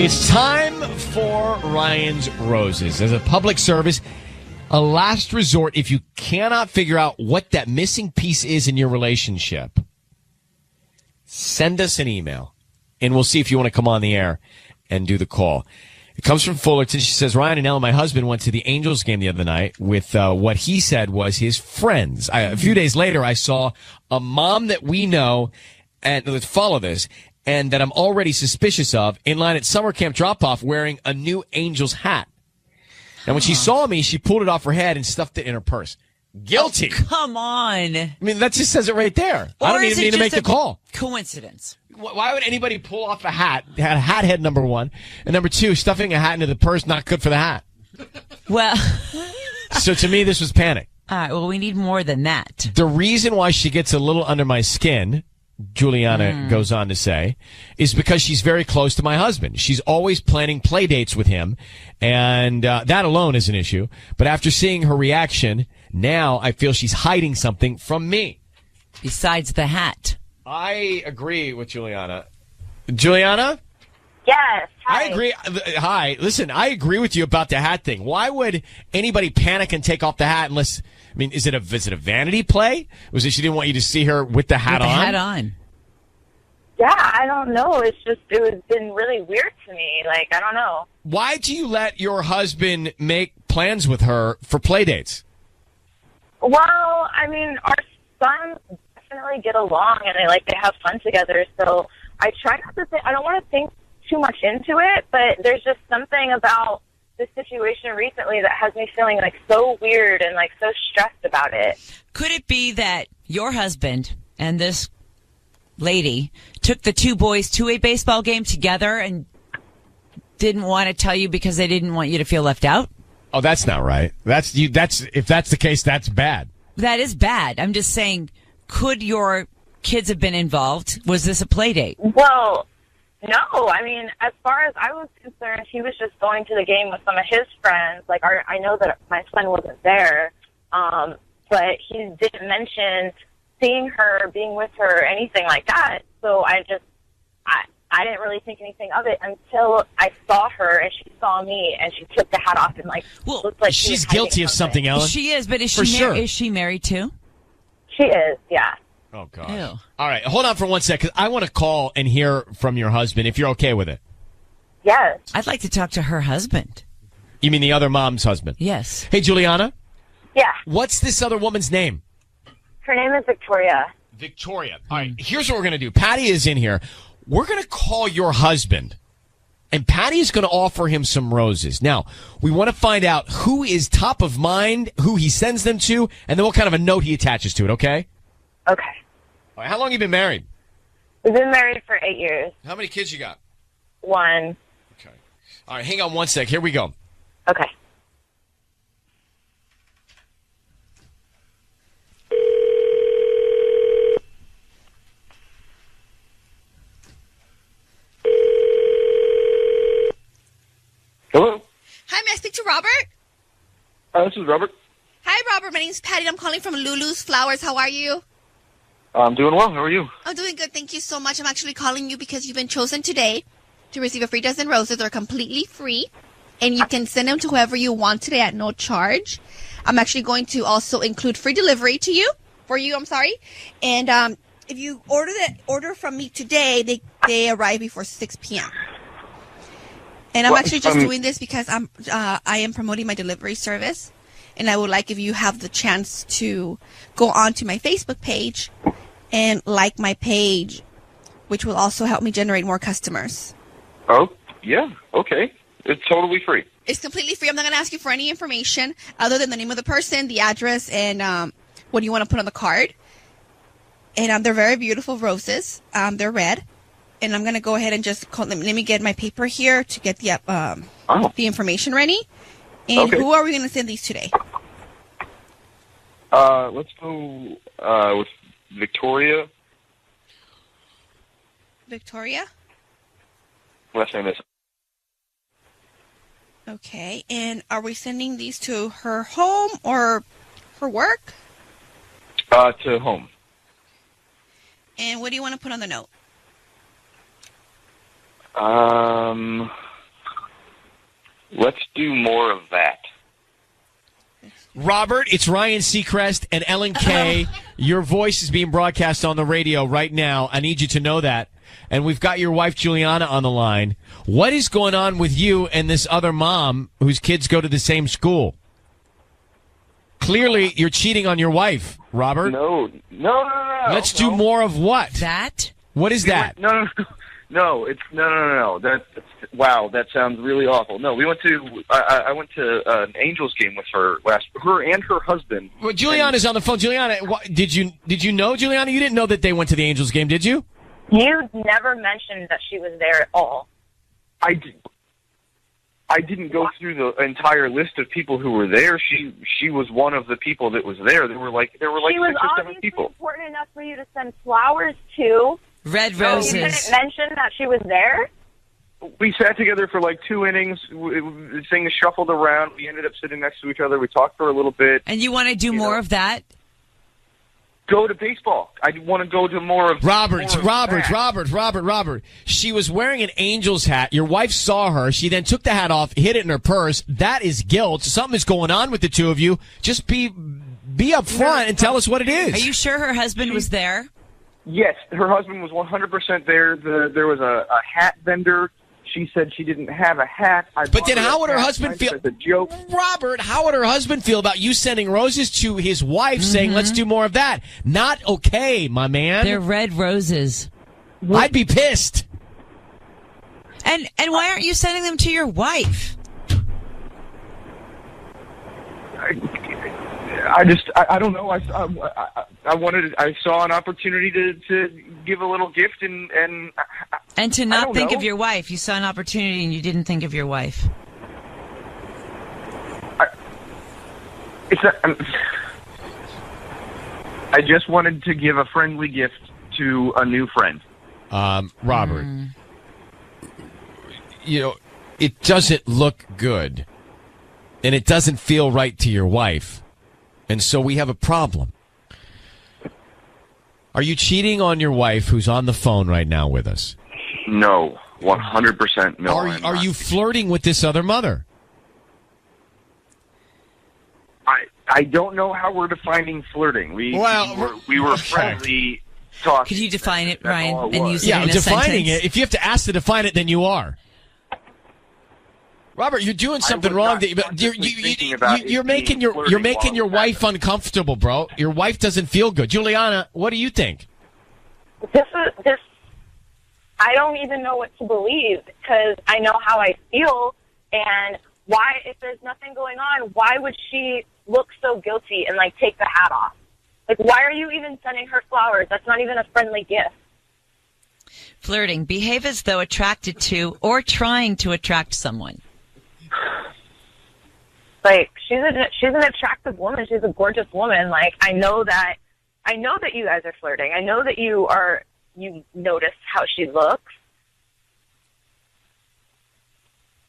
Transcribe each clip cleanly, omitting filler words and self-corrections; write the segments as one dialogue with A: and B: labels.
A: It's time for Ryan's Roses. As a public service, a last resort, if you cannot figure out what that missing piece is in your relationship, send us an email, and we'll see if you want to come on the air and do the call. It comes from Fullerton. She says, Ryan and Ellen, my husband, went to the Angels game the other night with what he said was his friends. A few days later, I saw a mom that we know, and let's follow this, and that I'm already suspicious of, in line at summer camp drop-off wearing a new Angels hat. And when she saw me, she pulled it off her head and stuffed it in her purse. Guilty.
B: Oh, come on.
A: I mean, that just says it right there.
B: Or
A: I don't even need to make the call.
B: Coincidence.
A: Why would anybody pull off a hat? Had a hat head, number one. And number two, stuffing a hat into the purse, not good for the hat.
B: Well.
A: So to me, this was panic.
B: All right, well, we need more than that.
A: The reason why she gets a little under my skin, Juliana goes on to say, is because she's very close to my husband. She's always planning play dates with him, and that alone is an issue. But after seeing her reaction, now I feel she's hiding something from me.
B: Besides the hat.
A: I agree with Juliana. Juliana?
C: Yes. Hi.
A: I agree. Hi. Listen, I agree with you about the hat thing. Why would anybody panic and take off the hat unless, I mean, is it a vanity play? Was it she didn't want you to see her with the hat on?
B: With the hat on.
C: Yeah, I don't know. It's been really weird to me. Like, I don't know.
A: Why do you let your husband make plans with her for play dates?
C: Well, I mean, our sons definitely get along and they have fun together. So I try not to think, I don't want to think too much into it, but there's just something about this situation recently that has me feeling like so weird and like so stressed about it.
B: Could it be that your husband and this lady took the two boys to a baseball game together and didn't want to tell you because they didn't want you to feel left out?
A: Oh, that's not right. If that's the case, that's bad.
B: That is bad. I'm just saying, could your kids have been involved? Was this a play date?
C: Well, no. I mean, as far as I was concerned, he was just going to the game with some of his friends. Like, I know that my son wasn't there, but he didn't mention seeing her, being with her, anything like that. So I didn't really think anything of it until I saw her and she saw me and she took the hat off and looked like
A: she's guilty of something, Ellen.
B: She is, but is she married too?
C: She is, yeah.
A: Oh, God.
B: Ew.
A: All right, hold on for 1 sec, because I want to call and hear from your husband, if you're okay with it.
C: Yes.
B: I'd like to talk to her husband.
A: You mean the other mom's husband?
B: Yes.
A: Hey, Juliana?
C: Yeah.
A: What's this other woman's name?
C: Her name is Victoria.
A: Victoria. All right, here's what we're going to do. Patty is in here. We're going to call your husband, and Patty is going to offer him some roses. Now, we want to find out who is top of mind, who he sends them to, and then what kind of a note he attaches to it, okay?
C: Okay.
A: All right, how long have you been married?
C: We've been married for 8 years.
A: How many kids you got?
C: 1.
A: Okay. All right, hang on 1 sec. Here we go.
C: Okay.
D: Hello.
E: Hi, may I speak to Robert?
D: This is Robert.
E: Hi, Robert. My name's Patty. I'm calling from Lulu's Flowers. How are you?
D: I'm doing well. How are you?
E: I'm doing good. Thank you so much. I'm actually calling you because you've been chosen today to receive a free dozen roses. They're completely free, and you can send them to whoever you want today at no charge. I'm actually going to also include free delivery for you. I'm sorry. And if you order from me today, they arrive before 6 p.m. And I'm actually just doing this because I am promoting my delivery service. And I would like if you have the chance to go on to my Facebook page and like my page, which will also help me generate more customers.
D: Oh, yeah. Okay. It's totally free.
E: It's completely free. I'm not going to ask you for any information other than the name of the person, the address, and what you want to put on the card. And they're very beautiful roses. They're red. And I'm going to go ahead and just let me get my paper here to get the information ready. And who are we going to send these today?
D: Let's go with Victoria.
E: Victoria?
D: Last name is.
E: Okay. And are we sending these to her home or her work?
D: To home.
E: And what do you want to put on the note?
D: Let's do more of that.
A: Robert, it's Ryan Seacrest and Ellen Kay. Your voice is being broadcast on the radio right now. I need you to know that. And we've got your wife, Juliana, on the line. What is going on with you and this other mom whose kids go to the same school? Clearly, you're cheating on your wife, Robert.
D: No.
A: Let's do more of what?
B: That?
A: What is that?
D: No. Wow, that sounds really awful. No, we went to. I went to an Angels game with her her and her husband.
A: Well, Juliana's on the phone. Juliana, did you know, Juliana? You didn't know that they went to the Angels game, did you?
C: You never mentioned that she was there at all.
D: I didn't go through the entire list of people who were there. She was one of the people that was there. There were like
C: She
D: 6
C: was
D: or 7
C: obviously
D: people.
C: important enough for you to send flowers to.
B: Red
C: You
B: roses.
C: didn't mention that she was there?
D: We sat together for like 2 innings. Things shuffled around. We ended up sitting next to each other. We talked for a little bit.
B: And you want to do more of that?
D: Go to baseball. I want to go to more of
A: Robert.
D: that.
A: She was wearing an Angels hat. Your wife saw her. She then took the hat off, hid it in her purse. That is guilt. Something is going on with the two of you. Just be up front and tell us what it is.
B: Are you sure her husband was there?
D: Yes, her husband was 100% there. There was a hat vendor. She said she didn't have a hat.
A: But then how would her husband feel?
D: It's a joke.
A: Robert, how would her husband feel about you sending roses to his wife saying, let's do more of that? Not okay, my man.
B: They're red roses.
A: I'd be pissed.
B: And why aren't you sending them to your wife?
D: I don't know. I saw an opportunity to give a little gift and
B: to not think
D: know.
B: of your wife. You saw an opportunity and you didn't think of your wife.
D: I just wanted to give a friendly gift to a new friend.
A: Robert, it doesn't look good, and it doesn't feel right to your wife, and so we have a problem. Are you cheating on your wife who's on the phone right now with us?
D: No, 100% no.
A: Are you flirting with this other mother?
D: I don't know how we're defining flirting. We were friendly talking.
B: Could you define it,
D: That's all
B: Ryan,
D: it
B: and
D: was.
B: use it in a
A: defining
B: sentence?
A: it. If you have to ask to define it, then you are. Robert, you're doing something wrong. You're making your wife uncomfortable, bro. Your wife doesn't feel good. Juliana, what do you think?
C: This. I don't even know what to believe because I know how I feel, and why, if there's nothing going on, why would she look so guilty and like take the hat off? Like, why are you even sending her flowers? That's not even a friendly gift.
B: Flirting. Behave as though attracted to or trying to attract someone.
C: Like, she's an attractive woman. She's a gorgeous woman. Like, I know that you guys are flirting. I know that you notice how she looks.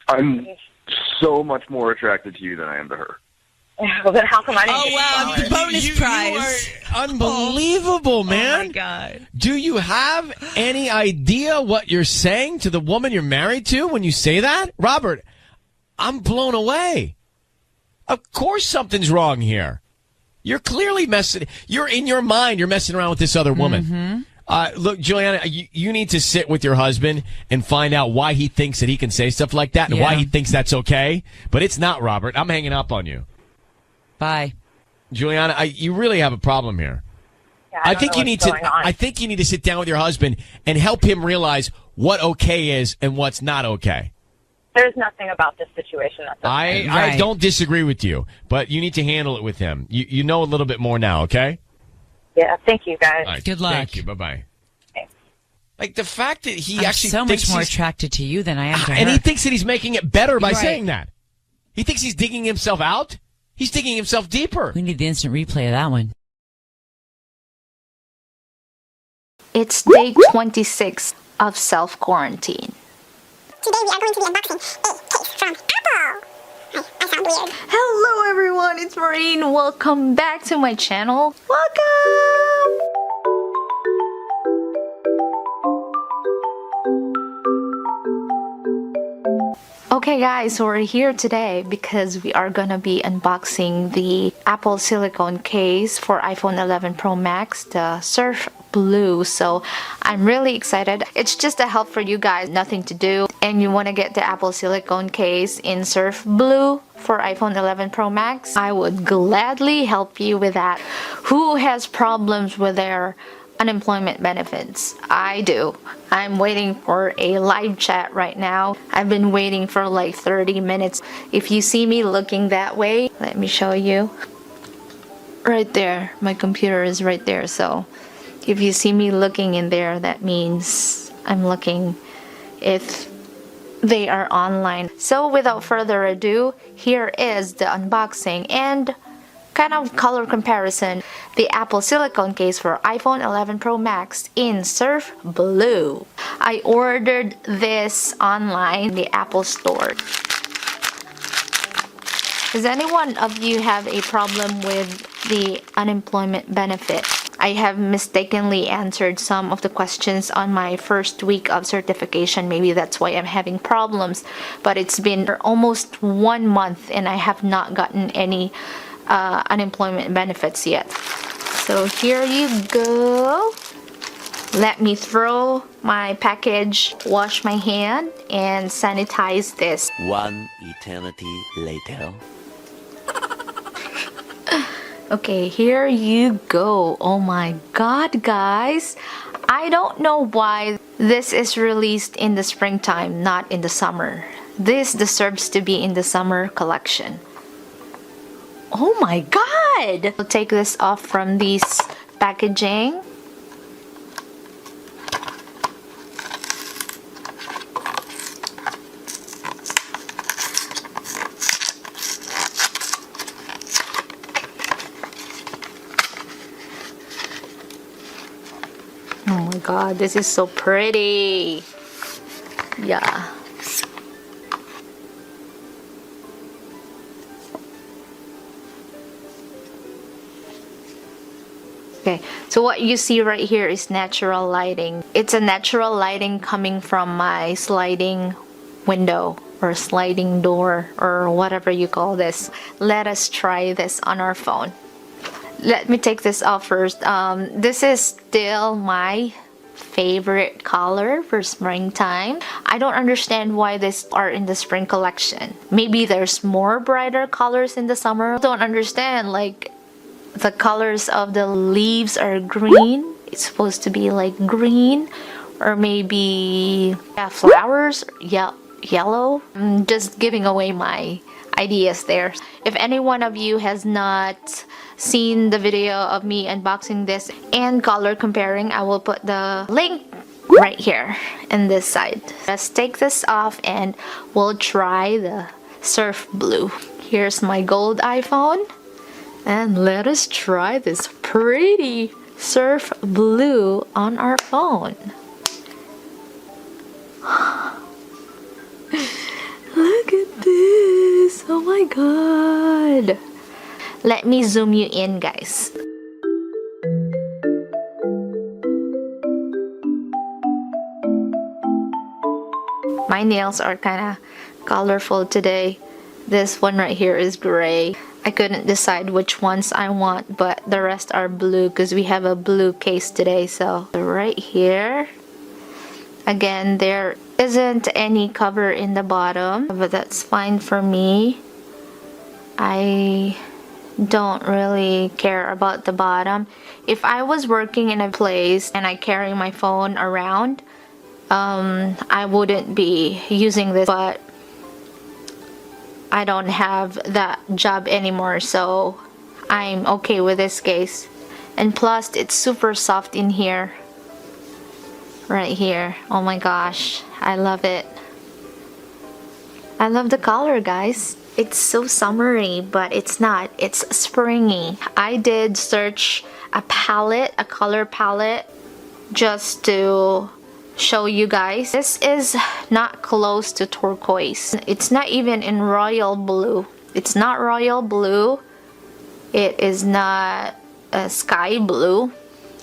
D: I'm so much more attracted to you than I am to her.
C: Well, then how come I didn't
B: Oh,
C: get
B: wow.
C: flowers?
B: Bonus prize.
A: You are unbelievable, man.
B: Oh, my God.
A: Do you have any idea what you're saying to the woman you're married to when you say that? Robert, I'm blown away. Of course something's wrong here. You're clearly you're in your mind, you're messing around with this other woman. Look, Juliana, you need to sit with your husband and find out why he thinks that he can say stuff like that and why he thinks that's okay. But it's not, Robert. I'm hanging up on you.
B: Bye.
A: Juliana, you really have a problem here.
C: Yeah,
A: I think you need to sit down with your husband and help him realize what okay is and what's not okay.
C: There's nothing about this situation that's okay.
A: I don't disagree with you, but you need to handle it with him. You know a little bit more now, okay?
C: Yeah, thank you, guys.
A: All right,
B: Good luck.
A: Thank you. Bye-bye.
C: Thanks.
A: Like the fact that he
B: I'm
A: actually
B: so
A: thinks
B: much more
A: he's-
B: attracted to you than I am to her.
A: and he thinks that he's making it better by
B: Right.
A: saying that. He thinks he's digging himself out. He's digging himself deeper.
B: We need the instant replay of that one.
F: It's day 26 of self-quarantine.
G: Today we are going to be unboxing a case from Apple. I sound weird.
F: Hello everyone, it's Maureen. Welcome back to my channel. Welcome! Okay guys, so we're here today because we are gonna be unboxing the Apple silicone case for iPhone 11 Pro Max, the Surf Blue. So I'm really excited. It's just a help for you guys, nothing to do, and you want to get the Apple silicone case in Surf Blue for iPhone 11 Pro Max. I would gladly help you with that. Who has problems with their unemployment benefits? I do. I'm waiting for a live chat right now. I've been waiting for like 30 minutes. If you see me looking that way, let me show you. Right there. My computer is right there. So if you see me looking in there, that means I'm looking if they are online. So without further ado, here is the unboxing and kind of color comparison. The Apple silicone case for iPhone 11 Pro Max in Surf Blue. I ordered this online, the Apple Store. Does anyone of you have a problem with the unemployment benefit? I have mistakenly answered some of the questions on my first week of certification. Maybe that's why I'm having problems. But it's been almost 1 month and I have not gotten any unemployment benefits yet. So here you go. Let me throw my package, wash my hand, and sanitize this.
H: One eternity later.
F: Okay, here you go. Oh my god, guys. I don't know why this is released in the springtime, not in the summer. This deserves to be in the summer collection. Oh my god! I'll take this off from this packaging. Oh my god, this is so pretty. Yeah. Okay, so what you see right here is natural lighting. It's a natural lighting coming from my sliding window or sliding door or whatever you call this. Let us try this on our phone. Let me take this off first. This is still my favorite color for springtime. I don't understand why these are in the spring collection. Maybe there's more brighter colors in the summer. I don't understand, like the colors of the leaves are green. It's supposed to be like green, or maybe flowers, yellow. I'm just giving away my ideas there. If any one of you has not seen the video of me unboxing this and color comparing, I will put the link right here in this side. Let's take this off and we'll try the Surf Blue. Here's my gold iPhone. And let us try this pretty Surf Blue on our phone. Look at this! Oh my god! Let me zoom you in, guys. My nails are kind of colorful today. This one right here is gray. I couldn't decide which ones I want, but the rest are blue because we have a blue case today. So right here, again, there isn't any cover in the bottom, but that's fine for me. I don't really care about the bottom. If I was working in a place and I carry my phone around, I wouldn't be using this, but I don't have that job anymore, so I'm okay with this case. And plus, it's super soft in here. Right here. Oh my gosh, I love it. I love the color, guys. It's so summery, but it's not. It's springy. I did search a palette, a color palette, just to show you guys. This is not close to turquoise. It's not even in royal blue. It's not royal blue. It is not a sky blue.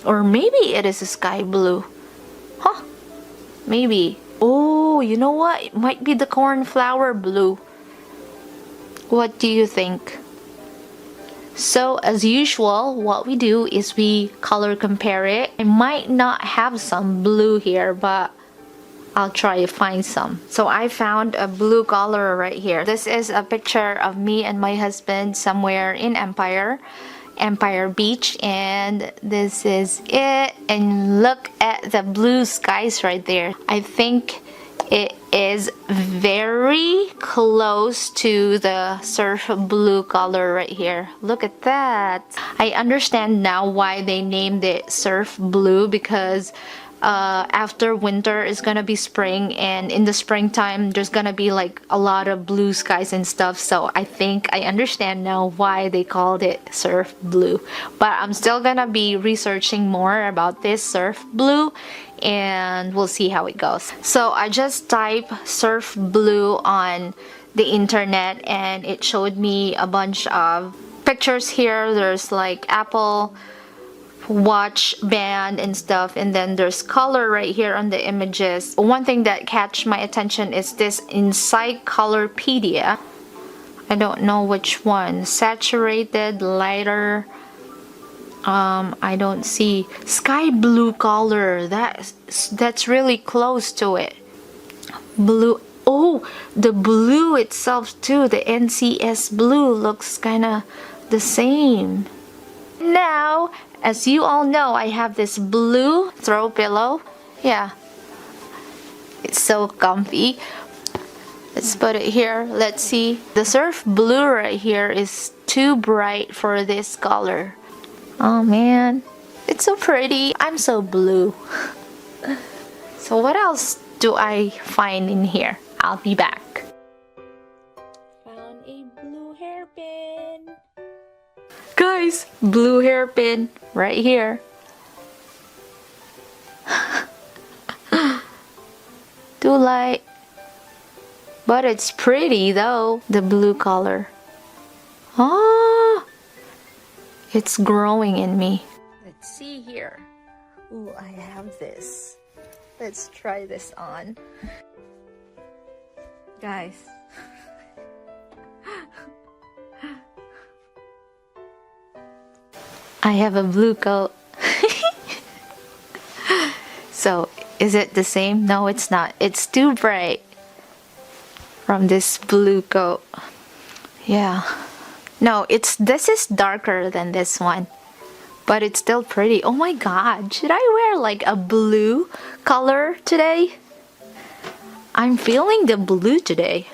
F: Or maybe it is a sky blue. Huh? Maybe. Oh, Oh, you know what? It might be the cornflower blue. What do you think? So as usual, what we do is we color compare it. I might not have some blue here, but I'll try to find some. So I found a blue color right here. This is a picture of me and my husband somewhere in Empire Beach, and this is it. And look at the blue skies right there. I think it is very close to the surf blue color right here. Look at that. I understand now why they named it surf blue, because after winter is gonna be spring, and in the springtime there's gonna be like a lot of blue skies and stuff. So I think I understand now why they called it surf blue. But I'm still gonna be researching more about this surf blue, and we'll see how it goes. So I just typed surf blue on the internet, and it showed me a bunch of pictures here. There's like Apple Watch band and stuff, and then there's color right here on the images. One thing that catch my attention is this Encyclopedia. I don't know which one. Saturated, lighter. I don't see sky blue color. That's really close to it. Blue. Oh, the blue itself too. The NCS blue looks kind of the same. Now, as you all know, I have this blue throw pillow. Yeah, it's so comfy. Let's put it here. Let's see. The surf blue right here is too bright for this color. Oh man, it's so pretty. I'm so blue. So what else do I find in here? I'll be back. Found a blue hairpin. Guys, blue hairpin right here. Too light, but it's pretty though, the blue color. Ah, it's growing in me. Let's see here. Ooh, I have this. Let's try this on. Guys. I have a blue coat. So, is it the same? No, it's not. It's too bright from this blue coat. Yeah. No, this is darker than this one. But it's still pretty. Oh my god, should I wear like a blue color today? I'm feeling the blue today.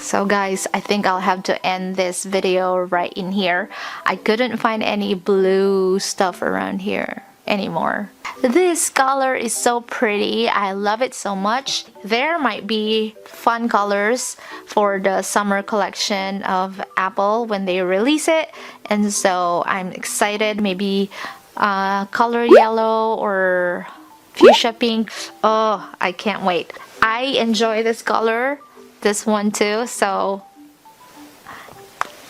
F: So guys, I think I'll have to end this video right in here. I couldn't find any blue stuff around here anymore. This color is so pretty. I love it so much. There might be fun colors for the summer collection of Apple when they release it. And so I'm excited. Maybe color yellow or fuchsia pink. Oh, I can't wait. I enjoy this color. This one too, so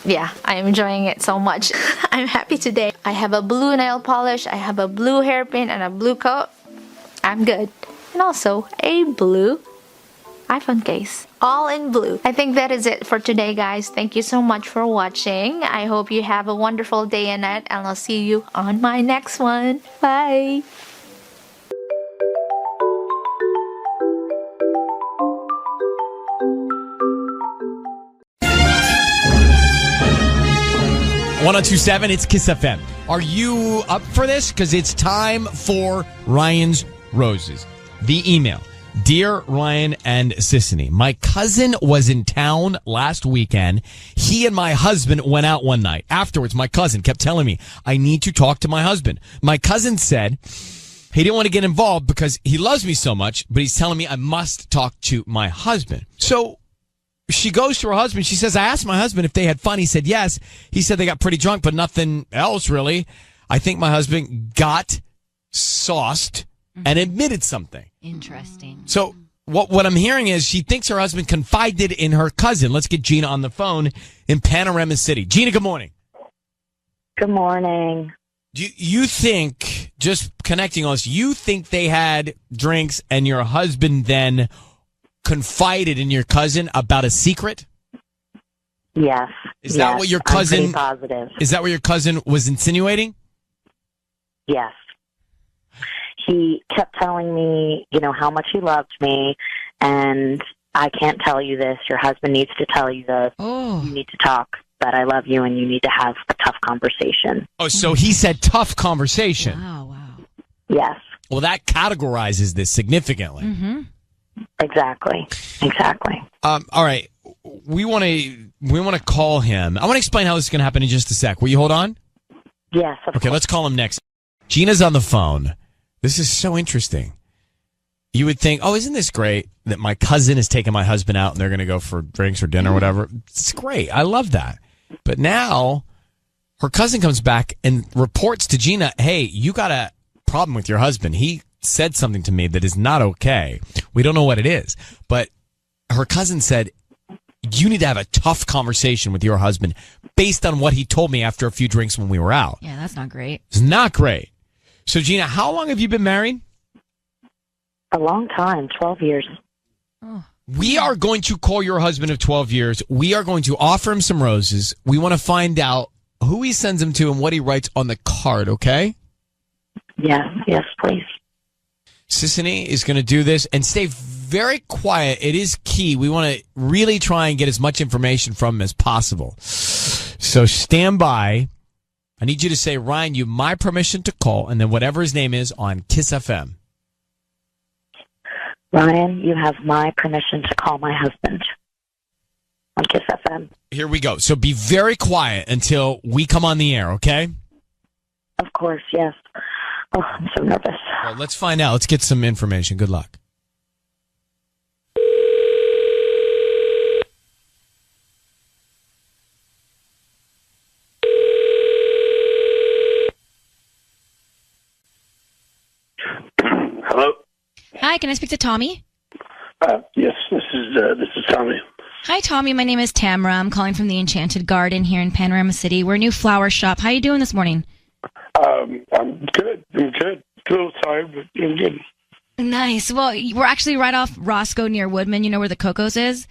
F: yeah, I'm enjoying it so much. I'm happy today. I have a blue nail polish, I have a blue hairpin, and a blue coat. I'm good. And also a blue iPhone case, all in blue. I think that is it for today, guys. Thank you so much for watching. I hope you have a wonderful day and night, and I'll see you on my next one. Bye.
A: .1027, it's Kiss FM. Are you up for this? Because it's time for Ryan's Roses. The email. Dear Ryan and Sissany, my cousin was in town last weekend. He and my husband went out one night. Afterwards, my cousin kept telling me, I need to talk to my husband. My cousin said he didn't want to get involved because he loves me so much, but he's telling me I must talk to my husband. So she goes to her husband. She says, I asked my husband if they had fun. He said yes. He said they got pretty drunk, but nothing else really. I think my husband got sauced and admitted something.
B: Interesting.
A: So what I'm hearing is she thinks her husband confided in her cousin. Let's get Gina on the phone in Panorama City. Gina, good morning.
I: Good morning.
A: Do you think, just connecting us, you think they had drinks and your husband then confided in your cousin about a secret?
I: Yes.
A: Is that what your cousin?
I: I'm pretty positive.
A: Is that what your cousin was insinuating?
I: Yes. He kept telling me, how much he loved me, and I can't tell you this. Your husband needs to tell you this.
B: Oh.
I: You need to talk that I love you, and you need to have a tough conversation.
A: Oh, so he said tough conversation.
B: Wow.
I: Yes.
A: Well, that categorizes this significantly.
B: Mm-hmm.
I: Exactly.
A: All right. We want to call him. I want to explain how this is going to happen in just a sec. Will you hold on?
I: Yes.
A: Okay, let's call him next. Gina's on the phone. This is so interesting. You would think, oh, isn't this great that my cousin is taking my husband out and they're going to go for drinks or dinner or whatever? It's great. I love that. But now her cousin comes back and reports to Gina, hey, you got a problem with your husband. He said something to me that is not okay. We don't know what it is. But her cousin said, you need to have a tough conversation with your husband based on what he told me after a few drinks when we were out.
B: Yeah, that's not great.
A: It's not great. So, Gina, how long have you been married?
I: A long time, 12 years.
B: Oh.
A: We are going to call your husband of 12 years. We are going to offer him some roses. We want to find out who he sends them to and what he writes on the card, okay?
I: Yes, please.
A: Sissany is going to do this and stay very quiet. It is key. We want to really try and get as much information from him as possible. So stand by. I need you to say, Ryan, you have my permission to call, and then whatever his name is on Kiss FM.
I: Ryan, you have my permission to call my husband on Kiss FM.
A: Here we go. So be very quiet until we come on the air, okay?
I: Of course, yes. Oh, I'm so nervous.
A: Well, let's find out. Let's get some information. Good luck.
J: Hello?
K: Hi, can I speak to Tommy?
J: Yes, this is Tommy.
K: Hi, Tommy. My name is Tamara. I'm calling from the Enchanted Garden here in Panorama City. We're a new flower shop. How are you doing this morning?
J: I'm good. A little tired, but I'm good.
K: Nice. Well, we're actually right off Roscoe near Woodman. You know where the Cocos is?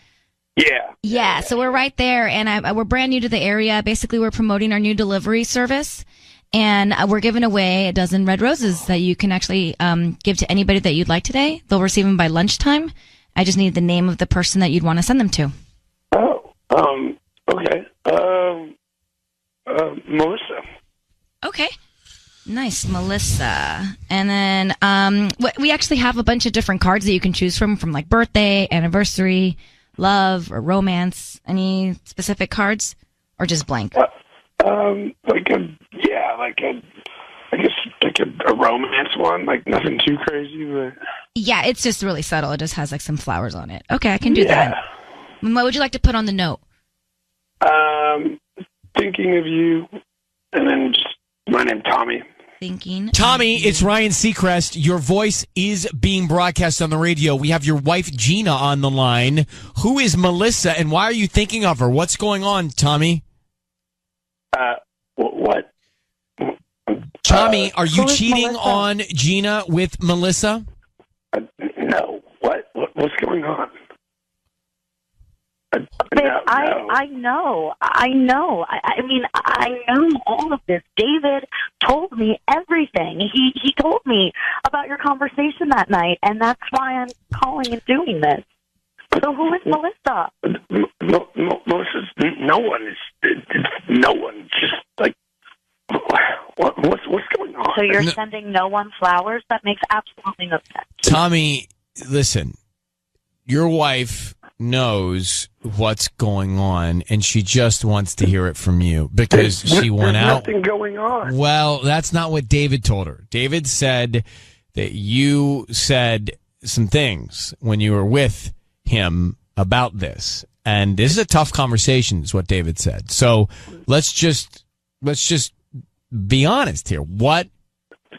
J: Yeah.
K: Yeah, so we're right there, and we're brand new to the area. Basically, we're promoting our new delivery service, and we're giving away a dozen red roses that you can actually give to anybody that you'd like today. They'll receive them by lunchtime. I just need the name of the person that you'd want to send them to.
J: Oh, okay. Melissa.
K: Okay. Nice, Melissa. And then we actually have a bunch of different cards that you can choose from like birthday, anniversary, love, or romance. Any specific cards, or just blank?
J: I guess a romance one, like nothing too crazy, but
K: yeah, it's just really subtle. It just has like some flowers on it. Okay, I can do that. What would you like to put on the note?
J: Thinking of you, and then just my name, Tommy.
A: Tommy, it's Ryan Seacrest. Your voice is being broadcast on the radio. We have your wife, Gina, on the line. Who is Melissa, and why are you thinking of her? What's going on, Tommy?
J: What?
A: Tommy, are you cheating on Gina with Melissa?
J: No. What's going on?
I: I know. I mean, I know all of this. David told me everything. He told me about your conversation that night, and that's why I'm calling and doing this. So who is Melissa?
J: Melissa's no one. No one. Just like what's going on?
I: So you're sending no one flowers? That makes absolutely no sense.
A: Tommy, listen. Your wife knows what's going on, and she just wants to hear it from you because she went out.
J: There's nothing going on.
A: Well, that's not what David told her. David said that you said some things when you were with him about this, and this is a tough conversation, is what David said. So let's just be honest here. What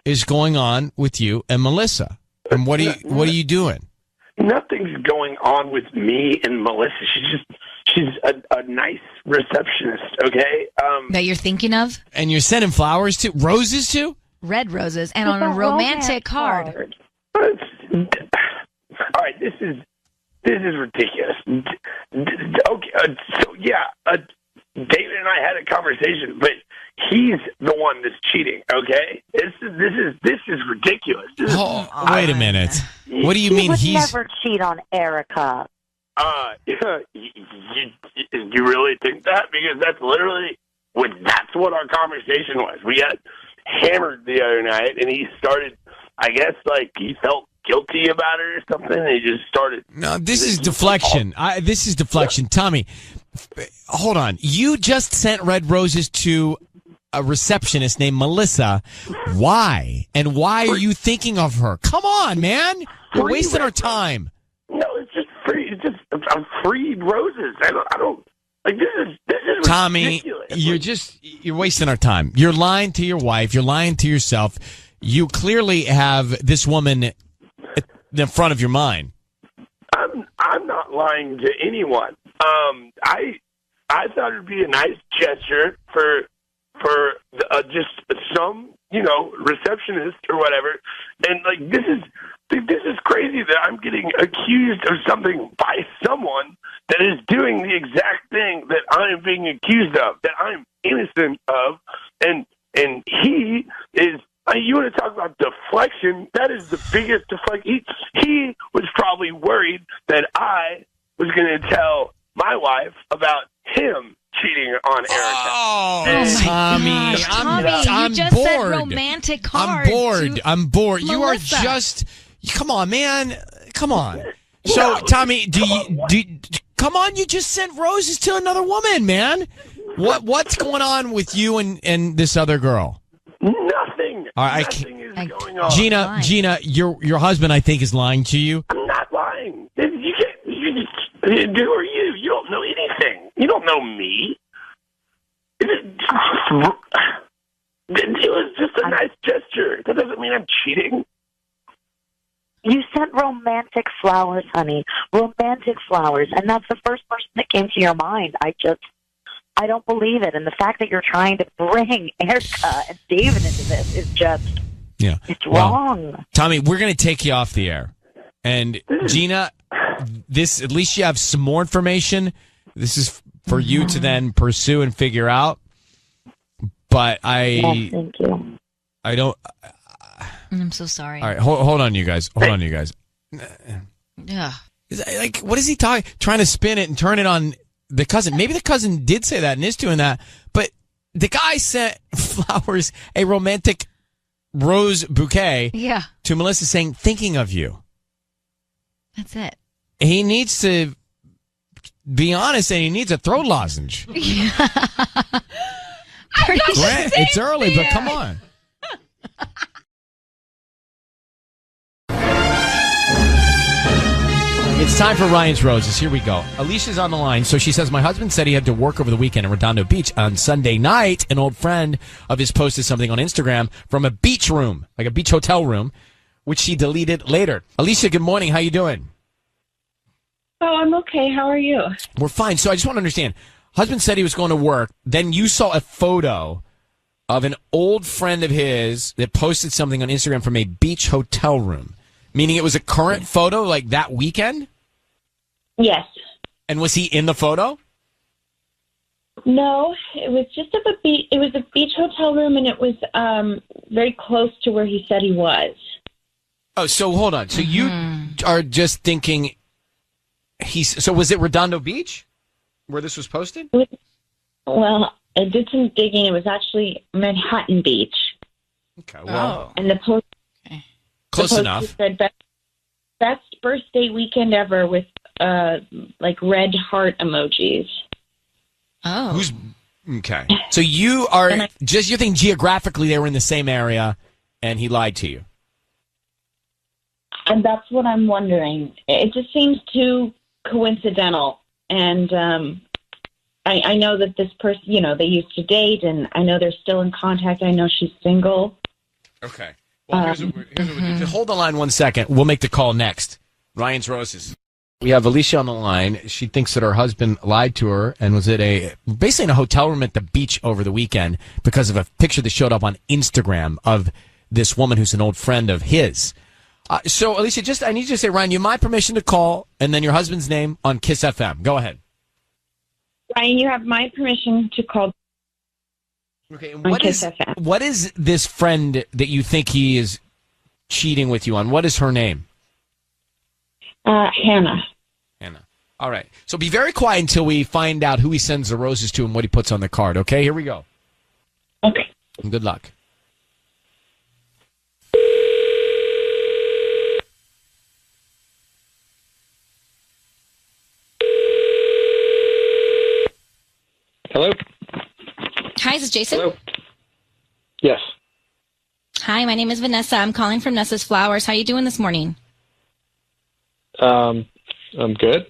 A: is going on with you and Melissa, and what are you doing?
J: Nothing's going on with me and Melissa. she's a nice receptionist, okay?
K: That you're thinking of?
A: And you're sending flowers to? Roses to?
K: Red roses and on a romantic card.
J: All right, this is ridiculous. Okay, so yeah, David and I had a conversation, but he's the one that's cheating. Okay, this is ridiculous.
A: Wait a minute. What do you mean
I: he would never cheat on Erica?
J: You really think that? Because that's literally that's what our conversation was. We got hammered the other night, and he started. I guess like he felt guilty about it or something. And he just started.
A: No, this is deflection. This is deflection, Tommy. Hold on. You just sent red roses to a receptionist named Melissa. Why? And why are you thinking of her? Come on, man. You're wasting our time.
J: No, it's just free. It's just free roses. I don't like this is
A: Tommy,
J: ridiculous.
A: You're wasting our time. You're lying to your wife. You're lying to yourself. You clearly have this woman in front of your mind.
J: I'm not lying to anyone. I thought it'd be a nice gesture for just some receptionist or whatever, and like this is crazy that I'm getting accused of something by someone that is doing the exact thing that I am being accused of, that I'm innocent of, and he is. You want to talk about deflection? That is the biggest deflection. He was probably worried that I was going to tell my wife about him cheating on Erica.
A: Oh, Tommy, I'm
K: you just
A: bored.
K: said romantic card.
A: I'm bored. You are
K: Melissa.
A: just. Come on, man. Come on. So, Tommy, come on? You just sent roses to another woman, man. What's going on with you and this other girl?
J: Nothing.
A: All right,
J: Nothing is going on.
A: Gina, your husband, I think, is lying to you.
J: I'm not lying. Who are you? You don't know anything. You don't know me. It was just a nice gesture. That doesn't mean I'm cheating.
I: You sent romantic flowers, honey. Romantic flowers. And that's the first person that came to your mind. I don't believe it. And the fact that you're trying to bring Erica and David into this is just, it's wrong.
A: Tommy, we're going to take you off the air. And Gina, at least you have some more information. This is for you to then pursue and figure out. But
I: yes, thank you.
A: I don't.
K: I'm so sorry.
A: All right, hold on, you guys. Hold on, you guys.
K: Yeah.
A: Like, what is he trying to spin it and turn it on the cousin? Maybe the cousin did say that and is doing that, but the guy sent flowers, a romantic rose bouquet to Melissa saying, thinking of you.
K: That's it.
A: He needs to be honest, and he needs a throat lozenge. It's early, but come on. It's time for Ryan's Roses. Here we go. Alicia's on the line. So she says, my husband said he had to work over the weekend in Redondo Beach. On Sunday night, an old friend of his posted something on Instagram from a beach room, like a beach hotel room, which she deleted later. Alicia, good morning. How you doing?
L: Oh, I'm okay. How are you?
A: We're fine. So I just want to understand. Husband said he was going to work. Then you saw a photo of an old friend of his that posted something on Instagram from a beach hotel room, meaning it was a current photo like that weekend?
L: Yes.
A: And was he in the photo?
L: No, it was just of a beach. It was a beach hotel room, and it was very close to where he said he was.
A: Oh, so hold on. So you are just thinking so was it Redondo Beach where this was posted?
L: Well, I did some digging. It was actually Manhattan Beach.
A: Okay, well.
L: And the post
A: close enough.
L: Said best birthday weekend ever with like red heart emojis.
K: Oh.
A: Okay. So you are you think geographically they were in the same area and he lied to you?
L: And that's what I'm wondering. It just seems too coincidental. And I know that this person, they used to date, and I know they're still in contact. I know she's single.
A: Okay. Well, here's what we do. Hold the line 1 second. We'll make the call next. Ryan's Roses. We have Alicia on the line. She thinks that her husband lied to her and was basically in a hotel room at the beach over the weekend because of a picture that showed up on Instagram of this woman who's an old friend of his. So, Alicia, I need you to say, Ryan, you have my permission to call, and then your husband's name on Kiss FM. Go ahead.
L: Ryan, you have my permission to call.
A: Okay, and what is this friend that you think he is cheating with you on? What is her name?
L: Hannah.
A: Hannah. All right. So be very quiet until we find out who he sends the roses to and what he puts on the card. Okay, here we go.
L: Okay.
A: And good luck.
M: Hello?
K: Hi, is this Jason?
M: Hello? Yes.
K: Hi, my name is Vanessa. I'm calling from Nessa's Flowers. How you doing this morning?
M: I'm good.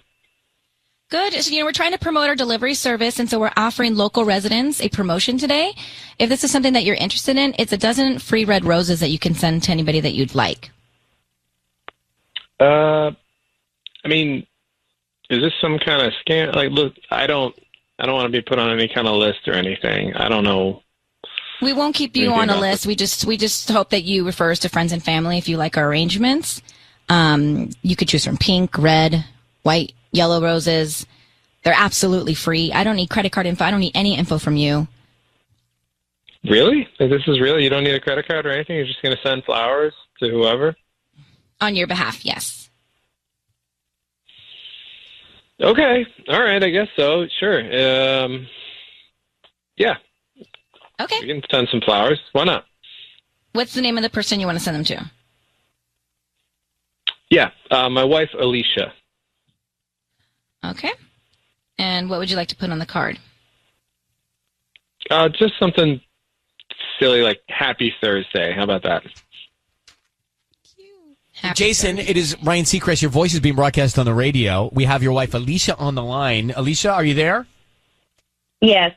K: Good. So, we're trying to promote our delivery service, and so we're offering local residents a promotion today. If this is something that you're interested in, it's a dozen free red roses that you can send to anybody that you'd like.
M: I mean, is this some kind of scam? Like, look, I don't want to be put on any kind of list or anything. I don't know.
K: We won't keep you on a list. We just hope that you refer us to friends and family if you like our arrangements. You could choose from pink, red, white, yellow roses. They're absolutely free. I don't need credit card info. I don't need any info from you.
M: Really? This is real? You don't need a credit card or anything? You're just going to send flowers to whoever?
K: On your behalf, yes.
M: Okay. All right. I guess so. Sure. Yeah.
K: Okay.
M: We can send some flowers. Why not?
K: What's the name of the person you want to send them to?
M: Yeah. My wife, Alicia.
K: Okay. And what would you like to put on the card?
M: Just something silly like Happy Thursday. How about that?
A: Jason, it is Ryan Seacrest. Your voice is being broadcast on the radio. We have your wife, Alicia, on the line. Alicia, are you there?
L: Yes.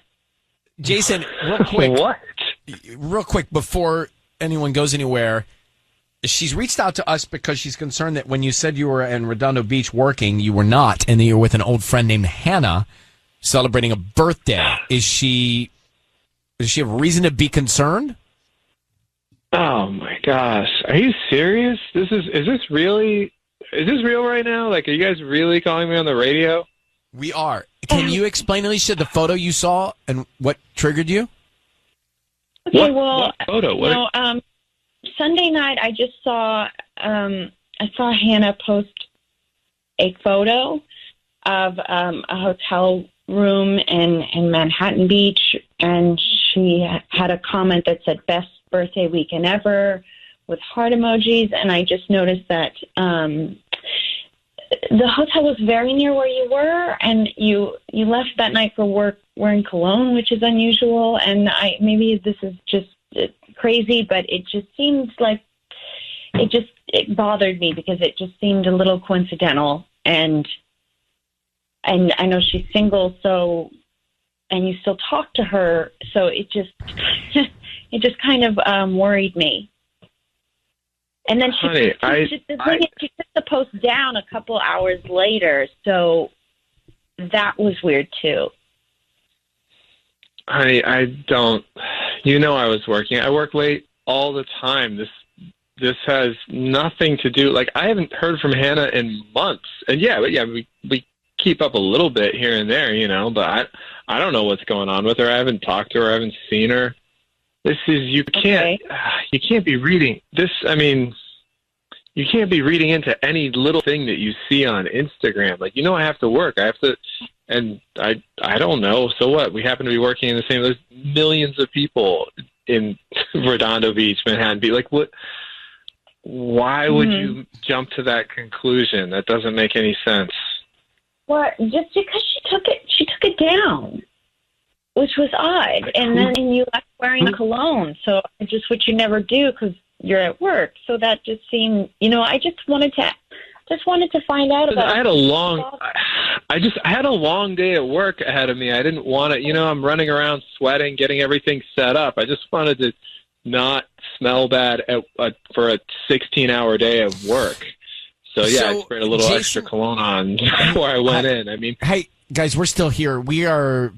A: Jason, real quick.
M: What?
A: Real quick, before anyone goes anywhere, she's reached out to us because she's concerned that when you said you were in Redondo Beach working, you were not, and that you were with an old friend named Hannah celebrating a birthday. Does she have reason to be concerned?
M: Oh my gosh. Are you serious? Is this real right now? Like, are you guys really calling me on the radio?
A: We are. Can you explain, Alicia, the photo you saw and what triggered you?
L: Okay,
M: what photo?
L: Sunday night I just saw I saw Hannah post a photo of a hotel room in Manhattan Beach, and she had a comment that said best birthday weekend ever with heart emojis, and I just noticed that the hotel was very near where you were, and you left that night for work wearing cologne, which is unusual, and maybe this is just crazy, but it just seems like it bothered me because it just seemed a little coincidental, and I know she's single, so, and you still talk to her, so it just it just kind of worried me. And then she took the post down a couple hours later, so that was weird too.
M: Honey, I don't. I was working. I work late all the time. This has nothing to do. Like, I haven't heard from Hannah in months. And we keep up a little bit here and there, but I don't know what's going on with her. I haven't talked to her. I haven't seen her. You can't be reading this. I mean, you can't be reading into any little thing that you see on Instagram. Like, I have to work. And I don't know. So what? We happen to be working in the same. There's millions of people in Redondo Beach, Manhattan Beach. Like, what? Why would you jump to that conclusion? That doesn't make any sense.
L: Well, just because she took it down, which was odd. And then you left wearing cologne, so just what you never do because you're at work. So that just seemed, I just wanted to find out about.
M: I had a long day at work ahead of me. I didn't want to, I'm running around sweating, getting everything set up. I just wanted to not smell bad for a 16-hour day of work. So, yeah, I
A: So,
M: sprayed a little
A: Jason-
M: extra cologne on before I went in. I mean,
A: Hey, guys, we're still here. We are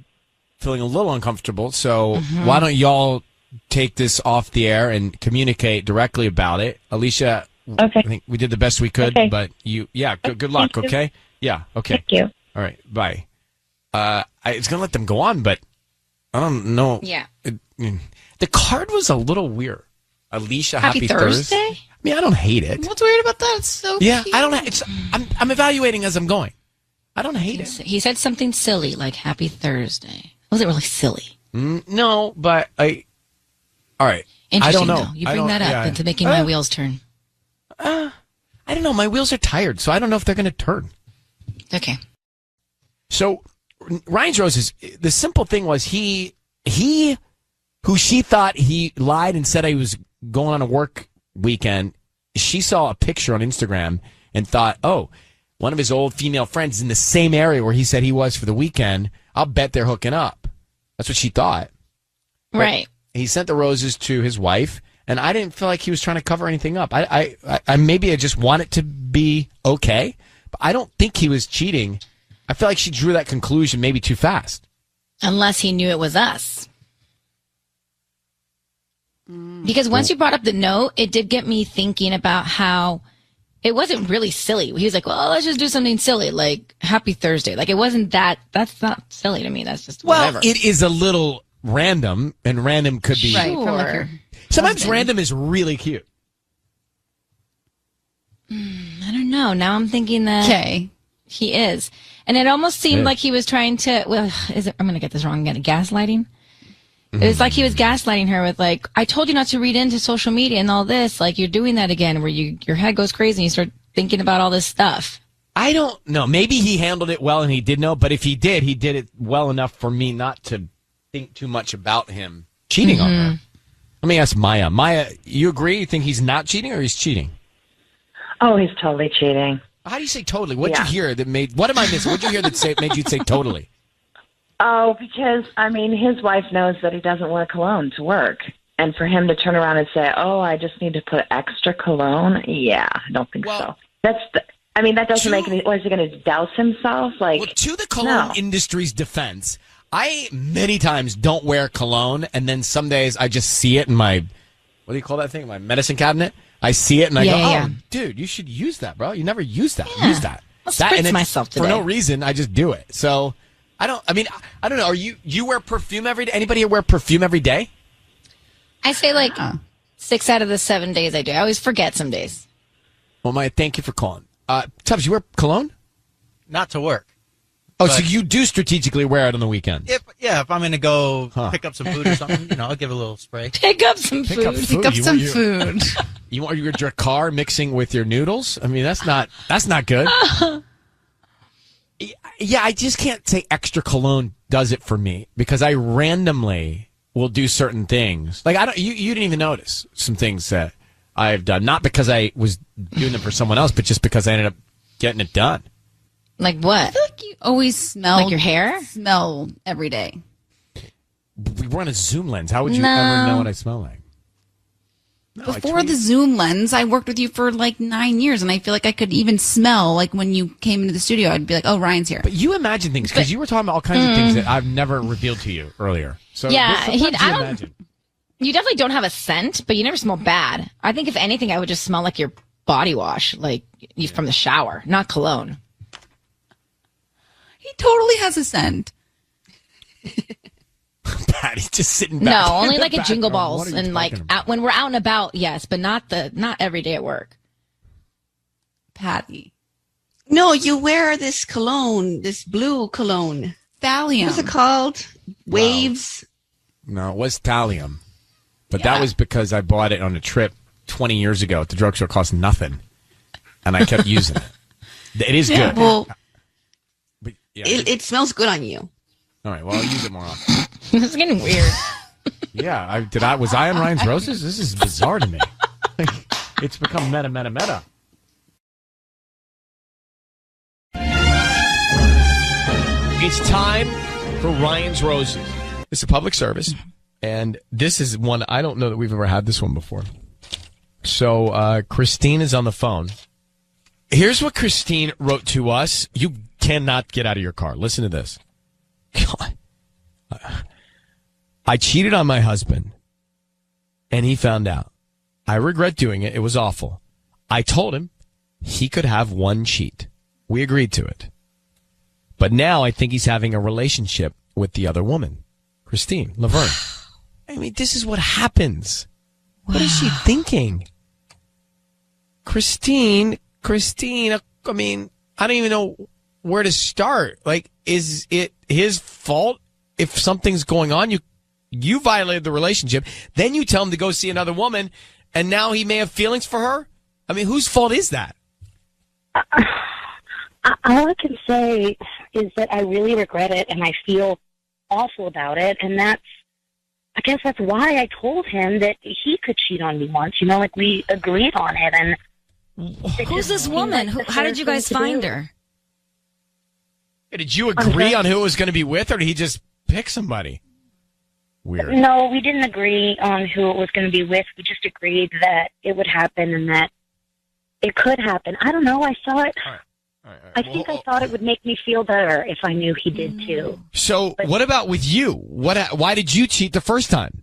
A: feeling a little uncomfortable, so why don't y'all take this off the air and communicate directly about it? Alicia,
L: Okay.
A: I think we did the best we could,
L: Okay.
A: but good luck,
L: Thank you.
A: okay? Yeah, okay.
L: Thank you.
A: All right, bye. It's going to let them go on, but I don't know.
K: Yeah.
A: The card was a little weird. Alicia,
K: Happy
A: happy
K: Thursday?
A: I mean, I don't hate it.
N: What's weird about that? It's so
A: Yeah,
N: cute.
A: I don't. I'm evaluating as I'm going. I don't hate it.
K: He said something silly like Happy Thursday. Was it really silly?
A: No, but all right. I
K: Interesting,
A: don't know.
K: though. You bring that up into making my wheels turn.
A: I don't know. My wheels are tired, so I don't know if they're going to turn.
K: Okay.
A: So Ryan's Roses, the simple thing was he who she thought he lied and said he was going on a work weekend. She saw a picture on Instagram and thought, oh, one of his old female friends is in the same area where he said he was for the weekend. I'll bet they're hooking up. That's what she thought. But
K: Right.
A: he sent the roses to his wife, and I didn't feel like he was trying to cover anything up. I maybe I just want it to be okay, but I don't think he was cheating. I feel like she drew that conclusion maybe too fast.
K: Unless he knew it was us. Because once you brought up the note, it did get me thinking about how it wasn't really silly. He was like, well, let's just do something silly, like Happy Thursday. Like, it wasn't that. That's not silly to me. That's just whatever.
A: It is a little random, and random could be.
K: Right, from like your
A: Sometimes
K: husband.
A: random is really cute.
K: I don't know. Now I'm thinking that he is. And it almost seemed like he was trying to, I'm going to get this wrong again, gaslighting? It was like he was gaslighting her with like, I told you not to read into social media and all this. Like, you're doing that again where your head goes crazy and you start thinking about all this stuff.
A: I don't know. Maybe he handled it well and he did know, but if he did it well enough for me not to think too much about him cheating on her. Let me ask Maya. Maya, you agree? You think he's not cheating or he's cheating?
O: Oh, he's totally cheating.
A: How do you say totally? What'd you hear that made, what am I missing? What'd you hear that made you say totally?
O: Oh, because, I mean, his wife knows that he doesn't wear cologne to work. And for him to turn around and say, oh, I just need to put extra cologne? Yeah, I don't think so. That doesn't make any, what, is he going to douse himself? Like,
A: to the cologne industry's defense, I many times don't wear cologne, and then some days I just see it in my, what do you call that thing? My medicine cabinet. I see it and I go, dude, you should use that, bro. You never use that.
K: Yeah.
A: Use that.
K: I'll spritz myself today.
A: For no reason, I just do it. So, I don't know. Are you wear perfume every day? Anybody here wear perfume every day?
K: I say like 6 out of the 7 days I do. I always forget some days.
A: Well, Maya, thank you for calling. Tubbs, you wear cologne?
P: Not to work.
A: Oh, so you do strategically wear it on the weekend?
P: If I'm going to go pick up some food or something, I'll give it a little spray.
K: Pick up some food.
N: Pick up some food.
A: You want your car mixing with your noodles? I mean, that's not good. Yeah, I just can't say extra cologne does it for me because I randomly will do certain things. Like you didn't even notice some things that I've done, not because I was doing them for someone else, but just because I ended up getting it done.
K: Like what?
N: I feel like you always smell.
K: Like your hair?
N: Smell every day.
A: We're on a Zoom lens. How would you ever know what I smell like? No,
N: Before the Zoom lens, I worked with you for like 9 years, and I feel like I could even smell, like when you came into the studio, I'd be like, oh, Ryan's here.
A: But you imagine things, because you were talking about all kinds of things that I've never reveled to you earlier. So
K: yeah,
A: imagine.
K: You definitely don't have a scent, but you never smell bad. I think if anything, I would just smell like your body wash, like you from the shower, not cologne.
N: He totally has a scent.
A: Patty just sitting back.
K: No, only like at Jingle Balls and like when we're out and about, yes, but not every day at work.
N: Patty.
Q: No, you wear this cologne, this blue cologne.
N: Thallium.
Q: What's it called? Waves.
A: No, it was thallium. But that was because I bought it on a trip 20 years ago at the drugstore. It cost nothing. And I kept using it. It is good.
Q: Well,
A: but,
Q: it smells good on you.
A: All right, well, I'll use it more often.
K: It's getting weird.
A: Yeah, was I on Ryan's Roses? This is bizarre to me. It's become meta. It's time for Ryan's Roses. It's a public service, and this is one, I don't know that we've ever had this one before. So, Christine is on the phone, Here's what Christine wrote to us. You cannot get out of your car. Listen to this. God. I cheated on my husband, and he found out. I regret doing it. It was awful. I told him he could have one cheat. We agreed to it. But now I think he's having a relationship with the other woman, Christine Laverne. I mean, this is what happens. Wow. What is she thinking? Christine, I mean, I don't even know where to start. Like, is it his fault if something's going on? You violated the relationship. Then you tell him to go see another woman, and now he may have feelings for her? I mean, whose fault is that?
I: All I can say is that I really regret it, and I feel awful about it, and I guess that's why I told him that he could cheat on me once. Like, we agreed on it, and...
K: Who's this woman? How did you guys find her?
A: Did you agree on who it was going to be with, or did he just pick somebody? Weird.
I: No, we didn't agree on who it was going to be with. We just agreed that it would happen and that it could happen. I don't know. I saw it. All right. I think I thought it would make me feel better if I knew he did too.
A: So what about with you? Why did you cheat the first time?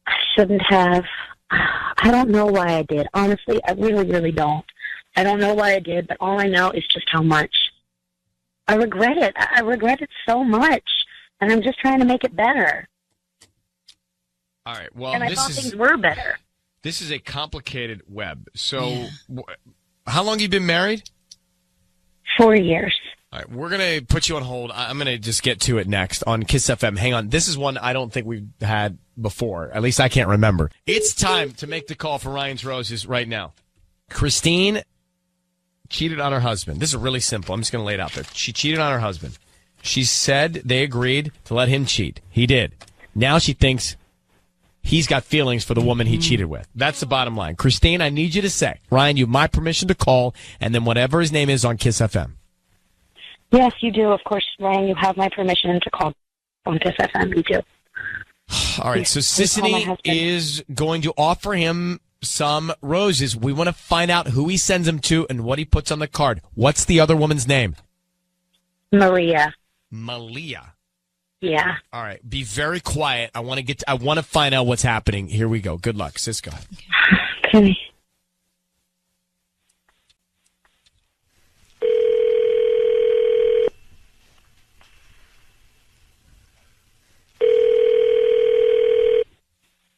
I: I shouldn't have. I don't know why I did. Honestly, I really, really don't. I don't know why I did, but all I know is just how much I regret it. I regret it so much, and I'm just trying to make it better.
A: All right. Well,
I: and I thought things were better.
A: This is a complicated web. So, how long have you been married?
I: 4 years.
A: All right, we're going to put you on hold. I'm going to just get to it next on Kiss FM. Hang on. This is one I don't think we've had before. At least I can't remember. It's time to make the call for Ryan's Roses right now. Christine cheated on her husband. This is really simple. I'm just going to lay it out there. She cheated on her husband. She said they agreed to let him cheat. He did. Now she thinks he's got feelings for the woman he cheated with. That's the bottom line. Christine, I need you to say, Ryan, you have my permission to call, and then whatever his name is on Kiss FM.
I: Yes, you do. Of course, Ryan, you have my permission to call on Kiss FM. You do.
A: All right, so Sissany is going to offer him some roses. We want to find out who he sends them to and what he puts on the card. What's the other woman's name?
I: Maria.
A: Yeah. All right. Be very quiet. I want to find out what's happening. Here we go. Good luck, Cisco.
I: Okay.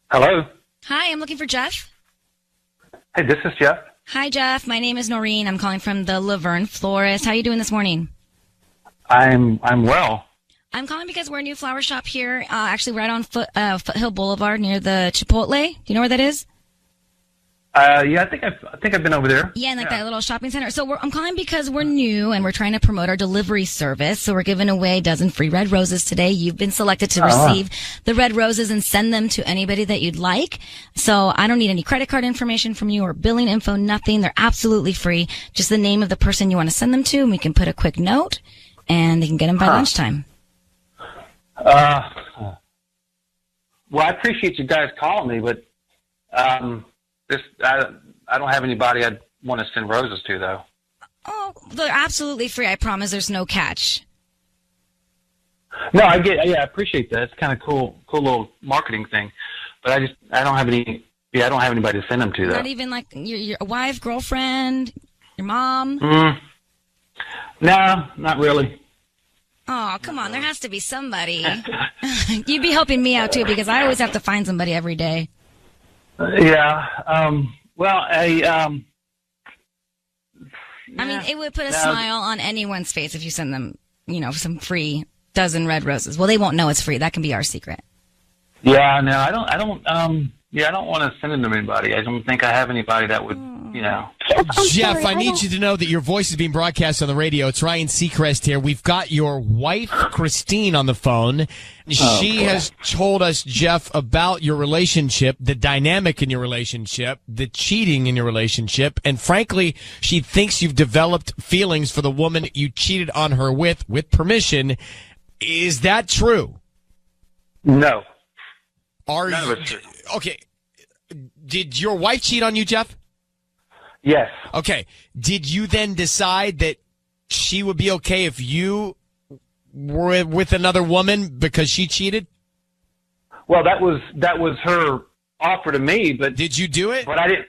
R: Hello.
K: Hi, I'm looking for Jeff.
R: Hey, this is Jeff.
K: Hi, Jeff. My name is Noreen. I'm calling from the Laverne Florist. How are you doing this morning?
R: I'm well.
K: I'm calling because we're a new flower shop here, actually right on Foothill Boulevard near the Chipotle. Do you know where that is?
R: Yeah, I think I've been over there.
K: Yeah, in that little shopping center. So I'm calling because we're new and we're trying to promote our delivery service. So we're giving away a dozen free red roses today. You've been selected to receive the red roses and send them to anybody that you'd like. So I don't need any credit card information from you or billing info, nothing. They're absolutely free. Just the name of the person you want to send them to, and we can put a quick note, and they can get them by lunchtime.
R: Well, I appreciate you guys calling me, but I don't have anybody I'd want to send roses to, though.
K: Oh, they're absolutely free. I promise. There's no catch.
R: No, I appreciate that. It's kind of cool little marketing thing. But I don't have any. Yeah, I don't have anybody to send them to, though.
K: Not even like your wife, girlfriend, your mom.
R: No, not really.
K: Oh, come on. There has to be somebody. You'd be helping me out, too, because I always have to find somebody every day.
R: Yeah. Well,
K: I mean, it would put a smile on anyone's face if you send them, some free dozen red roses. Well, they won't know it's free. That can be our secret.
R: Yeah, no, I don't want to send them to anybody. I don't think I have anybody that would,
A: Jeff, I need you to know that your voice is being broadcast on the radio. It's Ryan Seacrest here. We've got your wife, Christine, on the phone. She has told us, Jeff, about your relationship, the dynamic in your relationship, the cheating in your relationship, and frankly, she thinks you've developed feelings for the woman you cheated on her with permission. Is that true?
R: No.
A: None of it's true. Okay. Did your wife cheat on you, Jeff?
R: Yes.
A: Okay. Did you then decide that she would be okay if you were with another woman because she cheated?
R: Well, that was her offer to me, but
A: did you do it?
R: But I didn't.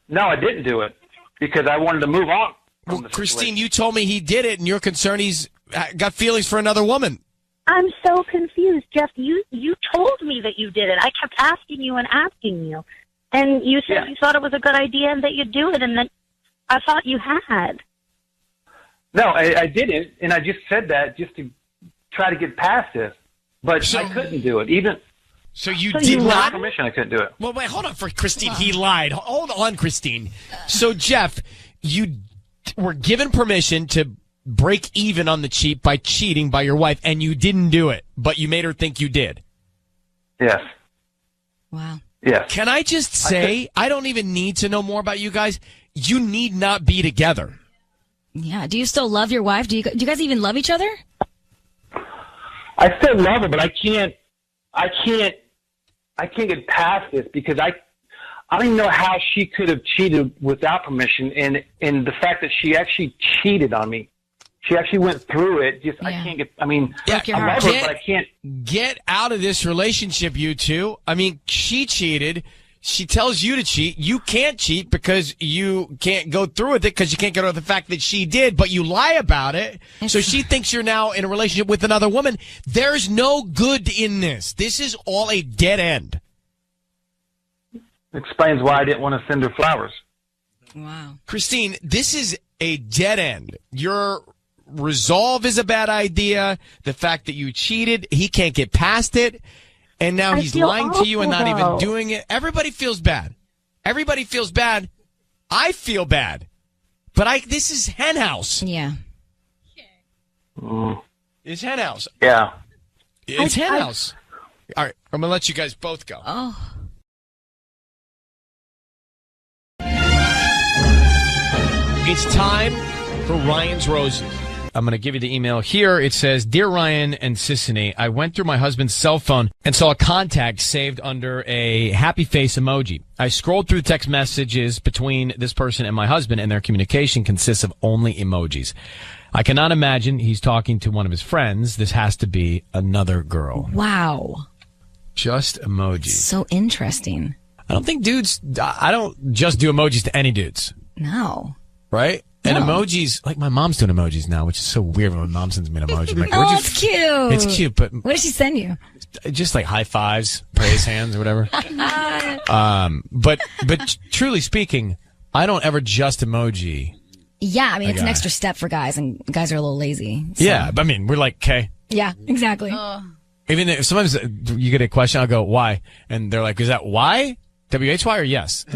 R: No, I didn't do it because I wanted to move on.
A: Well, Christine, you told me he did it, and you're concerned he's got feelings for another woman.
I: I'm so confused, Jeff. You told me that you did it. I kept asking you, and you said you thought it was a good idea and that you'd do it, and then I thought you had.
R: No, I didn't, and I just said that just to try to get past this, but I couldn't do it.
A: So you did not?
R: Permission, I couldn't do it.
A: Well, wait, hold on for Christine. He lied. Hold on, Christine. So, Jeff, you were given permission to break even on the cheat by cheating by your wife, and you didn't do it, but you made her think you did.
R: Yes.
K: Wow.
R: Yes.
A: Can I just say, I don't even need to know more about you guys. You need not be together.
K: Yeah. Do you still love your wife? Do you guys even love each other?
R: I still love her, but I can't get past this because I don't even know how she could have cheated without permission, and the fact that she actually cheated on me. She actually went through it. I can't get. I mean, I love her, but I can't
A: get out of this relationship. You two. I mean, she cheated. She tells you to cheat. You can't cheat because you can't go through with it because you can't get over the fact that she did, but you lie about it. So she thinks you're now in a relationship with another woman. There's no good in this. This is all a dead end.
R: Explains why I didn't want to send her flowers.
K: Wow.
A: Christine, this is a dead end. Your resolve is a bad idea. The fact that you cheated, he can't get past it. And now he's lying to you and not even doing it. Everybody feels bad. Everybody feels bad. I feel bad. But this is hen house.
K: Yeah.
A: It's hen house.
R: Yeah.
A: It's hen house. All right. I'm going to let you guys both go.
K: Oh.
A: It's time for Ryan's Roses. I'm going to give you the email here. It says, Dear Ryan and Sissany, I went through my husband's cell phone and saw a contact saved under a happy face emoji. I scrolled through text messages between this person and my husband, and their communication consists of only emojis. I cannot imagine he's talking to one of his friends. This has to be another girl.
K: Wow.
A: Just emojis.
K: So interesting.
A: I don't just do emojis to any dudes.
K: No.
A: Right? And emojis, like my mom's doing emojis now, which is so weird when my mom sends me an emoji. I'm like,
K: it's cute.
A: It's cute, but
K: what does she send you?
A: Just like high fives, praise hands, or whatever. But truly speaking, I don't ever just emoji.
K: Yeah, I mean it's an extra step for guys, and guys are a little lazy. So.
A: Yeah, but I mean we're like, okay.
K: Yeah, exactly.
A: Even if sometimes you get a question, I'll go, why? And they're like, is that why? WHY or yes?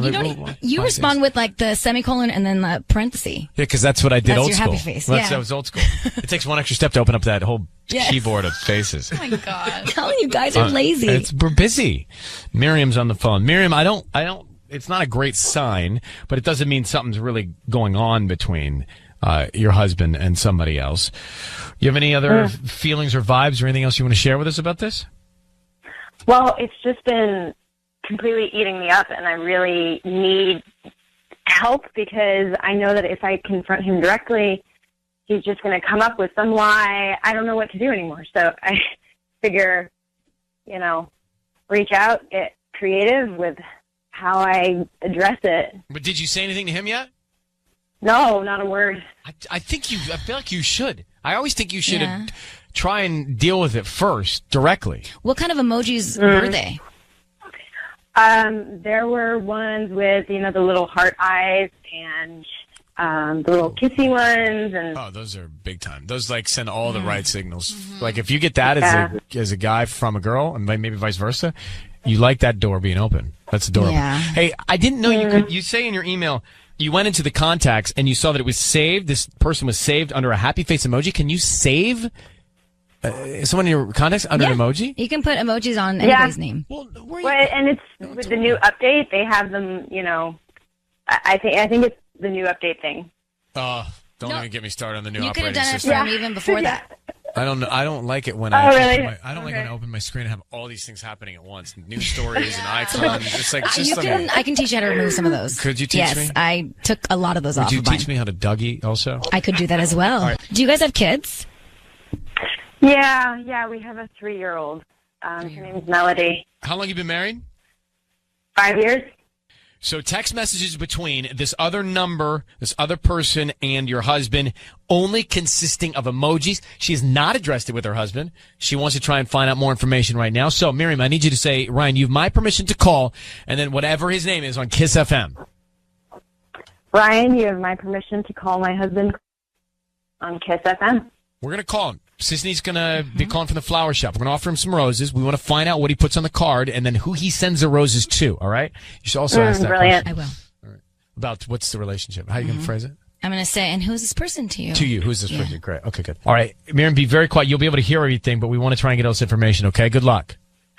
K: You respond with like the semicolon and then the parenthesis.
A: Yeah, because that's what I did old school.
K: That's your happy face.
A: That was old school. It takes one extra step to open up that whole keyboard of faces.
K: Oh my God. I'm telling you, guys are lazy.
A: We're busy. Miriam's on the phone. Miriam, I don't, it's not a great sign, but it doesn't mean something's really going on between your husband and somebody else. You have any other feelings or vibes or anything else you want to share with us about this?
C: Well, it's just been completely eating me up, and I really need help because I know that if I confront him directly, he's just going to come up with some lie. I don't know what to do anymore. So I figure, reach out, get creative with how I address it.
A: But did you say anything to him yet?
C: No, not a word.
A: I feel like you should. I always think you should try and deal with it first, directly.
K: What kind of emojis were they?
C: There were ones with, the little heart eyes and the little kissy ones. And
A: those are big time. Those send all the right signals. Mm-hmm. Like if you get that as a guy from a girl, and maybe vice versa, you like that door being open. That's adorable. Yeah. Hey, I didn't know you say in your email you went into the contacts and you saw that it was saved. This person was saved under a happy face emoji. Can you save someone in your contacts under an emoji?
K: You can put emojis on anybody's name.
C: Well, and it's with the new update. They have them. I think it's the new update thing.
A: Don't even get me started on the new
K: you
A: operating
K: system. You could have done it from even before that.
A: I don't know. I don't like it when
C: Oh,
A: I
C: really?
A: I don't like when I open my screen and have all these things happening at once. News stories and icons. It's like just
K: I can teach you how to remove some of those.
A: Could you teach me?
K: Yes, I took a lot of those off.
A: Would you
K: of mine.
A: teach me how to Dougie also?
K: I could do that as well.
A: All right.
K: Do you guys have kids?
C: Yeah, we have a 3-year-old. Her name's Melody.
A: How long you been married?
C: 5 years.
A: So text messages between this other number, this other person, and your husband, only consisting of emojis. She has not addressed it with her husband. She wants to try and find out more information right now. So, Miriam, I need you to say, Ryan, you have my permission to call, and then whatever his name is on Kiss FM.
C: Ryan, you have my permission to call my husband on Kiss FM.
A: We're going to call him. Sisney's going to be calling from the flower shop. We're going to offer him some roses. We want to find out what he puts on the card and then who he sends the roses to, all right? You should also ask that
C: brilliant.
A: question.
K: I will.
A: All right. About what's the relationship. How are you going to phrase it?
K: I'm going to say, and who's this person to you?
A: To you. Who's this person? Great. Okay, good. All right. Miriam, be very quiet. You'll be able to hear everything, but we want to try and get all this information, okay? Good luck.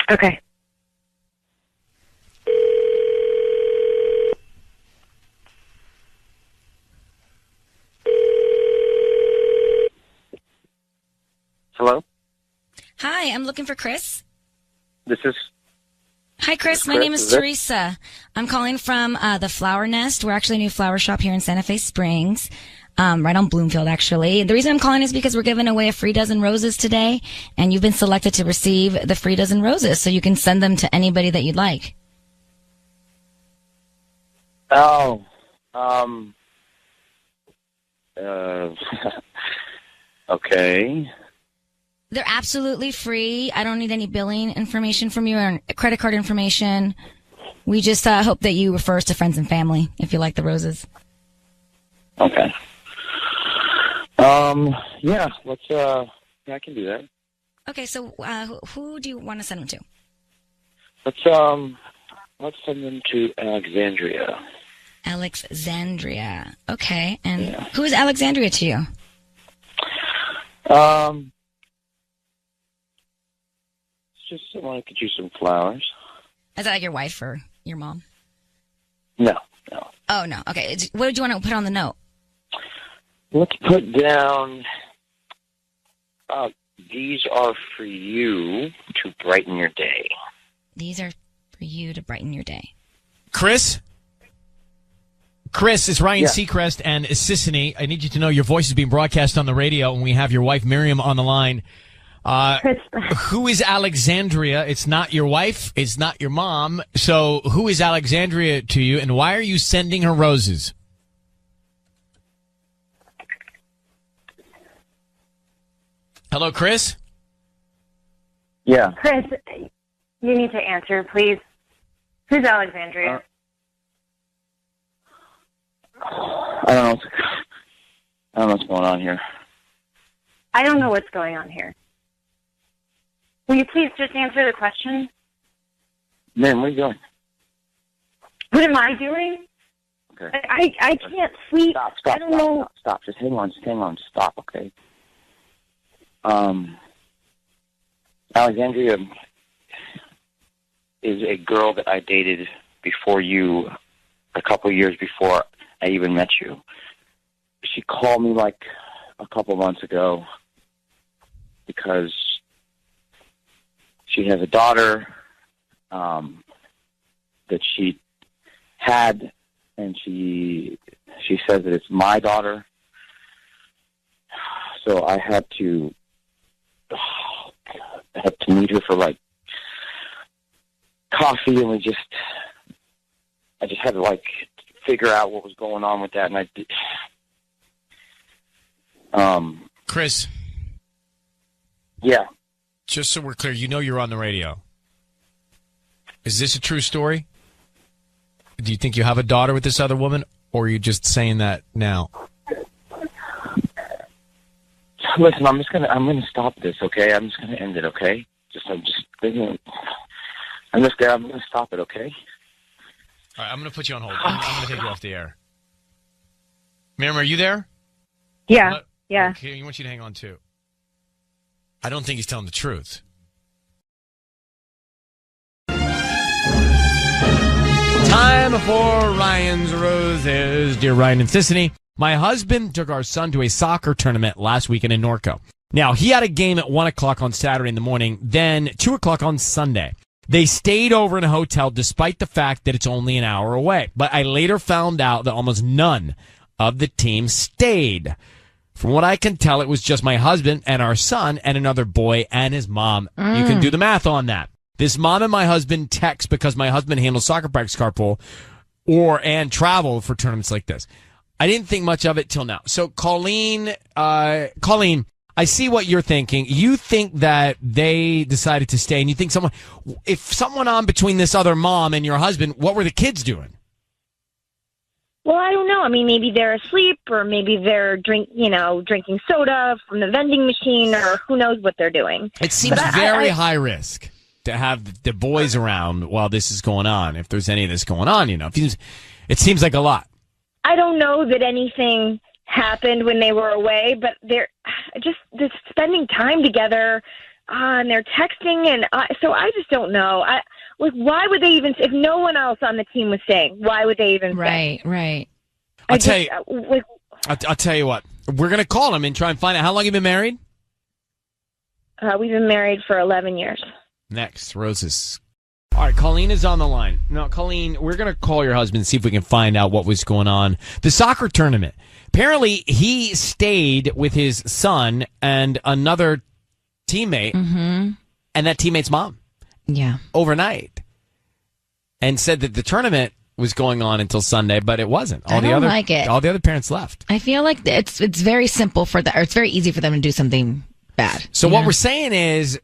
C: Okay.
S: Hello?
K: Hi, I'm looking for Chris.
S: This is...
K: Hi, Chris. My name is Teresa. I'm calling from the Flower Nest. We're actually a new flower shop here in Santa Fe Springs, right on Bloomfield, actually. The reason I'm calling is because we're giving away a free dozen roses today, and you've been selected to receive the free dozen roses, so you can send them to anybody that you'd like.
S: Oh, okay.
K: They're absolutely free. I don't need any billing information from you or credit card information. We just hope that you refer us to friends and family if you like the roses.
S: Okay. Yeah, yeah, I can do that.
K: Okay, so who do you want to send them to?
S: Let's send them to Alexandria.
K: Alexandria. Okay, and who is Alexandria to you?
S: Just someone who could use some flowers.
K: Is that like your wife or your mom?
S: No.
K: Oh, no. Okay. What do you want to put on the note?
S: Let's put down, these are for you to brighten your day.
K: These are for you to brighten your day.
A: Chris? Chris, it's Ryan Seacrest and Sissany. I need you to know your voice is being broadcast on the radio, and we have your wife, Miriam, on the line. Who is Alexandria? It's not your wife. It's not your mom. So who is Alexandria to you, and why are you sending her roses? Hello, Chris?
S: Yeah.
C: Chris, you need to answer, please. Who's Alexandria?
S: I don't know what's going on here.
C: I don't know what's going on here. Will you please just answer the question?
S: Man, where are you going?
C: What am I doing?
S: Okay.
C: I can't sleep. I don't know.
S: Stop. Just hang on. Stop, okay? Alexandria is a girl that I dated before you, a couple years before I even met you. She called me like a couple months ago because she has a daughter that she had, and she says that it's my daughter. So I had to meet her for like coffee, and I just had to like figure out what was going on with that, and I did.
A: Chris?
S: Yeah.
A: Just so we're clear, you know you're on the radio. Is this a true story? Do you think you have a daughter with this other woman, or are you just saying that now?
S: Listen, I'm gonna stop this, okay? I'm just gonna end it, okay? I'm gonna stop it, okay?
A: All right, I'm gonna put you on hold. I'm gonna take you off the air. Miriam, are you there?
C: Yeah. Yeah.
A: Okay, I want you to hang on too. I don't think he's telling the truth. Time for Ryan's Roses. Dear Ryan and Sissany, my husband took our son to a soccer tournament last weekend in Norco. Now, he had a game at 1 o'clock on Saturday in the morning, then 2 o'clock on Sunday. They stayed over in a hotel despite the fact that it's only an hour away. But I later found out that almost none of the team stayed. From what I can tell, it was just my husband and our son and another boy and his mom. You can do the math on that. This mom and my husband text because my husband handles soccer practice carpool and travel for tournaments like this. I didn't think much of it till now. So Colleen, I see what you're thinking. You think that they decided to stay, and you think if someone on between this other mom and your husband, what were the kids doing?
T: Well, I don't know. I mean, maybe they're asleep, or maybe they're drinking soda from the vending machine, or who knows what they're doing.
A: It seems very high risk to have the boys around while this is going on. If there's any of this going on, it seems like a lot.
T: I don't know that anything happened when they were away, but they're just spending time together, and they're texting, and so I just don't know. Why would they even? If no one else on the team was staying, why would they even?
B: Right.
A: I'll tell you what. We're gonna call him and try and find out how long you've been married.
T: We've been married for 11 years.
A: Next, Roses. All right, Colleen is on the line. Now, Colleen, we're going to call your husband and see if we can find out what was going on. The soccer tournament. Apparently, he stayed with his son and another teammate and that teammate's mom.
B: Yeah.
A: Overnight. And said that the tournament was going on until Sunday, but it wasn't.
K: I don't like it.
A: All the other parents left.
K: I feel like it's very simple it's very easy for them to do something bad.
A: So what we're saying is,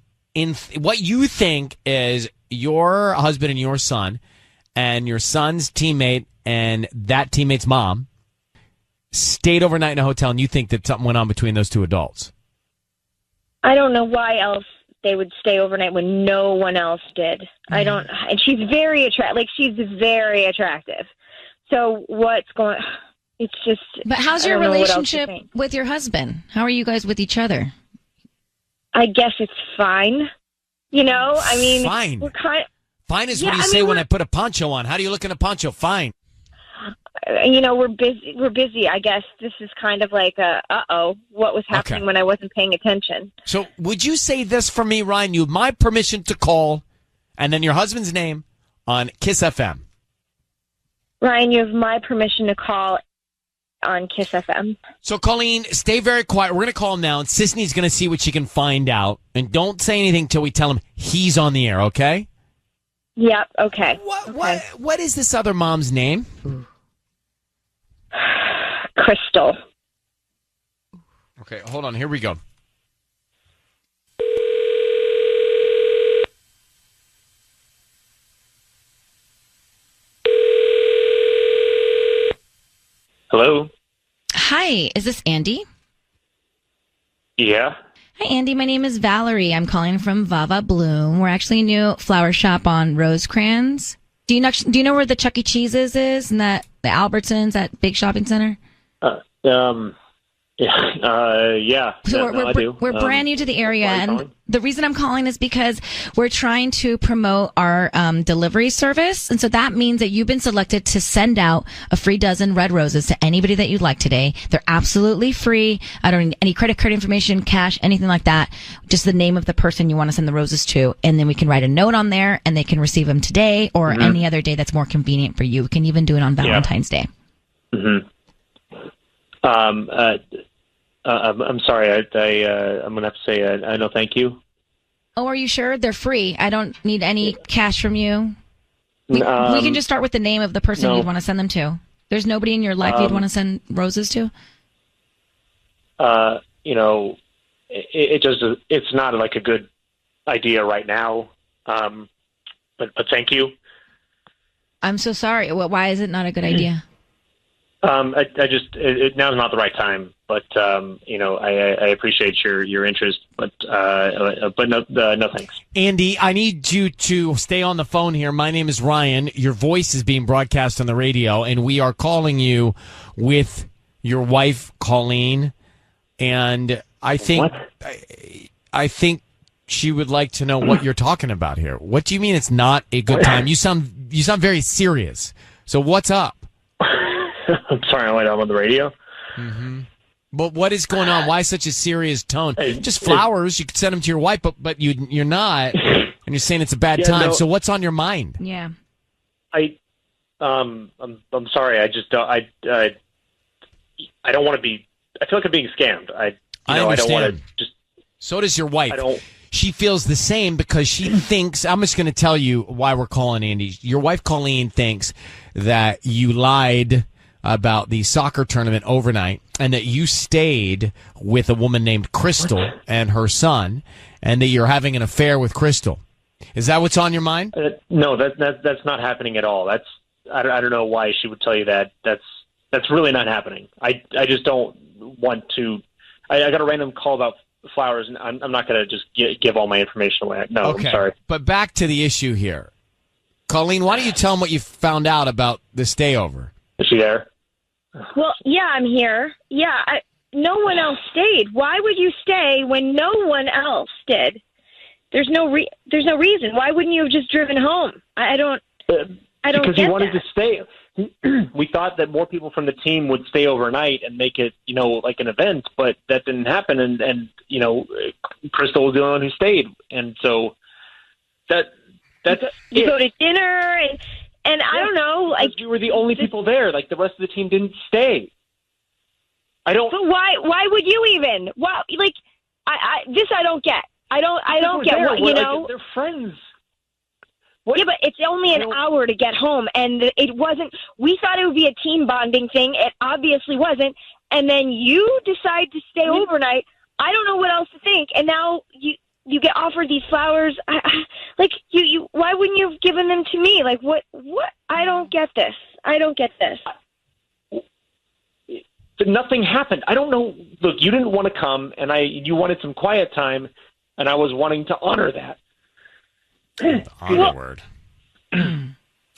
A: what you think is your husband and your son and your son's teammate and that teammate's mom stayed overnight in a hotel, and you think that something went on between those two adults.
T: I don't know why else they would stay overnight when no one else did. I don't, and she's very attractive. So what's going, it's just.
K: But how's your relationship with your husband? How are you guys with each other?
T: I guess it's fine. I mean,
A: fine.
T: We're
A: fine is what you say when I put a poncho on. How do you look in a poncho? Fine.
T: We're busy. We're busy. I guess this is kind of like what was happening when I wasn't paying attention.
A: So would you say this for me, Ryan? You have my permission to call, and then your husband's name on Kiss FM.
T: Ryan, you have my permission to call on Kiss FM.
A: So, Colleen, stay very quiet. We're going to call him now, and Sisney's going to see what she can find out. And don't say anything till we tell him he's on the air, okay?
T: Yep, okay.
A: What is this other mom's name?
T: Crystal.
A: Okay, hold on. Here we go.
M: Hello?
K: Hi, is this Andy?
M: Yeah.
K: Hi, Andy. My name is Valerie. I'm calling from Vava Bloom. We're actually a new flower shop on Rosecrans. Do you know where the Chuck E. Cheese's is and the Albertsons, that big shopping center?
M: Yeah.
K: So
M: I do.
K: We're brand new to the area, and the reason I'm calling is because we're trying to promote our delivery service, and so that means that you've been selected to send out a free dozen red roses to anybody that you'd like today. They're absolutely free. I don't need any credit card information, cash, anything like that. Just the name of the person you want to send the roses to, and then we can write a note on there, and they can receive them today or any other day that's more convenient for you. We can even do it on Valentine's Day.
M: Mm-hmm. I'm sorry. I'm gonna have to say no, thank you.
K: Oh, are you sure? They're free. I don't need any cash from you. We can just start with the name of the person you'd want to send them to. There's nobody in your life you'd want to send roses to?
M: It's not like a good idea right now. But thank you.
K: I'm so sorry. Why is it not a good idea?
M: Now's not the right time, but I appreciate your interest, but no thanks.
A: Andy, I need you to stay on the phone here. My name is Ryan. Your voice is being broadcast on the radio, and we are calling you with your wife, Colleen. And I think she would like to know what you're talking about here. What do you mean it's not a good time? You sound very serious. So what's up?
M: I'm sorry, I'm on the radio.
A: Mm-hmm. But what is going on? Why such a serious tone? Just flowers. You could send them to your wife, but you're not, and you're saying it's a bad time.
U: No.
A: So what's on your mind?
K: Yeah.
U: I'm sorry. I just don't. I don't want to be. I feel like I'm being scammed. I
A: understand.
U: don't want to just.
A: So does your wife. She feels the same because she thinks. I'm just going to tell you why we're calling Andy. Your wife Colleen thinks that you lied about the soccer tournament overnight and that you stayed with a woman named Crystal and her son, and that you're having an affair with Crystal. Is that what's on your mind?
U: No, that's not happening at all. I don't know why she would tell you that. That's really not happening. I just don't want to. I got a random call about flowers, and I'm not going to just give all my information away. No,
A: Okay.
U: I'm sorry.
A: But back to the issue here. Colleen, why don't you tell them what you found out about the stayover?
U: Is she there?
T: Well, yeah, I'm here. Yeah, no one else stayed. Why would you stay when no one else did? There's no reason. Why wouldn't you have just driven home? I don't
U: Because he
T: get
U: wanted
T: that.
U: to stay. We thought that more people from the team would stay overnight and make it, like an event, but that didn't happen. And Crystal was the only one who stayed, and so that's
T: you go to dinner and I don't know, like
U: you were the only people there. Like the rest of the team didn't stay. I don't.
T: But why would you even? Why? Like this I don't get. I don't get what
U: Like,
T: know.
U: they're friends.
T: Yeah, but it's only an hour to get home, and it wasn't. We thought it would be a team bonding thing. It obviously wasn't. And then you decide to stay overnight. I don't know what else to think. And now you get offered these flowers. Like you. Why wouldn't you have given them to me? Like what? I don't get this. I don't get this.
U: Nothing happened. I don't know. Look, you didn't want to come, and you wanted some quiet time, and I was wanting to honor that.
A: Honor word.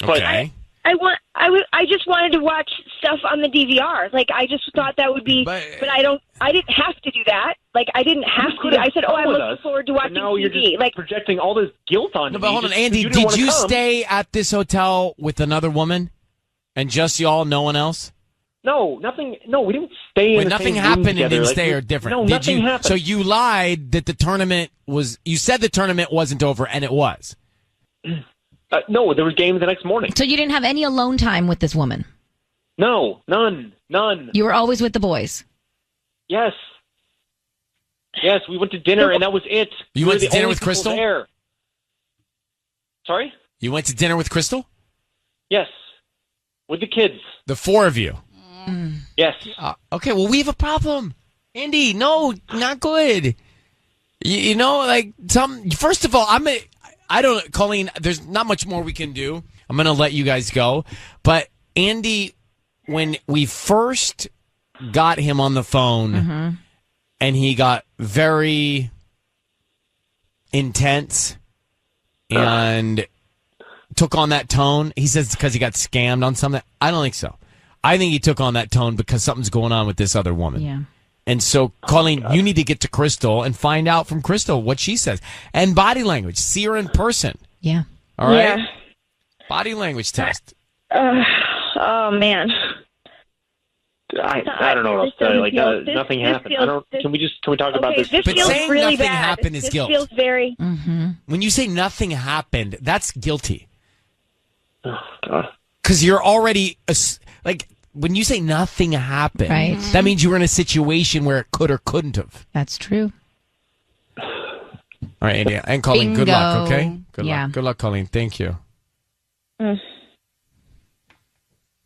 A: Okay.
T: I just wanted to watch stuff on the DVR. Like I just thought that would be, but I didn't have to do that. Like I didn't have to. I said, I'm looking forward to watching
U: now
T: TV.
U: You're just
T: like
U: projecting all this guilt on me.
A: No, but hold on,
U: just-
A: Andy.
U: you didn't
A: Did you
U: wanna come.
A: stay at this hotel with another woman, and just y'all, no one else?
U: No, nothing. No, we didn't stay.
A: When
U: in the
A: nothing
U: same room
A: happened and
U: together.
A: didn't
U: Like,
A: stay
U: we-
A: are different.
U: No,
A: Did
U: nothing
A: you?
U: happened.
A: So you lied that the tournament was. You said the tournament wasn't over, and it was.
U: No, there was games the next morning.
K: So you didn't have any alone time with this woman?
U: No, none.
K: You were always with the boys?
U: Yes, we went to dinner, and that was it.
A: You
U: We
A: went
U: were
A: to
U: the
A: dinner
U: only
A: with
U: people
A: Crystal?
U: there. Sorry?
A: You went to dinner with Crystal?
U: Yes, with the kids.
A: The four of you.
U: Yes.
A: Okay. Well, we have a problem, Andy. No, not good. You know, like First of all, I don't, Colleen. There's not much more we can do. I'm going to let you guys go. But Andy, when we first got him on the phone, and he got very intense and took on that tone. He says it's because he got scammed on something. I don't think so. I think he took on that tone because something's going on with this other woman.
K: Yeah.
A: And so, Colleen, you need to get to Crystal and find out from Crystal what she says. And body language. See her in person.
K: Yeah.
A: All right?
T: Yeah.
A: Body language test.
T: Oh man.
U: I don't know what else to tell you. Like nothing happened. Can we talk about this?
T: This
A: But
T: feels
A: saying
T: really
A: nothing
T: bad.
A: happened is
T: this
A: guilt.
T: feels very.
A: When you say nothing happened, that's guilty.
U: Oh, God.
A: Because you're already, like, when you say nothing happened,
K: Right.
A: that means you were in a situation where it could or couldn't have.
K: That's true.
A: All right, Andy. And Colleen, good luck, okay? Good luck. Good luck, Colleen. Thank you.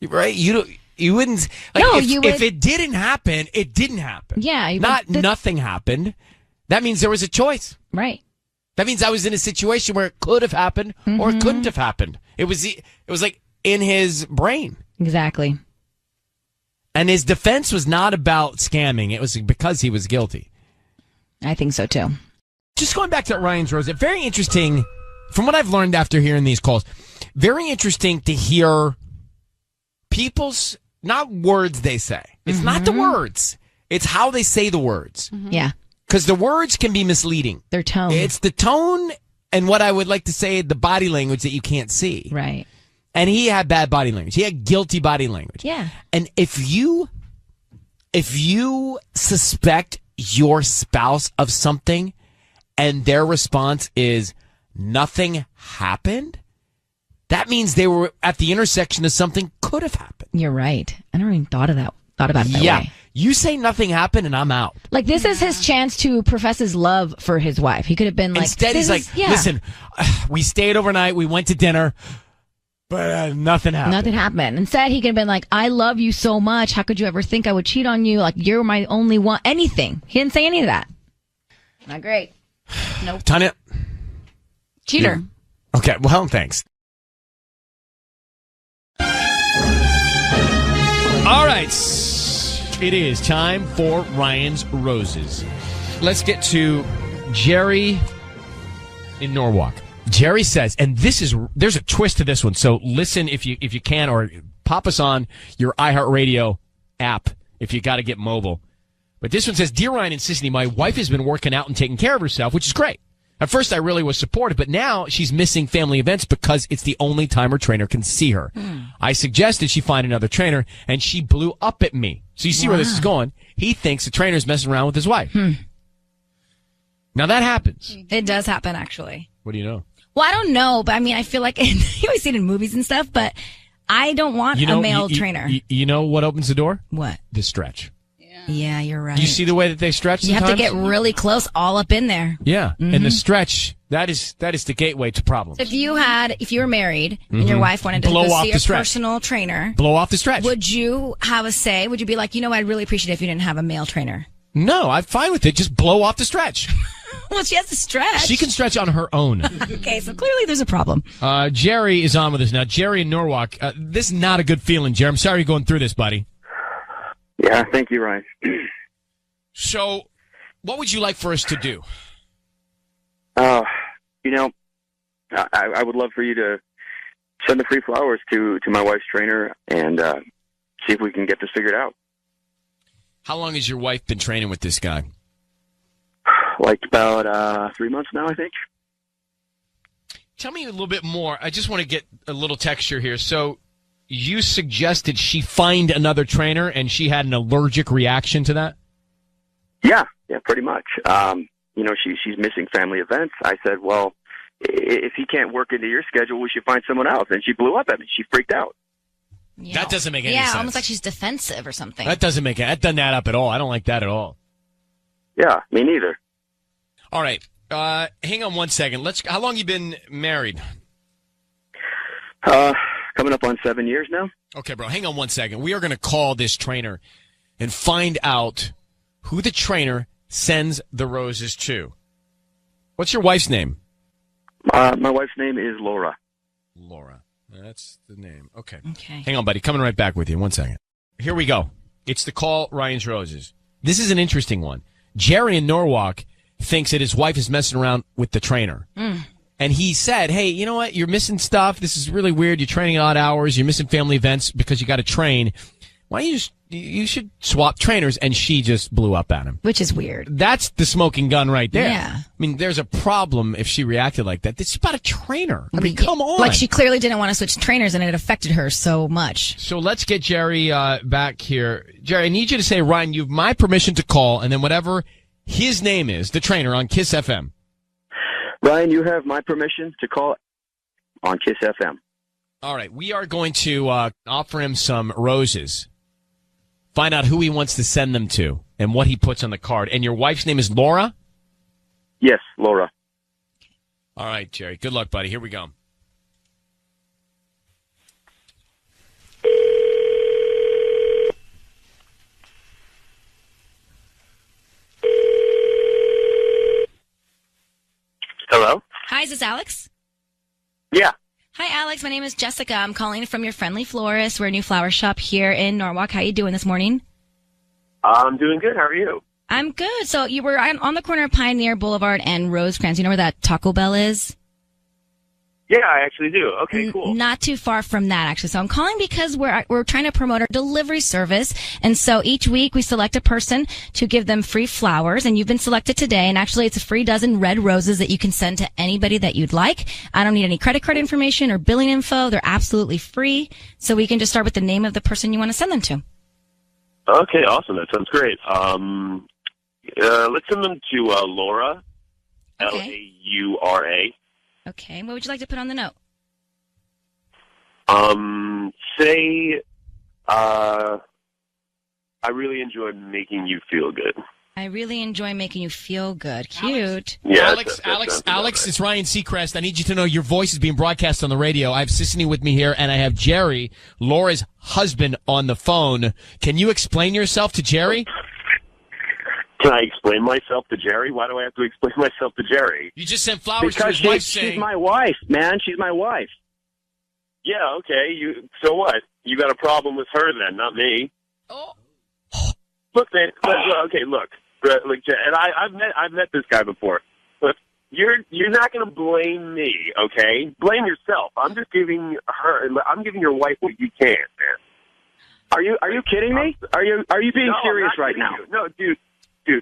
A: Right? You wouldn't, like,
K: No,
A: if it didn't happen, it didn't happen.
K: Yeah.
A: Nothing happened. That means there was a choice.
K: Right.
A: That means I was in a situation where it could have happened or it couldn't have happened. It was like in his brain.
K: Exactly.
A: And his defense was not about scamming. It was because he was guilty.
K: I think so too.
A: Just going back to Ryan's Rose, very interesting, from what I've learned after hearing these calls, very interesting to hear people's, not words they say. It's not the words. It's how they say the words.
K: Yeah.
A: Because the words can be misleading.
K: Their tone.
A: It's the tone and what I would like to say, the body language that you can't see.
K: Right.
A: And he had bad body language. He had guilty body language.
K: Yeah.
A: And if you If you suspect your spouse of something and their response is nothing happened, that means they were at the intersection of something could have happened.
K: You're right. I never even thought about it that way.
A: You say nothing happened and I'm out.
K: Like, this is his chance to profess his love for his wife. He could have been like...
A: Instead, he's like, listen, we stayed overnight, we went to dinner, but nothing happened.
K: Nothing happened. Instead, he could have been like, I love you so much. How could you ever think I would cheat on you? Like, you're my only one. Anything. He didn't say any of that. Not great. Nope.
A: Tanya?
K: Cheater.
A: Okay, well, thanks. All right. It is time for Ryan's Roses. Let's get to Jerry in Norwalk. Jerry says, and there's a twist to this one, so listen if you can, or pop us on your iHeartRadio app if you got to get mobile. But this one says, Dear Ryan and Sissany, my wife has been working out and taking care of herself, which is great. At first, I really was supportive, but now she's missing family events because it's the only time her trainer can see her. I suggested she find another trainer, and she blew up at me. So you see where this is going. He thinks the trainer's messing around with his wife. Now, that happens.
K: It does happen, actually.
A: What do you know?
K: Well, I don't know, but I mean, I feel like you always see it in movies and stuff, but I don't want a male trainer.
A: You know what opens the door?
K: What?
A: The stretch.
K: Yeah, you're right.
A: You see the way that they stretch sometimes?
K: You have to get really close, all up in there.
A: Yeah, and the stretch, that is the gateway to problems.
K: If you were married and your wife wanted to
A: Blow
K: go
A: off
K: see
A: the
K: a
A: stretch.
K: personal trainer,
A: Blow off the stretch.
K: would you have a say? Would you be like, I'd really appreciate it if you didn't have a male trainer?
A: No, I'm fine with it. Just blow off the stretch.
K: Well, she has to stretch.
A: She can stretch on her own.
K: Okay, so clearly there's a problem.
A: Jerry is on with us now. Jerry in Norwalk. This is not a good feeling, Jerry. I'm sorry you're going through this, buddy.
E: Yeah, thank you, Ryan.
A: So, what would you like for us to do?
E: I would love for you to send the free flowers to my wife's trainer and see if we can get this figured out.
A: How long has your wife been training with this guy?
E: Like about 3 months now, I think.
A: Tell me a little bit more. I just want to get a little texture here. So, you suggested she find another trainer and she had an allergic reaction to that?
E: Yeah, pretty much. She's missing family events. I said, well, if he can't work into your schedule, we should find someone else. And she blew up at me. She freaked out.
K: Yeah.
A: That doesn't make any sense.
K: Yeah, almost like she's defensive or something.
A: That doesn't add up at all. I don't like that at all.
E: Yeah, me neither.
A: All right. Hang on one second. How long you been married?
E: Coming up on 7 years now.
A: Okay, bro. Hang on one second. We are going to call this trainer and find out who the trainer sends the roses to. What's your wife's name?
E: My wife's name is Laura.
A: Laura. That's the name. Okay.
K: Okay.
A: Hang on, buddy. Coming right back with you. 1 second. Here we go. It's the call Ryan's Roses. This is an interesting one. Jerry in Norwalk thinks that his wife is messing around with the trainer. And he said, hey, you know what? You're missing stuff. This is really weird. You're training odd hours. You're missing family events because you got to train. Why don't you should swap trainers? And she just blew up at him.
K: Which is weird.
A: That's the smoking gun right there.
K: Yeah.
A: I mean, there's a problem if she reacted like that. It's about a trainer. I mean, come on.
K: Like, she clearly didn't want to switch trainers, and it affected her so much.
A: So let's get Jerry back here. Jerry, I need you to say, Ryan, you have my permission to call, and then whatever his name is, the trainer on Kiss FM.
E: Ryan, you have my permission to call on Kiss FM.
A: All right. We are going to offer him some roses. Find out who he wants to send them to and what he puts on the card. And your wife's name is Laura?
E: Yes, Laura.
A: All right, Jerry. Good luck, buddy. Here we go.
E: Hello?
K: Hi, is this Alex?
E: Yeah.
K: Hi, Alex. My name is Jessica. I'm calling from your friendly florist. We're a new flower shop here in Norwalk. How you doing this morning?
E: I'm doing good. How are you?
K: I'm good. So you were on the corner of Pioneer Boulevard and Rosecrans. You know where that Taco Bell is?
E: Yeah, I actually do. Okay, cool.
K: Not too far from that, actually. So I'm calling because we're trying to promote our delivery service. And so each week we select a person to give them free flowers. And you've been selected today. And actually it's a free dozen red roses that you can send to anybody that you'd like. I don't need any credit card information or billing info. They're absolutely free. So we can just start with the name of the person you want to send them to.
D: Okay, awesome. That sounds great. Let's send them to Laura, Laura.
K: Okay. What would you like to put on the note?
D: Say, I really enjoyed making you feel good.
K: I really enjoy making you feel good. Cute.
D: Yeah,
A: Alex, it's Ryan Seacrest. I need you to know your voice is being broadcast on the radio. I have Sissany with me here, and I have Jerry, Laura's husband, on the phone. Can you explain yourself to Jerry?
D: Can I explain myself to Jerry? Why do I have to explain myself to Jerry?
A: You just sent flowers
E: because
A: to his wife saying...
E: she's my wife, man. She's my wife.
D: Yeah, okay. So what? You got a problem with her then, not me.
A: Oh.
D: Look, man. Okay, look. And I've met this guy before. Look, you're not going to blame me, okay? Blame yourself. I'm just giving your wife what you can, man.
E: Are you kidding me? Are you being serious right now?
D: No, dude,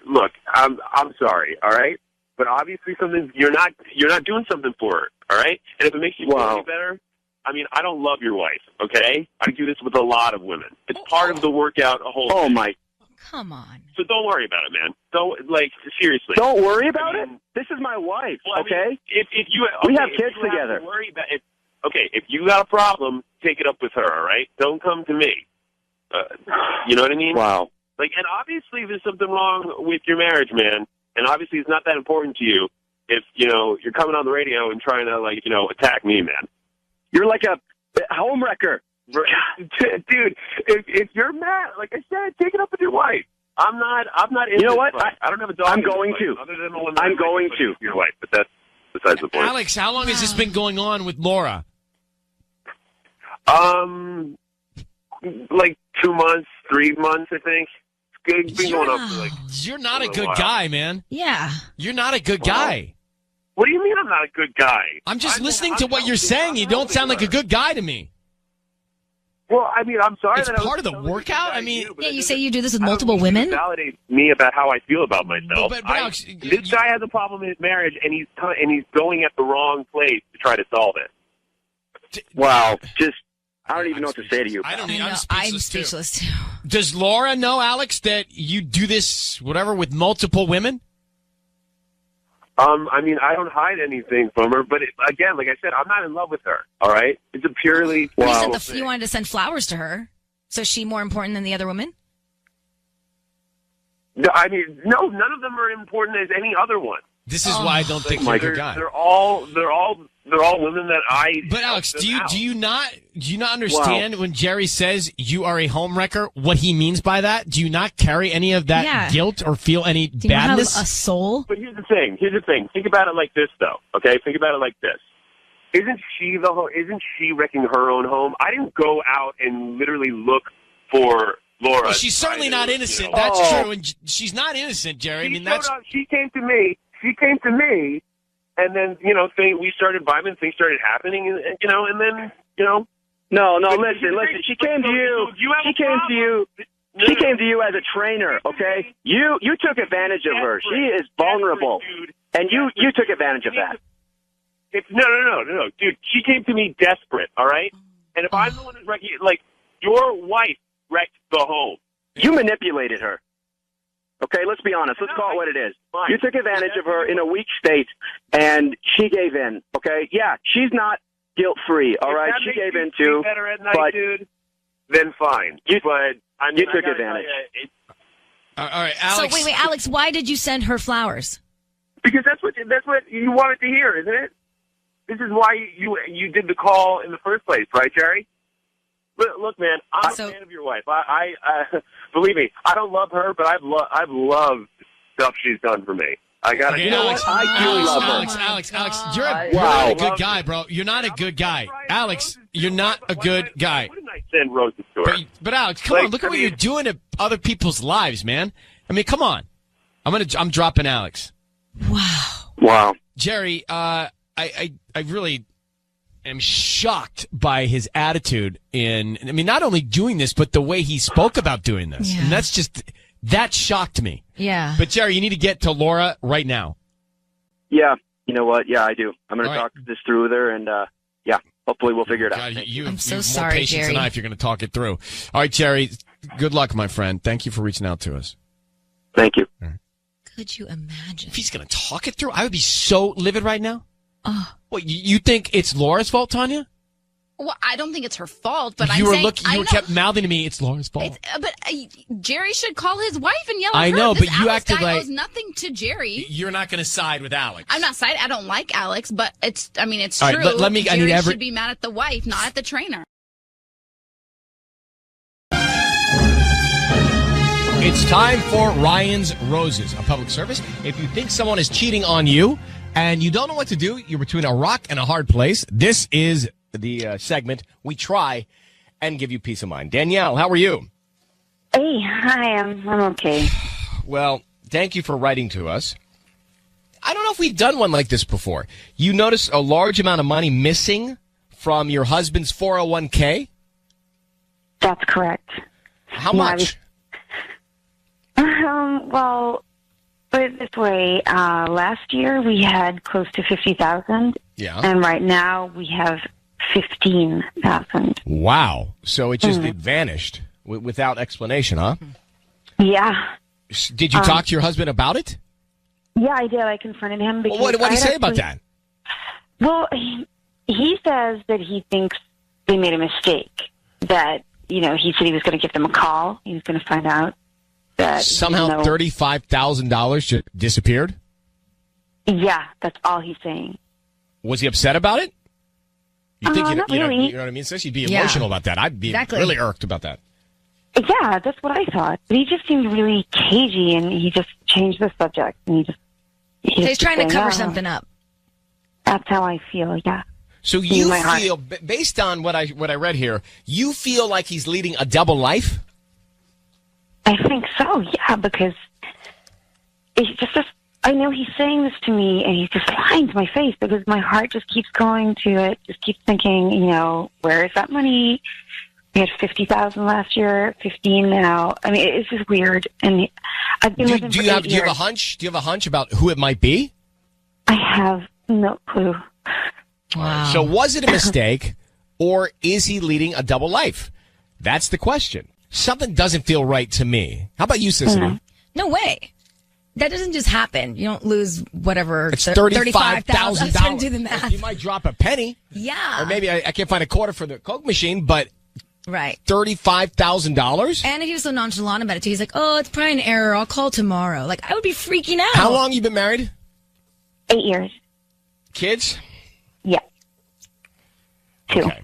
D: look, I'm sorry, all right? But obviously you're not doing something for her, all right? And if it makes you feel any better, I mean, I don't love your wife, okay? I do this with a lot of women. It's part of the workout whole thing.
E: My.
K: Come on.
D: So don't worry about it, man. Seriously.
E: Don't worry about it? This is my wife, okay?
D: If
E: we have kids together.
D: If you got a problem, take it up with her, all right? Don't come to me. You know what I mean?
E: Wow.
D: And obviously there's something wrong with your marriage, man. And obviously it's not that important to you if, you're coming on the radio and trying to, attack me, man.
E: You're like a home wrecker.
D: Dude, if you're mad, like I said, take it up with your wife. I'm not in
E: You know what?
D: I don't have a dog.
E: I'm going to.
D: Other than the one that
E: I'm going to.
D: Your wife, but that's besides the point.
A: Alex, how long has this been going on with Laura?
D: 2 months, 3 months, I think. It's been going on for
A: You're not a good guy, man.
K: Yeah.
A: You're not a good guy.
D: What do you mean I'm not a good guy?
A: I'm just listening to what you're saying. You don't sound like a good guy to me.
D: Well, I mean, I'm sorry
A: it's
D: that
A: part of the workout. I mean,
K: you say you do this with multiple women.
D: Validate me about how I feel about myself.
A: But Alex,
D: this guy has a problem in his marriage, and he's going at the wrong place to try to solve it.
E: Wow, I don't even know what to say to you.
K: I'm speechless too.
A: Does Laura know, Alex, that you do this, whatever, with multiple women?
D: I mean, I don't hide anything from her, but again, like I said, I'm not in love with her. All right, it's a purely.
K: You said you wanted to send flowers to her, so is she more important than the other women?
D: No, I mean, no, none of them are important as any other one.
A: This is why I don't think you're a good guy.
D: They're all women that I.
A: But Alex, do you not understand when Jerry says you are a home wrecker? What he means by that? Do you not carry any of that guilt or feel any
K: do
A: badness?
K: You have a soul?
D: But here's the thing. Think about it like this, though. Okay, think about it like this. Isn't she wrecking her own home? I didn't go out and literally look for Laura.
A: Well, she's certainly not innocent. That's true, and she's not innocent, Jerry.
D: She came to me. And then, we started vibing, things started happening, and then.
E: No, listen. She came to you. She came to you as a trainer, okay? You took advantage of her. She is vulnerable. And you took advantage of that.
D: No. Dude, she came to me desperate, all right? And if I'm the one who's wrecking it, your wife wrecked the home.
E: You manipulated her. Okay, let's be honest. Let's call it what it is. You took advantage of her in a weak state, and she gave in, okay? Yeah, she's not guilt-free, all right? She gave in, too.
D: Better at night, dude, then fine. You took advantage.
A: All right, Alex.
K: So, wait, Alex, why did you send her flowers?
D: Because that's what you wanted to hear, isn't it? This is why you did the call in the first place, right, Jerry? Look, man, I'm a fan of your wife. I believe me, I don't love her, but I've loved stuff she's done for me.
A: Alex,
E: I do love her.
A: Alex, you're not a good guy, bro. You're not a good guy. Alex, you're not a good guy.
D: Wouldn't I send roses to her?
A: But Alex, come on, look at what you're doing to other people's lives, man. I mean, come on. I'm dropping Alex.
E: Wow.
A: Jerry, I really am shocked by his attitude not only doing this, but the way he spoke about doing this. Yeah. And that shocked me.
K: Yeah.
A: But Jerry, you need to get to Laura right now.
E: Yeah. You know what? Yeah, I do. I'm going to talk this through with her, and hopefully we'll figure it out.
K: I'm so
A: you have
K: sorry,
A: more patience
K: Jerry.
A: than I if you're going to talk it through. All right, Jerry, Good luck, my friend. Thank you for reaching out to us.
E: Thank you.
K: Could you imagine?
A: If he's going to talk it through, I would be so livid right now.
K: Oh.
A: What, you think it's Laura's fault, Tanya?
N: Well, I don't think it's her fault, but
A: You
N: I'm
A: were
N: saying
A: you kept mouthing to me, it's Laura's fault.
N: But Jerry should call his wife and yell at
A: I
N: her.
A: know,
N: This
A: but you
N: Alex
A: acted
N: guy
A: like-
N: owes nothing to Jerry.
A: You're not going to side with Alex.
N: I'm not saying I don't like Alex, but it's
A: All
N: true.
A: right, let me- I
N: Jerry
A: need
N: should be mad at the wife, not at the trainer.
A: It's time for Ryan's Roses, a public service. If you think someone is cheating on you and you don't know what to do, you're between a rock and a hard place, this is the segment we try and give you peace of mind. Danielle, how are you?
G: Hey, hi, I'm okay.
A: Well, thank you for writing to us. I don't know if we've done one like this before. You notice a large amount of money missing from your husband's 401k?
G: That's correct.
A: How much?
G: Well, put it this way. Last year we had close to 50,000.
A: Yeah.
G: And right now we have 15,000.
A: Wow. So it just it vanished without explanation, huh?
G: Yeah.
A: Did you talk to your husband about it?
G: Yeah, I did. I confronted him. Because
A: What did he say about
G: actually-
A: that?
G: Well, he says that he thinks they made a mistake. That, he said he was going to give them a call. He was going to find out that
A: Somehow $35,000 just disappeared?
G: Yeah, that's all he's saying.
A: Was he upset about it? You think
G: not really.
A: you know what I mean, sis? You'd be
G: Yeah.
A: emotional about that. I'd be really irked about that.
G: Yeah, that's what I thought. But he just seemed really cagey, and he just changed the subject. And
K: He's trying to
G: saying,
K: cover
G: "Oh."
K: something up.
G: That's how I feel. Yeah.
A: So
G: In
A: you
G: my heart.
A: feel, based on what I read here, you feel like he's leading a double life?
G: I think so. Yeah, because it's just. I know he's saying this to me, and he's just lying to my face because my heart just keeps going to it. Just keeps thinking, where is that money? We had 50,000 last year, 15 now. I mean, it's just weird. And I've been with him
A: Do
G: for
A: you
G: 8
A: have a
G: years.
A: hunch? Do you have a hunch about who it might be?
G: I have no clue.
K: Wow.
A: So was it a mistake, or is he leading a double life? That's the question. Something doesn't feel right to me. How about you, Sissany?
K: No way. That doesn't just happen. You don't lose whatever.
A: It's
K: $35,000. I was trying
A: $35,000.
K: to do the math.
A: You might drop a penny.
K: Yeah.
A: Or maybe I can't find a quarter for the Coke machine, but
K: Right.
A: $35,000?
K: And he was so nonchalant about it, too. He's like, oh, it's probably an error. I'll call tomorrow. Like, I would be freaking out.
A: How long you been married?
G: 8 years.
A: Kids?
G: Yeah. 2.
A: Okay.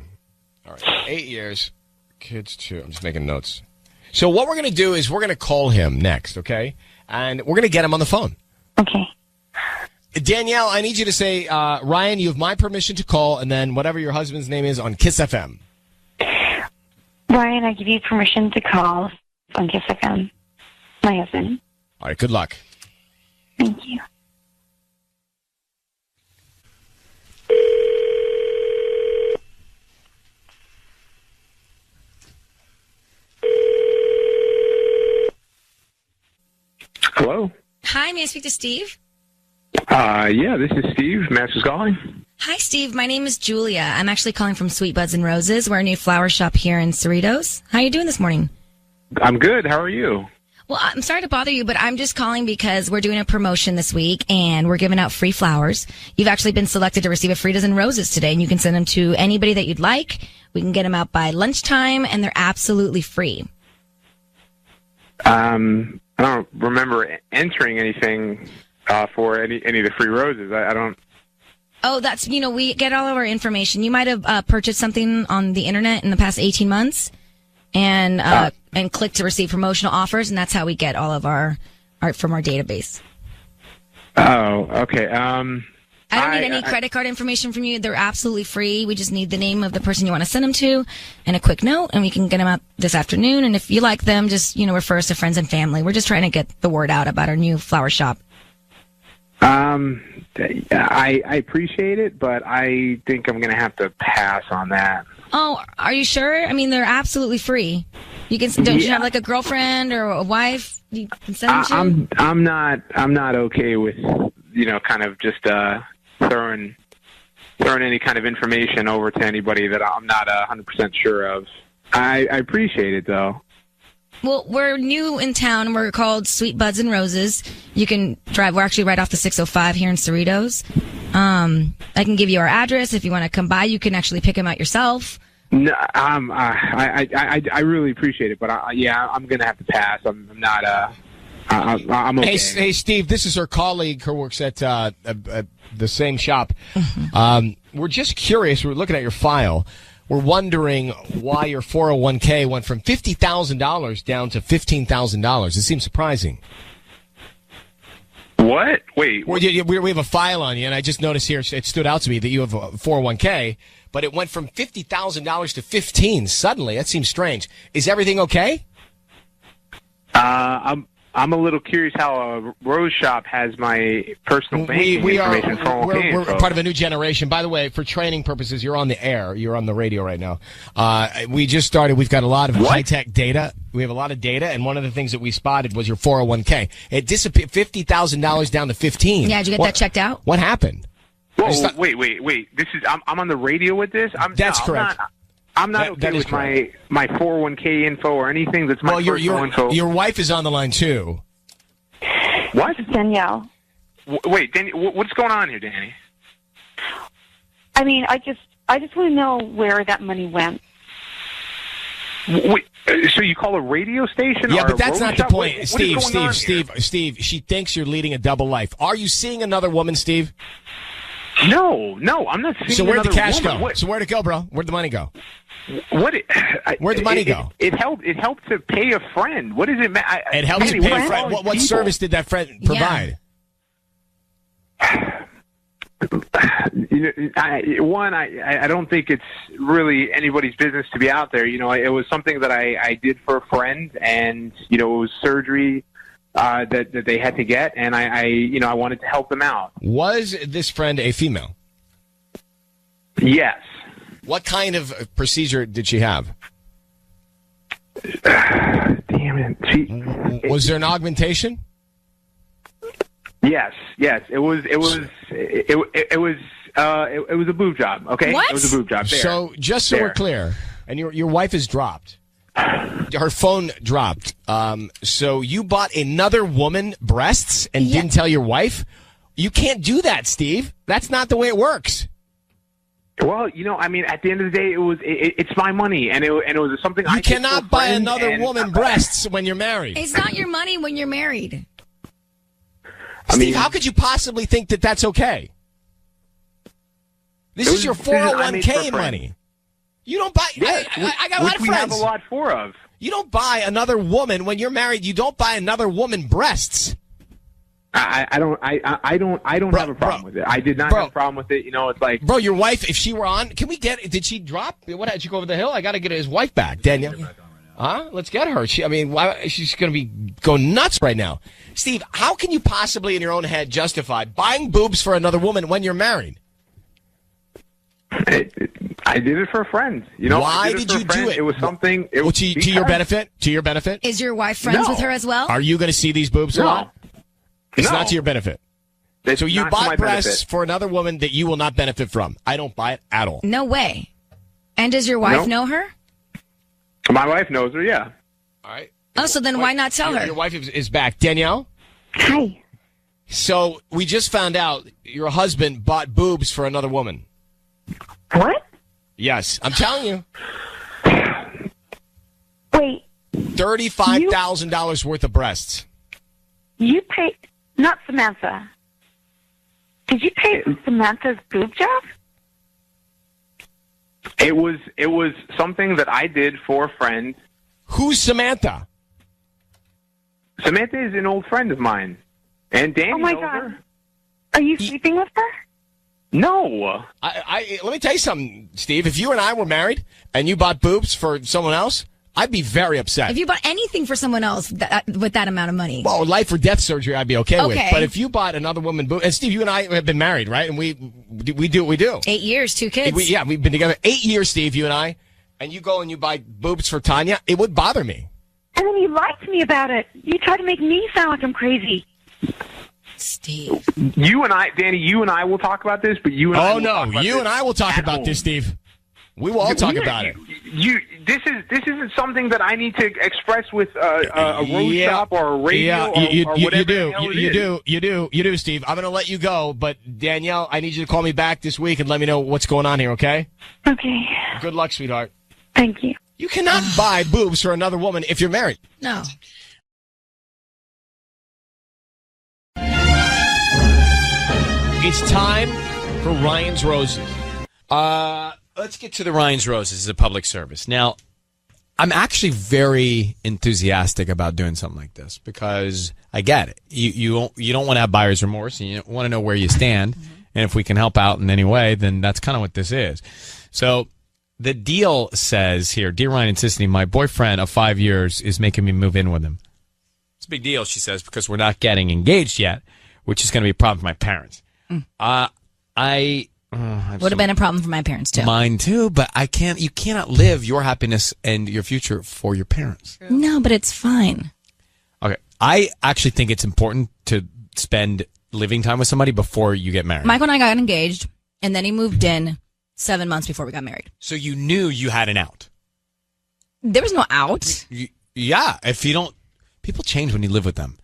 A: All right. 8 years. Kids, 2. I'm just making notes. So what we're going to do is we're going to call him next, okay? And we're going to get him on the phone.
G: Okay.
A: Danielle, I need you to say, Ryan, you have my permission to call, and then whatever your husband's name is on Kiss FM.
G: Ryan, I give you permission to call on Kiss FM. My husband.
A: All right, good luck.
G: Thank you.
V: Hello.
K: Hi, may I speak to Steve?
V: Yeah, this is Steve. Max is calling.
K: Hi, Steve. My name is Julia. I'm actually calling from Sweet Buds and Roses. We're a new flower shop here in Cerritos. How are you doing this morning?
V: I'm good. How are you?
K: Well, I'm sorry to bother you, but I'm just calling because we're doing a promotion this week and we're giving out free flowers. You've actually been selected to receive a free dozen roses today, and you can send them to anybody that you'd like. We can get them out by lunchtime, and they're absolutely free.
V: I don't remember entering anything for any of the free roses. I don't.
K: Oh, that's, we get all of our information. You might have purchased something on the internet in the past 18 months and clicked to receive promotional offers, and that's how we get all of our art from our database.
V: Oh, okay.
K: I don't need any credit card information from you. They're absolutely free. We just need the name of the person you want to send them to and a quick note, and we can get them out this afternoon. And if you like them, just, refer us to friends and family. We're just trying to get the word out about our new flower shop.
V: I appreciate it, but I think I'm going to have to pass on that.
K: Oh, are you sure? I mean, they're absolutely free. Don't you have like a girlfriend or a wife you can send them to?
V: I'm not okay with kind of just throwing any kind of information over to anybody that I'm not 100% sure of. I appreciate it though.
K: Well, we're new in town. We're called Sweet Buds and Roses. You can drive. We're actually right off the 605 here in Cerritos. I can give you our address. If you want to come by, you can actually pick them out yourself.
V: No, I really appreciate it, but I'm gonna have to pass. I'm not. I'm okay.
A: Hey, Steve, this is her colleague who works at the same shop. We're just curious. We're looking at your file. We're wondering why your 401k went from $50,000 down to $15,000. It seems surprising.
V: What? Wait.
A: We have a file on you, and I just noticed here, it stood out to me that you have a 401k, but it went from $50,000 to $15,000 suddenly. That seems strange. Is everything okay?
V: I'm a little curious how a rose shop has my personal banking information.
A: We're part of a new generation. By the way, for training purposes, you're on the air. You're on the radio right now. We just started. We've got a lot of high-tech data. We have a lot of data, and one of the things that we spotted was your 401k. It disappeared, $50,000 down to $15,000.
K: Yeah, did you get that checked out?
A: What happened?
V: Whoa, wait. This is I'm on the radio with this?
A: That's correct.
V: I'm not okay with my 401k info or anything that's my personal info.
A: Your wife is on the line, too.
V: What?
G: Danielle.
V: Wait, what's going on here, Danny?
G: I mean, I just want to know where that money went.
V: Wait, so you call a radio station?
A: Yeah,
V: or
A: but that's not the point.
V: Steve,
A: she thinks you're leading a double life. Are you seeing another woman, Steve?
V: No, I'm not seeing
A: So where'd the cash
V: woman.
A: go? So where'd it go, bro? Where'd the money go?
V: Where'd
A: the money go?
V: It helped to pay a friend. What does it matter?
A: It helps to pay a friend. What service did that friend provide?
V: I don't think it's really anybody's business to be out there. It was something that I did for a friend, and it was surgery that they had to get, and I wanted to help them out.
A: Was this friend a female?
V: Yes.
A: What kind of procedure did she have?
V: Damn it!
A: Was there an augmentation?
V: Yes. It was a boob job. Okay.
K: What?
V: It was a boob job. There.
A: So just so we're clear, and your wife is dropped. Her phone dropped. So you bought another woman breasts and didn't tell your wife? You can't do that, Steve. That's not the way it works.
V: Well, I mean, at the end of the day, it's my money, and it was something I
A: cannot buy another woman breasts when you're married.
K: It's not your money when you're married.
A: Steve, how could you possibly think that that's okay? This is your 401k money. You don't buy.
V: Yes,
A: I got a lot of friends.
V: We have a lot of.
A: You don't buy another woman when you're married. You don't buy another woman breasts.
V: I don't have a problem with it. I did not have a problem with it. It's like,
A: bro, your wife, if she were on, can we get? Did she drop? What did she go over the hill? I got to get his wife back, Danielle. Let's get her. She's going to be going nuts right now. Steve, how can you possibly in your own head justify buying boobs for another woman when you're married?
V: I did it for a friend.
A: Why did you do it?
V: It was something.
A: To your benefit. To your benefit.
K: Is your wife friends with her as well?
A: Are you going to see these boobs a lot? It's not to your benefit. So you bought breasts for another woman that you will not benefit from. I don't buy it at all.
K: No way. And does your wife know her?
V: My wife knows her, yeah.
A: All right.
K: Oh, so then why not tell her?
A: Your wife is back. Danielle?
G: Hi.
A: So we just found out your husband bought boobs for another woman.
G: What?
A: Yes. I'm telling you.
G: Wait.
A: $35,000 worth of breasts.
G: You paid... Not Samantha. Did you pay for Samantha's boob job?
V: It was something that I did for a friend.
A: Who's Samantha?
V: Samantha is an old friend of mine. And Danny knows
G: God.
V: her.
G: Are you sleeping with her?
V: No.
A: Let me tell you something, Steve. If you and I were married and you bought boobs for someone else, I'd be very upset.
K: If you bought anything for someone else with that amount of money.
A: Well, life or death surgery, I'd be okay with. But if you bought another woman boobs, and Steve, you and I have been married, right? And we do what we do.
K: 8 years, 2 kids.
A: We've been together 8 years, Steve, you and I. And you go and you buy boobs for Tanya, it would bother me.
G: And then you lied to me about it. You tried to make me sound like I'm crazy.
K: Steve.
V: You and I, Danny, will talk about this, but you and I will talk about
A: I will talk about this, Steve. We will all talk about it.
V: This isn't something that I need to express with a rose shop or a radio or whatever.
A: You do, Steve. I'm going to let you go, but Danielle, I need you to call me back this week and let me know what's going on here, okay?
G: Okay.
A: Good luck, sweetheart.
G: Thank you.
A: You cannot buy boobs for another woman if you're married.
K: No.
A: It's time for Ryan's Roses. Let's get to the Ryan's Roses as a public service. Now, I'm actually very enthusiastic about doing something like this because I get it. You don't want to have buyer's remorse, and you want to know where you stand. Mm-hmm. And if we can help out in any way, then that's kind of what this is. So the deal says here, Dear Ryan and Sissany, my boyfriend of 5 years is making me move in with him. It's a big deal, she says, because we're not getting engaged yet, which is going to be a problem for my parents.
K: Would have been a problem for my parents too.
A: Mine too, but you cannot live your happiness and your future for your parents.
K: True. No, but it's fine.
A: Okay. I actually think it's important to spend living time with somebody before you get married.
K: Michael and I got engaged, and then he moved in 7 months before we got married.
A: So you knew you had an out.
K: There was no out.
A: Yeah. If you don't, people change when you live with them.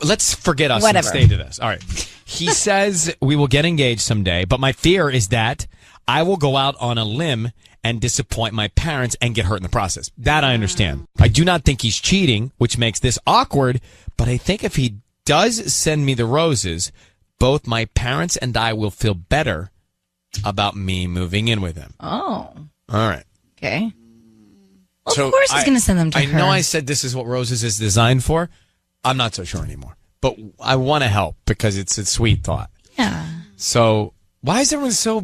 A: Let's forget us
K: Whatever.
A: And stay to this. All right. He says we will get engaged someday, but my fear is that I will go out on a limb and disappoint my parents and get hurt in the process. That I understand. I do not think he's cheating, which makes this awkward, but I think if he does send me the roses, both my parents and I will feel better about me moving in with him.
K: Oh.
A: All right.
K: Okay. Well, of course he's going to send them to her.
A: I know I said this is what roses is designed for. I'm not so sure anymore. But I want to help because it's a sweet thought.
K: Yeah.
A: So why is everyone so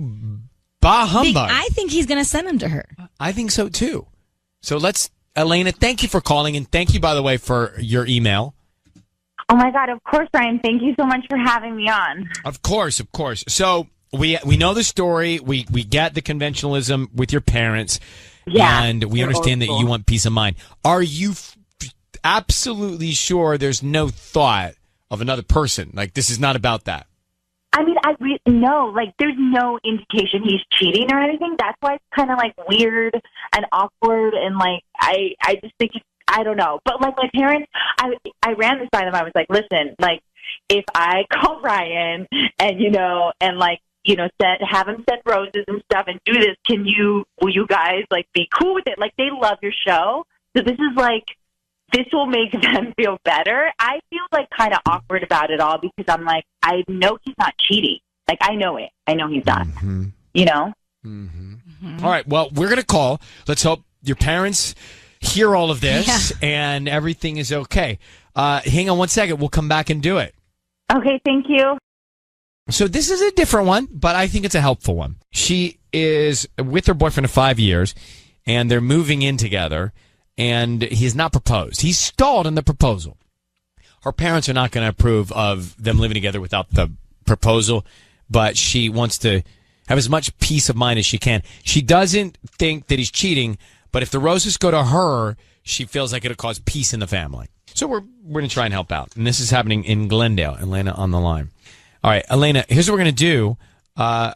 A: bah humbug?
K: I think he's going to send them to her.
A: I think so too. So Elena, thank you for calling, and thank you, by the way, for your email.
C: Oh my God, of course, Ryan. Thank you so much for having me on.
A: Of course. So we know the story. We get the conventionalism with your parents.
C: Yeah.
A: And we understand that you want peace of mind. Are you absolutely sure there's no thought of another person? Like, this is not about that.
C: I mean, no, like, there's no indication he's cheating or anything. That's why it's kind of, like, weird and awkward, and, like, I just think I don't know. But, like, my parents, I ran this by them. I was like, listen, like, if I call Ryan and, have him send roses and stuff and do this, will you guys, like, be cool with it? Like, they love your show. So this is, like, this will make them feel better. I feel like kind of awkward about it all because I'm like, I know he's not cheating. Like, I know it. I know he's not.
A: Mm-hmm.
C: You know?
A: Mm-hmm. Mm-hmm. All right. Well, we're going to call. Let's hope your parents hear all of this and everything is okay. Hang on one second. We'll come back and do it.
C: Okay. Thank you.
A: So this is a different one, but I think it's a helpful one. She is with her boyfriend of 5 years, and they're moving in together. And he has not proposed. He's stalled in the proposal. Her parents are not going to approve of them living together without the proposal, but she wants to have as much peace of mind as she can. She doesn't think that he's cheating, but if the roses go to her, she feels like it'll cause peace in the family. So we're going to try and help out. And this is happening in Glendale. Elena on the line. All right, Elena, here's what we're going to do. Have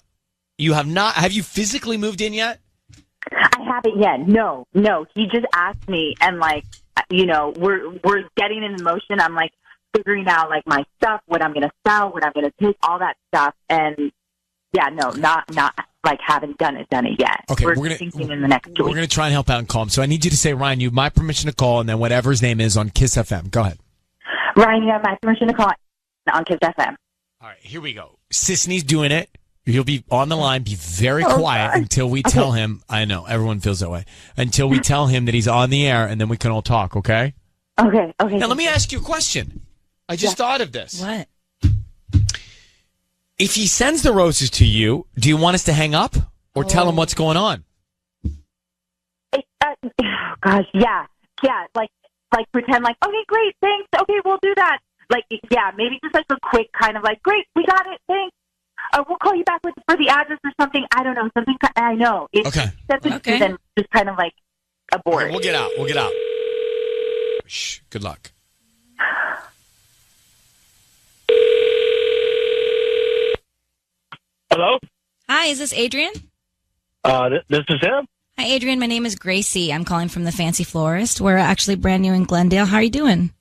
A: you physically moved in yet?
C: I haven't yet. No. He just asked me, and we're getting in motion. I'm like figuring out like my stuff, what I'm going to sell, what I'm going to take, all that stuff. And not like haven't done it yet.
A: Okay,
C: we're thinking in the next 2 weeks.
A: We're going to try and help out and call him. So I need you to say, Ryan, you have my permission to call, and then whatever his name is on Kiss FM. Go ahead.
C: Ryan, you have my permission to call on Kiss FM.
A: All right, here we go. Sisney's doing it. He'll be on the line. Be very quiet until we tell him. I know everyone feels that way. Until we tell him that he's on the air, and then we can all talk. Okay.
C: Okay.
A: Now let me ask you a question. I just thought of this.
K: What?
A: If he sends the roses to you, do you want us to hang up or tell him what's going on?
C: Gosh, yeah. Like pretend like, okay, great, thanks. Okay, we'll do that. Like, yeah, maybe just like a quick kind of like, great, we got it, thanks. We'll call you back for the address or something. I don't know. Something. I know.
A: Okay.
C: Then just kind of like abort.
A: Okay, we'll get out. Shh. Good luck.
J: Hello?
K: Hi, is this Adrian?
F: This is him.
K: Hi, Adrian. My name is Gracie. I'm calling from the Fancy Florist. We're actually brand new in Glendale. How are you doing?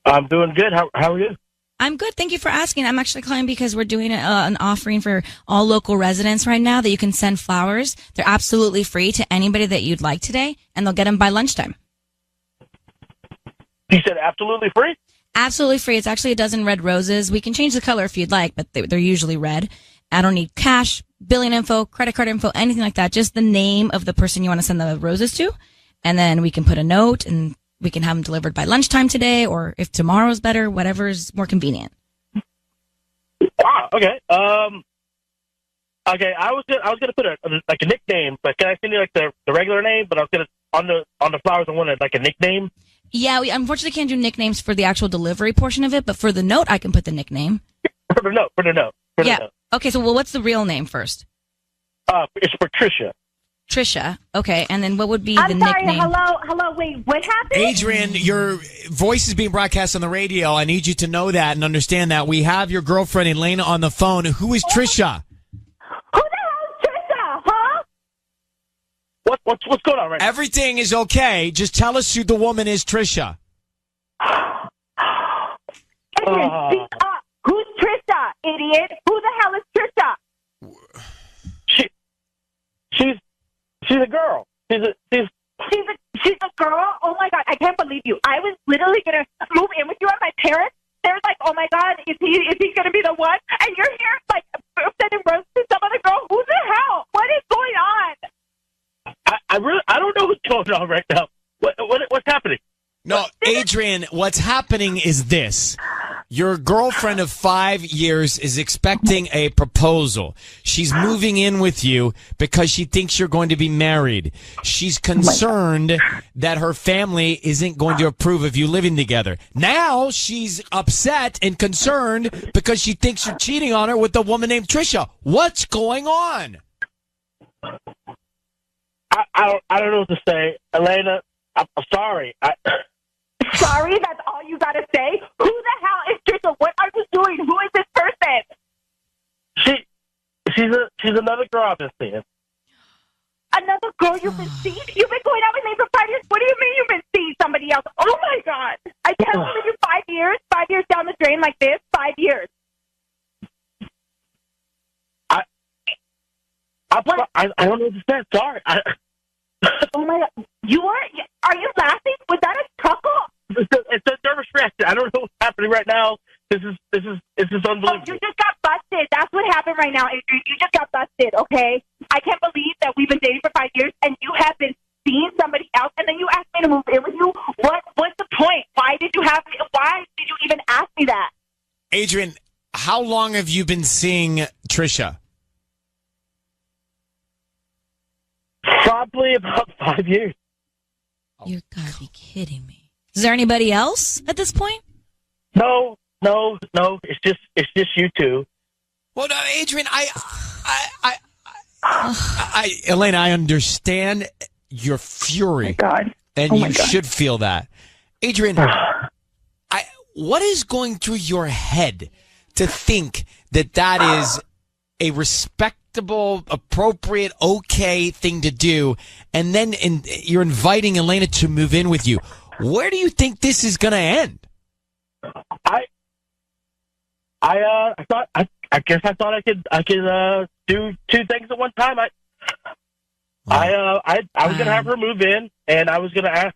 F: I'm doing good. How are you?
K: I'm good. Thank you for asking. I'm actually calling because we're doing an offering for all local residents right now that you can send flowers. They're absolutely free to anybody that you'd like today, and they'll get them by lunchtime.
F: You said absolutely free?
K: Absolutely free. It's actually a dozen red roses. We can change the color if you'd like, but they're usually red. I don't need cash, billing info, credit card info, anything like that. Just the name of the person you want to send the roses to. And then we can put a note and we can have them delivered by lunchtime today, or if tomorrow's better, whatever's more convenient.
F: Wow. Okay. Okay. I was gonna put a nickname, but can I send you like the regular name? But I was gonna on the flowers I wanted like a nickname.
K: Yeah, we unfortunately can't do nicknames for the actual delivery portion of it, but for the note, I can put the nickname.
F: For the note.
K: Yeah. Okay. So, what's the real name first?
F: It's Patricia.
K: Trisha. Okay. And then what would be the nickname?
H: Hello. Wait, what happened?
A: Adrian, your voice is being broadcast on the radio. I need you to know that and understand that. We have your girlfriend, Elena, on the phone. Who is Trisha?
H: Who the hell is Trisha, huh?
F: What's going on right now?
A: Everything is okay. Just tell us who the woman is, Trisha.
H: Adrian, speak up. Who's Trisha, idiot? Who the hell is Trisha?
F: She's a girl. She's a
H: girl? Oh my God, I can't believe you. I was literally gonna move in with you and my parents. They're like, oh my God, is he gonna be the one? And you're here like sending roses to some other girl. Who the hell? What is going on?
F: I don't know what's going on right now. What's happening?
A: No, Adrian, what's happening is this. Your girlfriend of 5 years is expecting a proposal. She's moving in with you because she thinks you're going to be married. She's concerned that her family isn't going to approve of you living together. Now she's upset and concerned because she thinks you're cheating on her with a woman named Trisha. What's going on?
F: I don't know what to say. Elena, I'm sorry.
H: Sorry, that's all you gotta say? Who the hell is Trisha? What are you doing? Who is this person?
F: She's another girl I've been seeing.
H: Another girl you've been seeing? You've been going out with me for 5 years? What do you mean you've been seeing somebody else? Oh my God. I can't believe you 5 years? 5 years down the drain like this? 5 years.
F: I don't know what to say. Sorry.
H: Oh my God. Are you laughing? Was that a chuckle?
F: It's a nervous reaction. I don't know what's happening right now. This is unbelievable.
H: Oh, you just got busted. That's what happened right now, Adrian. You just got busted, okay? I can't believe that we've been dating for 5 years and you have been seeing somebody else and then you asked me to move in with you. What's the point? Why did you even ask me that?
A: Adrian, how long have you been seeing Trisha?
F: Probably about 5 years.
K: You gotta be kidding me. Is there anybody else at this point?
F: No. It's just you two.
A: Well, no, Adrian, Elena, I understand your fury.
H: Oh my God.
A: And you should feel that. Adrian, what is going through your head to think that is a respectable, appropriate, okay thing to do, and then you're inviting Elena to move in with you? Where do you think this is going to end?
F: I guess I thought I could do two things at one time. I was gonna have her move in, and I was gonna ask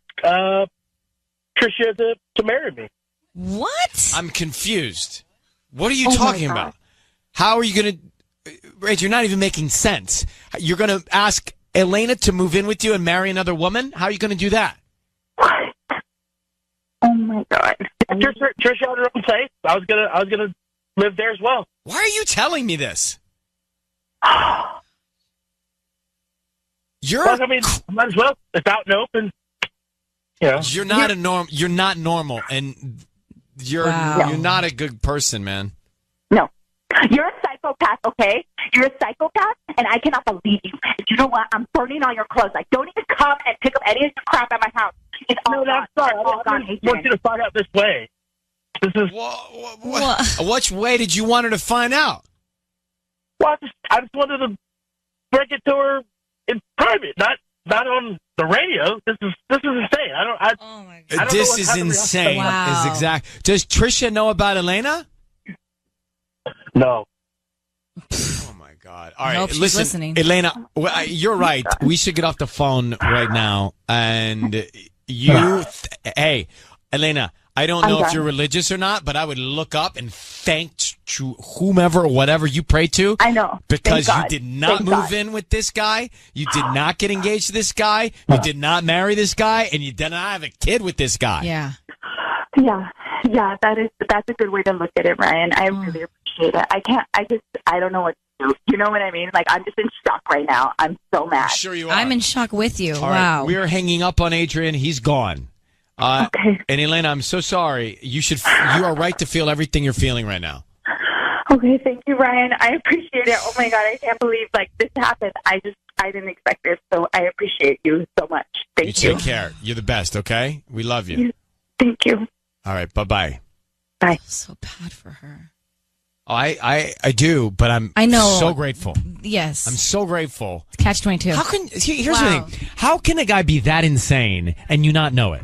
F: Tricia to marry me.
K: What?
A: I'm confused. What are you talking about? How are you gonna? Rach, you're not even making sense. You're gonna ask Elena to move in with you and marry another woman? How are you gonna do that?
H: Oh my God!
F: Tricia had her own place. I was gonna live there as well.
A: Why are you telling me this?
F: Well, I mean, might as well. It's out and open. Yeah.
A: You're not normal, and you're not a good person, man.
H: No, you're a psychopath. Okay, you're a psychopath, and I cannot believe you. You know what? I'm burning all your clothes. Like, don't even come and pick up any of the crap at my house. It's all gone.
F: Sorry.
H: It's all gone.
F: I want you to find out this way. This is
A: Which way did you want her to find out?
F: Well, I just wanted to break it to her in private, not on the radio. This is insane. I don't know
A: This is insane.
B: Wow.
A: Is exact. Does Trisha know about Elena?
F: No.
A: Oh my God! All right,
B: hope she's
A: listen,
B: listening.
A: Elena. You're right. We should get off the phone right now. And you, hey, Elena. I don't know if you're religious or not, but I would look up and thank whomever or whatever you pray to.
H: I know.
A: Because
H: Thank
A: you
H: God.
A: did not
H: Thank
A: move
H: God.
A: in with this guy. You did not get engaged to this guy. You did not marry this guy. And you did not have a kid with this guy.
B: Yeah.
H: Yeah, that's a good way to look at it, Ryan. I really appreciate it. I don't know what to do. You know what I mean? Like, I'm just in shock right now. I'm so mad.
A: Sure you are.
B: I'm in shock with you.
A: All
B: Wow.
A: right, we're hanging up on Adrian. He's gone.
H: Okay.
A: And Elena, I'm so sorry. You are right to feel everything you're feeling right now.
H: Okay, thank you, Ryan. I appreciate it. Oh my God, I can't believe this happened. I didn't expect this, so I appreciate you so much. Thank you.
A: Take care. You're the best, okay? We love you.
H: Thank you.
A: All right, bye-bye.
H: Bye.
B: So bad for her.
A: Oh, I do, but
B: I know.
A: so grateful.
B: Yes.
A: I'm so grateful.
B: Catch-22.
A: How can here's the thing. How can a guy be that insane and you not know it?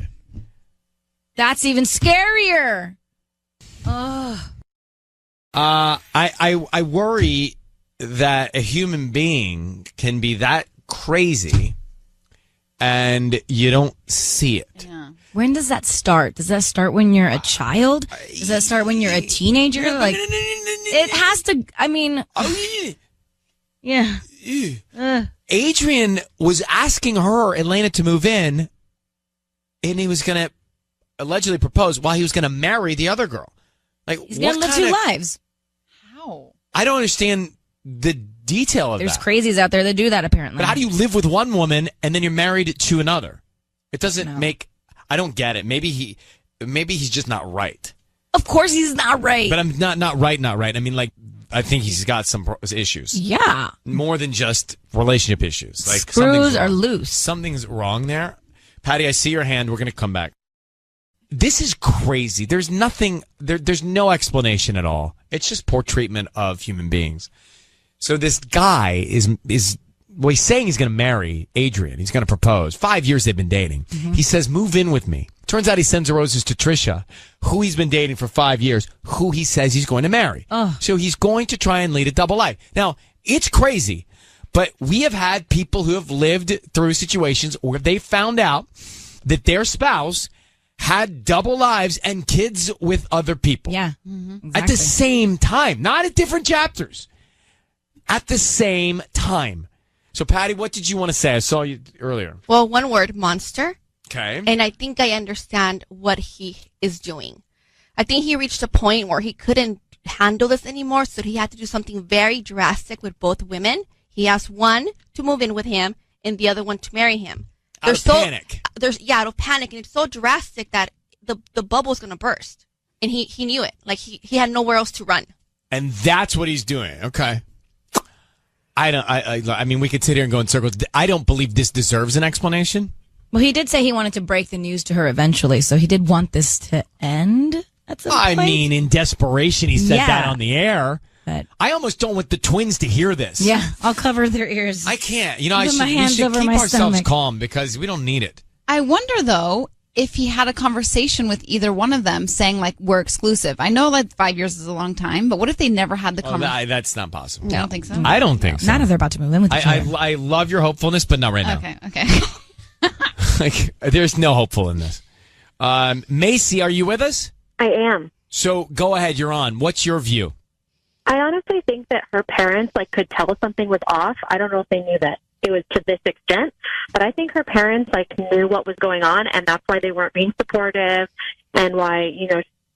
B: That's even scarier. Oh.
A: I worry that a human being can be that crazy and you don't see it.
B: Yeah. When does that start? Does that start when you're a child? Does that start when you're a teenager? Like, it has to, I mean, yeah.
A: Adrian was asking her, Elena, to move in, and he was going to allegedly propose while he was going to marry the other girl. Like,
B: He's going to live two lives. How?
A: I don't understand the detail of
B: There's
A: that.
B: crazies out there that do that, apparently.
A: But how do you live with one woman and then you're married to another? It doesn't make. I don't get it. Maybe he's just not right.
B: Of course he's not right.
A: But I'm not right. I mean, like, I think he's got some issues.
B: Yeah.
A: More than just relationship issues. Like,
B: screws are loose.
A: Something's wrong there. Patty, I see your hand. We're going to come back. This is crazy. There's nothing. There's no explanation at all. It's just poor treatment of human beings. So this guy is well, he's saying he's going to marry Adrian. He's going to propose. 5 years they've been dating. Mm-hmm. He says, move in with me. Turns out he sends the roses to Trisha, who he's been dating for 5 years, who he says he's going to marry. So he's going to try and lead a double life. Now, it's crazy, but we have had people who have lived through situations where they found out that their spouse had double lives and kids with other people.
B: Yeah.
A: Exactly. At the same time, not at different chapters. At the same time. So, Patty, what did you want to say? I saw you earlier.
Q: Well, one word, monster.
A: Okay.
Q: And I think I understand what he is doing. I think he reached a point where he couldn't handle this anymore, so he had to do something very drastic with both women. He asked one to move in with him and the other one to marry him.
A: Out of panic.
Q: Out of panic. And it's so drastic that the bubble's going to burst. And he knew it. Like, he had nowhere else to run.
A: And that's what he's doing. Okay. I mean, we could sit here and go in circles. I don't believe this deserves an explanation.
B: Well, he did say he wanted to break the news to her eventually, so he did want this to end at some point.
A: I mean, in desperation, he said that on the air.
B: But
A: I almost don't want the twins to hear this.
B: Yeah, I'll cover their ears.
A: I can't. You know,
B: Put my
A: we
B: hands
A: should
B: over
A: keep
B: my
A: ourselves
B: stomach.
A: calm because we don't need it.
N: I wonder, though, if he had a conversation with either one of them saying, like, we're exclusive. I know, like, 5 years is a long time, but what if they never had the conversation?
A: That's not possible.
N: You don't think so?
A: I don't think so.
B: Not if they're about to move in with each other.
A: I love your hopefulness, but not right now.
N: Okay.
A: Like, there's no hopeful in this. Macy, are you with us?
C: I am.
A: So go ahead. You're on. What's your view?
C: I honestly think that her parents could tell something was off. I don't know if they knew that it was to this extent, but I think her parents knew what was going on, and that's why they weren't being supportive, and why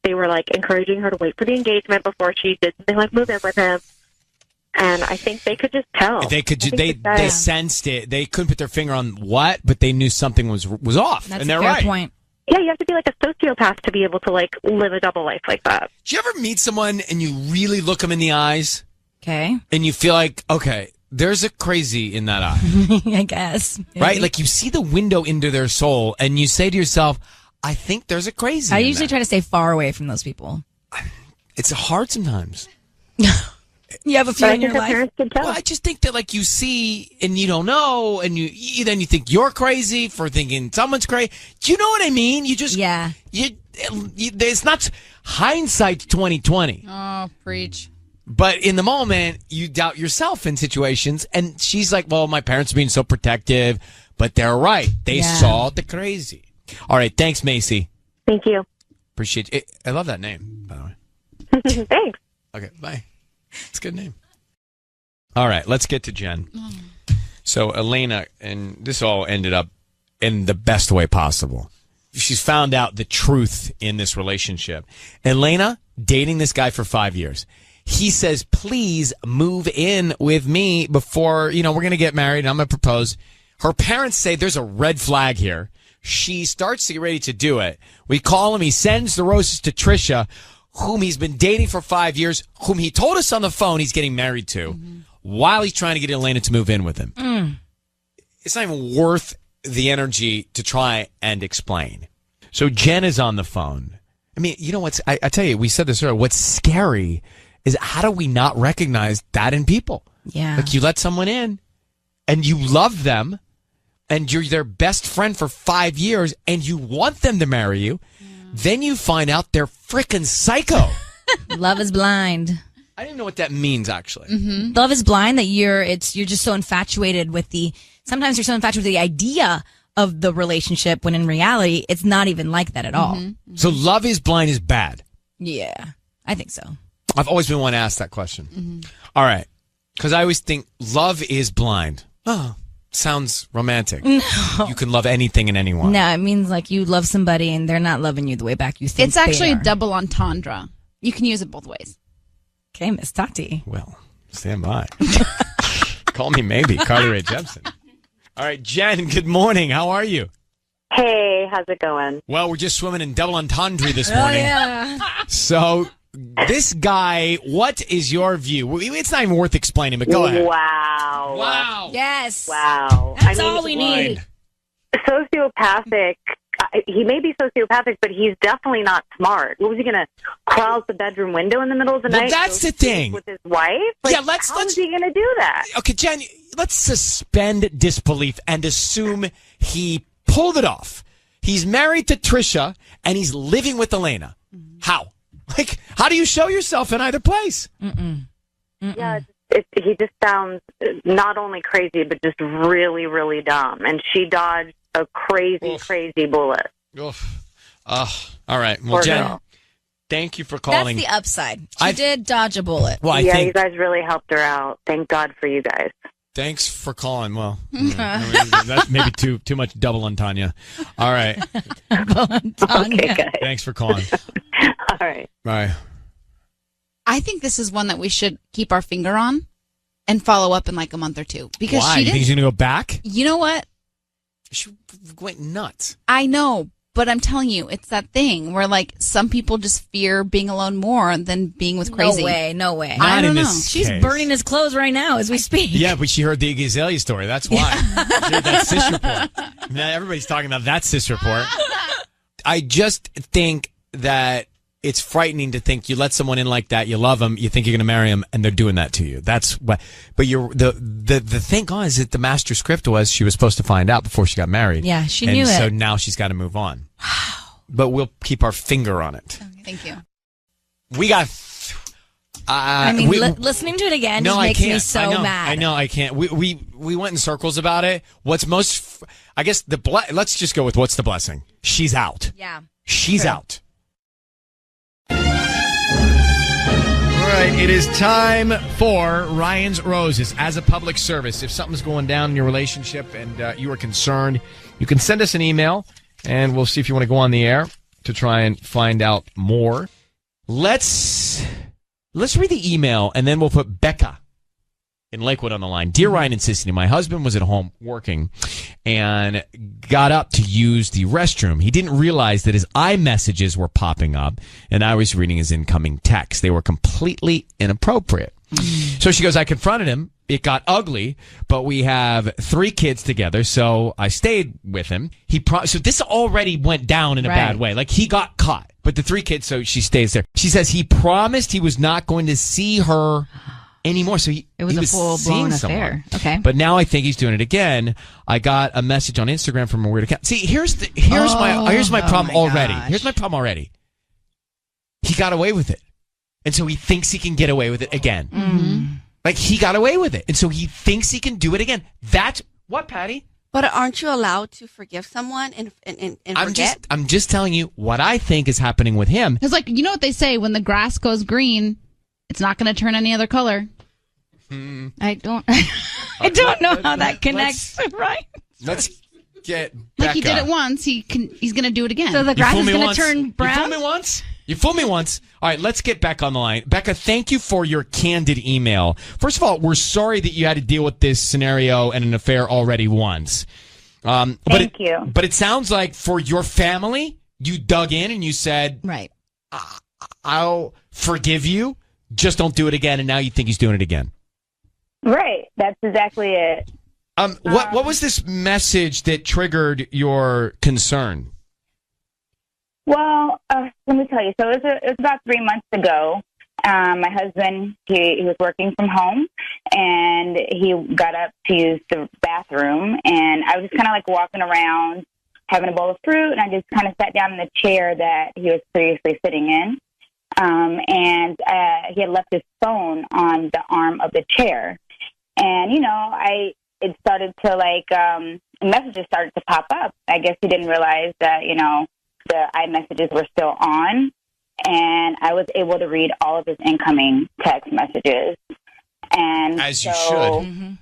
C: they were encouraging her to wait for the engagement before she did something like move in with him. And I think they could just tell.
A: They could. They sensed it. They couldn't put their finger on what, but they knew something was off.
B: That's
A: and they're
B: a fair
A: right.
B: point.
C: Yeah, you have to be like a sociopath to be able to live a double life like that.
A: Do you ever meet someone and you really look them in the eyes?
B: Okay.
A: And you feel like, okay, there's a crazy in that eye.
B: I guess. Maybe.
A: Right? Like you see the window into their soul and you say to yourself, I think there's a crazy
B: I
A: in
B: usually
A: that.
B: try to stay far away from those people.
A: It's hard sometimes.
K: You have a few in your life.
A: Well, I just think that like you see and you don't know, and then you think you're crazy for thinking someone's crazy. Do you know what I mean? You just it's not hindsight 2020.
N: Oh, preach.
A: But in the moment, you doubt yourself in situations, and she's like, "Well, my parents are being so protective, but they're right. They saw the crazy." All right, thanks, Macy.
C: Thank you.
A: Appreciate it. I love that name, by the way.
C: Thanks.
A: Okay, bye. It's a good name. All right, let's get to Jen. So Elena, and this all ended up in the best way possible. She's found out the truth in this relationship. Elena, dating this guy for 5 years. He says, please move in with me before, we're going to get married and I'm going to propose. Her parents say there's a red flag here. She starts to get ready to do it. We call him. He sends the roses to Trisha, whom he's been dating for 5 years, whom he told us on the phone he's getting married to, while he's trying to get Elena to move in with him. It's not even worth the energy to try and explain. So Jen is on the phone. I mean, you know what's, I tell you, we said this earlier, what's scary is how do we not recognize that in people?
K: Yeah.
A: Like you let someone in and you love them and you're their best friend for 5 years and you want them to marry you. Then you find out they're frickin' psycho.
K: Love is blind.
A: I didn't know what that means, actually.
K: Mm-hmm. Love is blind, that you're just so infatuated with sometimes you're so infatuated with the idea of the relationship when in reality, it's not even like that at all.
A: Mm-hmm. So love is blind is bad.
K: Yeah, I think so.
A: I've always been one to ask that question. All right. Because I always think love is blind. Oh, sounds romantic. No. You can love anything and anyone.
K: No, it means like you love somebody and they're not loving you the way back you think.
N: It's actually a double entendre. You can use it both ways.
K: Okay, Miss Tati.
A: Well, stand by. Call me maybe. Carly Rae Jepsen. All right, Jen, good morning. How are you?
L: Hey, how's it going?
A: Well, we're just swimming in double entendre this morning.
K: Oh, yeah.
A: So, this guy, what is your view? It's not even worth explaining, but go ahead.
L: Wow.
A: Wow.
K: Yes.
L: Wow.
K: That's all we need.
L: Sociopathic. He may be sociopathic, but he's definitely not smart. What was he going to crawl out the bedroom window in the middle of the night?
A: Well, that's the thing.
L: With his wife? Like,
A: yeah,
L: how is he going to do that?
A: Okay, Jen, let's suspend disbelief and assume he pulled it off. He's married to Trisha and he's living with Elena. How? Like, how do you show yourself in either place?
L: Yeah, he just sounds not only crazy, but just really, really dumb. And she dodged a crazy bullet.
A: Oof. All right. Well, Jen, thank you for calling.
K: That's the upside. She did dodge a bullet.
A: Well,
L: you guys really helped her out. Thank God for you guys.
A: Thanks for calling. Well, that's maybe too much double entendre. All right.
K: Double entendre.
L: Okay, guys.
A: Thanks for calling.
L: All right.
A: Bye.
N: I think this is one that we should keep our finger on and follow up in like a month or two. Because
A: why? You think he's going to go back?
N: You know what?
A: She went nuts.
N: I know, but I'm telling you, it's that thing where like some people just fear being alone more than being with crazy.
K: No way.
A: Not
N: I don't
A: in
N: know.
A: this
K: She's
A: case.
K: burning his clothes right now as we speak.
A: Yeah, but she heard the Iggy Azalea story. That's why. She heard that sis report. Now everybody's talking about that sis report. I just think that it's frightening to think you let someone in like that, you love them, you think you're going to marry them, and they're doing that to you. That's what. But the thing is that the master script was she was supposed to find out before she got married.
K: Yeah, she knew
A: and
K: it.
A: so now she's got to move on. Wow. But we'll keep our finger on it.
N: Okay, thank you.
A: We got.
K: Listening to it again just makes me so mad.
A: I know I can't. We went in circles about it. What's most? I guess let's just go with what's the blessing. She's out.
K: Yeah.
A: She's out. All right, it is time for Ryan's Roses. As a public service, if something's going down in your relationship and you are concerned, you can send us an email, and we'll see if you want to go on the air to try and find out more. Let's read the email, and then we'll put Becca in Lakewood on the line. Dear Ryan and Sissy, my husband was at home working and got up to use the restroom. He didn't realize that his iMessages were popping up, and I was reading his incoming text. They were completely inappropriate. So she goes, I confronted him. It got ugly, but we have 3 kids together, so I stayed with him. So this already went down in a bad way. Like, he got caught. But the 3 kids, so she stays there. She says he promised he was not going to see her anymore. So
K: it was a full-blown affair. Okay.
A: But now I think he's doing it again. I got a message on Instagram from a weird account. See, here's my problem already.
K: Gosh.
A: Here's my problem already. He got away with it. And so he thinks he can get away with it again.
K: Mm-hmm.
A: Like, he got away with it. And so he thinks he can do it again. That's what, Patty?
Q: But aren't you allowed to forgive someone and forget?
A: I'm just telling you what I think is happening with him.
N: It's like, you know what they say, when the grass goes green, it's not going to turn any other color.
K: I don't know how that connects, right?
A: Let's get Becca.
N: Like, he did it once, he's going to do it again.
K: So the grass is going to turn brown?
A: You fooled me once. All right, let's get Becca on the line. Becca, thank you for your candid email. First of all, we're sorry that you had to deal with this scenario and an affair already once.
C: Thank you.
A: But it sounds like for your family, you dug in and you said,
K: right,
A: I'll forgive you. Just don't do it again. And now you think he's doing it again.
C: Right. That's exactly it.
A: What was this message that triggered your concern?
C: Well, let me tell you. So it was about 3 months ago. My husband, he was working from home, and he got up to use the bathroom, and I was just kind of like walking around having a bowl of fruit, and I just kind of sat down in the chair that he was previously sitting in. And he had left his phone on the arm of the chair. And, it started to messages started to pop up. I guess he didn't realize that, the iMessages were still on. And I was able to read all of his incoming text messages. And
A: as you should.
C: Mm-hmm.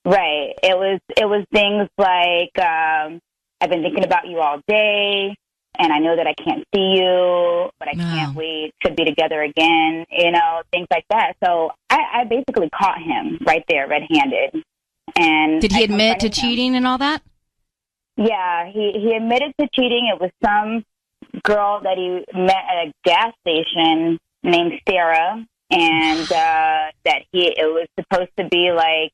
C: Right. It was things like, I've been thinking about you all day. And I know that I can't see you, but I can't wait to be together again, things like that. So I basically caught him right there, red-handed. And
K: did he admit to cheating and all that?
C: Yeah, he admitted to cheating. It was some girl that he met at a gas station named Sarah, and that it was supposed to be like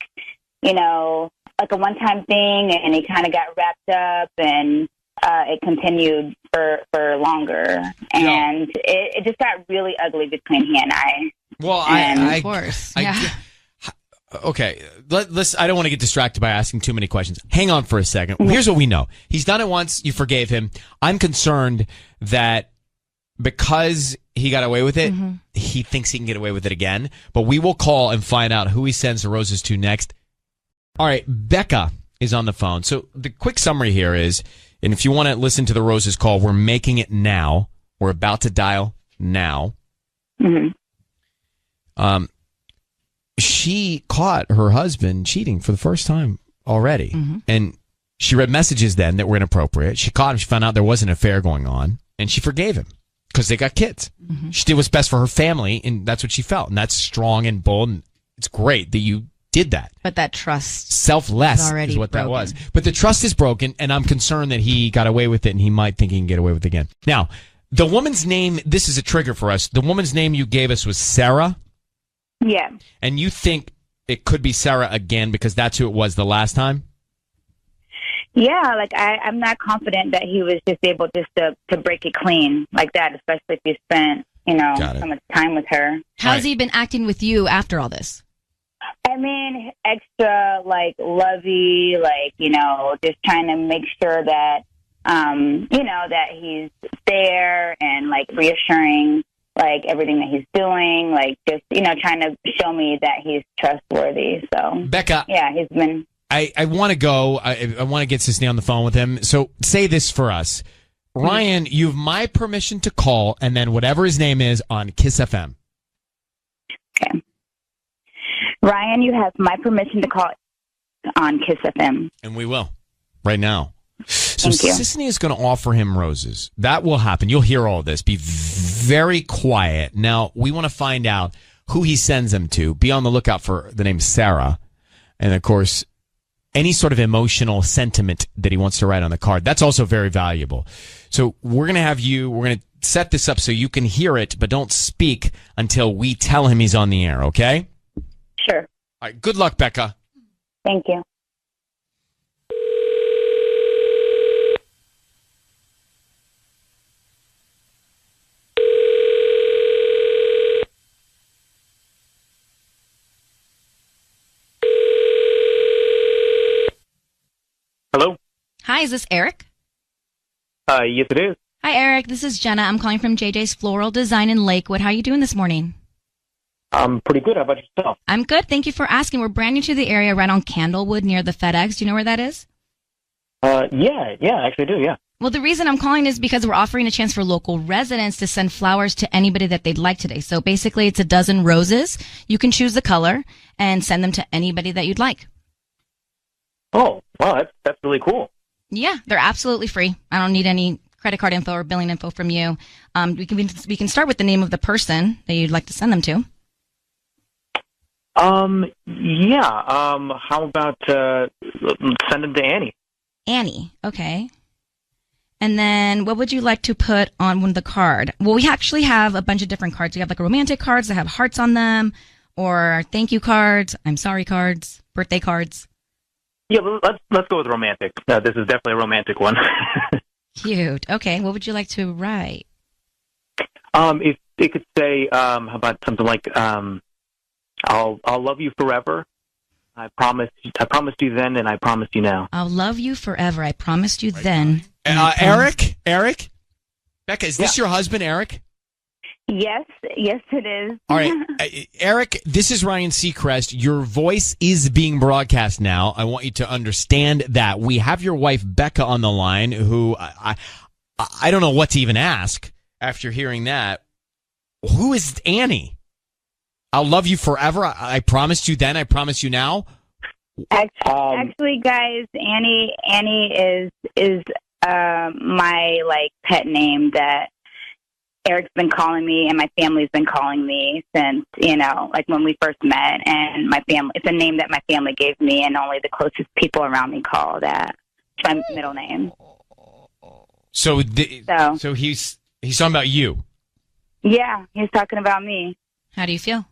C: a one-time thing, and he kind of got wrapped up, and it continued for longer, and it just got really ugly between he and I.
A: Well, of course, yeah. Okay, I don't want to get distracted by asking too many questions. Hang on for a second. Here's what we know. He's done it once. You forgave him. I'm concerned that because he got away with it, he thinks he can get away with it again. But we will call and find out who he sends the roses to next. All right, Becca is on the phone. So the quick summary here is, and if you want to listen to the roses call, we're making it now. We're about to dial now. She caught her husband cheating for the first time already. And she read messages then that were inappropriate. She caught him. She found out there was an affair going on, and she forgave him because they got kids. She did what's best for her family, and that's what she felt. And that's strong and bold, and it's great that you did that.
K: But that trust
A: selfless is what that was. But the trust is broken, and I'm concerned that he got away with it, and he might think he can get away with it again. Now, the woman's name, this is a trigger for us. The woman's name you gave us was Sarah?
C: Yeah.
A: And you think it could be Sarah again because that's who it was the last time?
C: Yeah, I'm not confident that he was just able to break it clean like that, especially if you spent, so much time with her.
K: How's he been acting with you after all this?
C: I mean, extra, lovey, just trying to make sure that, that he's there and, reassuring, everything that he's doing, just, trying to show me that he's trustworthy. So,
A: Becca.
C: Yeah, he's been.
A: I want to go. I want to get Sisney on the phone with him. So say this for us. Ryan, you have my permission to call, and then whatever his name is on Kiss FM.
C: Okay. Ryan, you have my permission to call on Kiss FM.
A: And we will, right now. So
C: Thank you.
A: Sisney is going to offer him roses. That will happen. You'll hear all this. Be very quiet. Now, we want to find out who he sends them to. Be on the lookout for the name Sarah. And, of course, any sort of emotional sentiment that he wants to write on the card. That's also very valuable. So we're going to set this up so you can hear it, but don't speak until we tell him he's on the air, okay?
C: Sure.
A: All right. Good luck, Becca.
C: Thank you.
K: Hi, is this Eric?
O: Yes, it is.
K: Hi, Eric. This is Jenna. I'm calling from JJ's Floral Design in Lakewood. How are you doing this morning?
O: I'm pretty good. How about yourself?
K: I'm good. Thank you for asking. We're brand new to the area right on Candlewood near the FedEx. Do you know where that is?
O: Yeah, I actually do, yeah.
K: Well, the reason I'm calling is because we're offering a chance for local residents to send flowers to anybody that they'd like today. So basically, it's a dozen roses. You can choose the color and send them to anybody that you'd like.
O: Oh, wow, that's really cool.
K: Yeah, they're absolutely free. I don't need any credit card info or billing info from you. We can start with the name of the person that you'd like to send them to.
O: How about send them to Annie?
K: Annie, okay. And then what would you like to put on the card? Well, we actually have a bunch of different cards. We have like romantic cards that have hearts on them, or thank you cards, I'm sorry cards, birthday cards.
O: Yeah, let's go with romantic. This is definitely a romantic one.
K: Cute. Okay, what would you like to write?
O: If it could say, how about something like, I'll love you forever. I promised you then, and I promise you now.
K: I'll love you forever. I promised you then.
A: Eric? Becca, is this your husband, Eric?
L: Yes, it is.
A: All right. Eric, this is Ryan Seacrest. Your voice is being broadcast now. I want you to understand that. We have your wife, Becca, on the line, who I don't know what to even ask after hearing that. Who is Annie? I'll love you forever. I promised you then. I promise you now.
L: Actually, guys, Annie is my pet name that Eric's been calling me, and my family's been calling me since when we first met. And my family, it's a name that my family gave me, and only the closest people around me call that. It's my middle name.
A: So he's talking about you.
L: Yeah, he's talking about me.
K: How do you feel?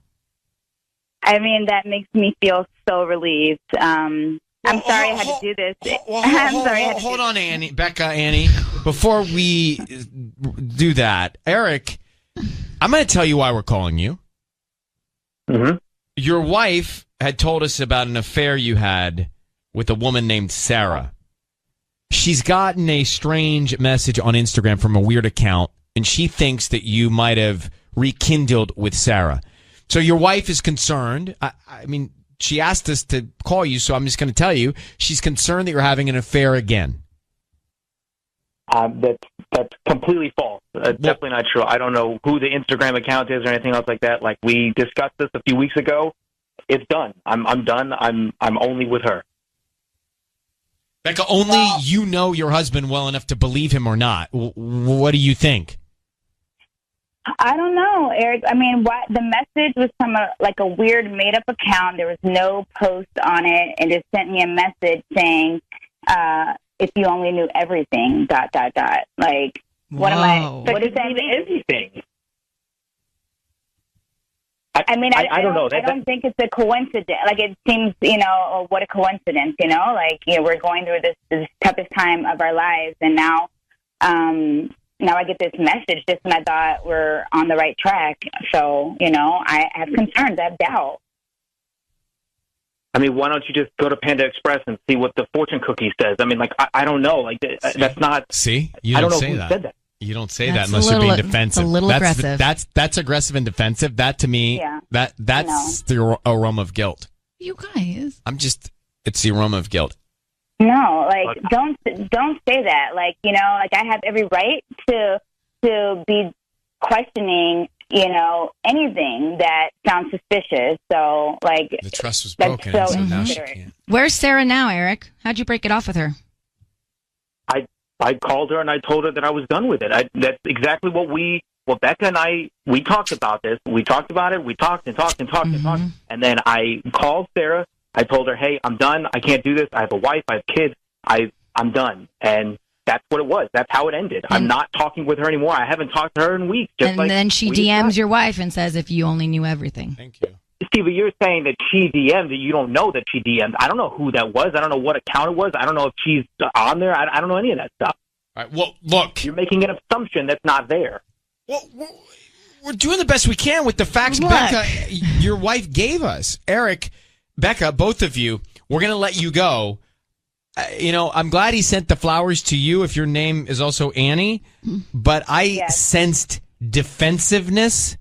L: I mean, that makes me feel so relieved. I'm sorry I had to do this.
A: Hold on, Annie, Becca, Annie. Before we do that, Eric, I'm going to tell you why we're calling you.
O: Mm-hmm.
A: Your wife had told us about an affair you had with a woman named Sarah. She's gotten a strange message on Instagram from a weird account, and she thinks that you might have rekindled with Sarah. So your wife is concerned. I mean, she asked us to call you, so I'm just going to tell you, she's concerned that you're having an affair again.
O: That's completely false. Definitely not true. I don't know who the Instagram account is or anything else like that. Like, we discussed this a few weeks ago. It's done. I'm done. I'm only with her.
A: Becca, only you know your husband well enough to believe him or not. What do you think?
L: I don't know, Eric. I mean, the message was from a weird made-up account. There was no post on it, and it sent me a message saying, "If you only knew everything." ... Like, what am I? What does that mean?
O: Everything.
L: I mean, I don't know. I don't think it's a coincidence. Like, it seems, what a coincidence. We're going through this toughest time of our lives, and now I get this message just when I thought we're on the right track. So, I have concerns. I have doubt.
O: I mean, why don't you just go to Panda Express and see what the fortune cookie says? I mean, I don't know. Like, that's not.
A: See, you
O: I
A: don't
O: don't know
A: say
O: who
A: that.
O: said that.
A: You don't say that unless you're being defensive.
K: It's a little aggressive.
A: That's aggressive and defensive. That to me, that's the aroma of guilt.
N: You guys,
A: it's the aroma of guilt.
L: No, don't say that. I have every right to be questioning, anything that sounds suspicious. So,
A: the trust was broken, so now she can't.
K: Where's Sarah now, Eric? How'd you break it off with her?
O: I called her and I told her that I was done with it. That's exactly what Becca and we talked about this. We talked about it. We talked and talked. And then I called Sarah. I told her, hey, I'm done. I can't do this. I have a wife. I have kids. I'm done. And that's what it was. That's how it ended. I'm not talking with her anymore. I haven't talked to her in weeks.
K: Then she DMs your wife and says, if you only knew everything.
A: Thank you.
O: Steve, you're saying that she DM'd, that you don't know that she DM'd. I don't know who that was. I don't know what account it was. I don't know if she's on there. I don't know any of that stuff.
A: All right, well, look.
O: You're making an assumption that's not there.
A: Well, we're doing the best we can with the facts Becca, your wife, gave us. Eric, Becca, both of you, we're going to let you go. I'm glad he sent the flowers to you if your name is also Annie, but I sensed defensiveness.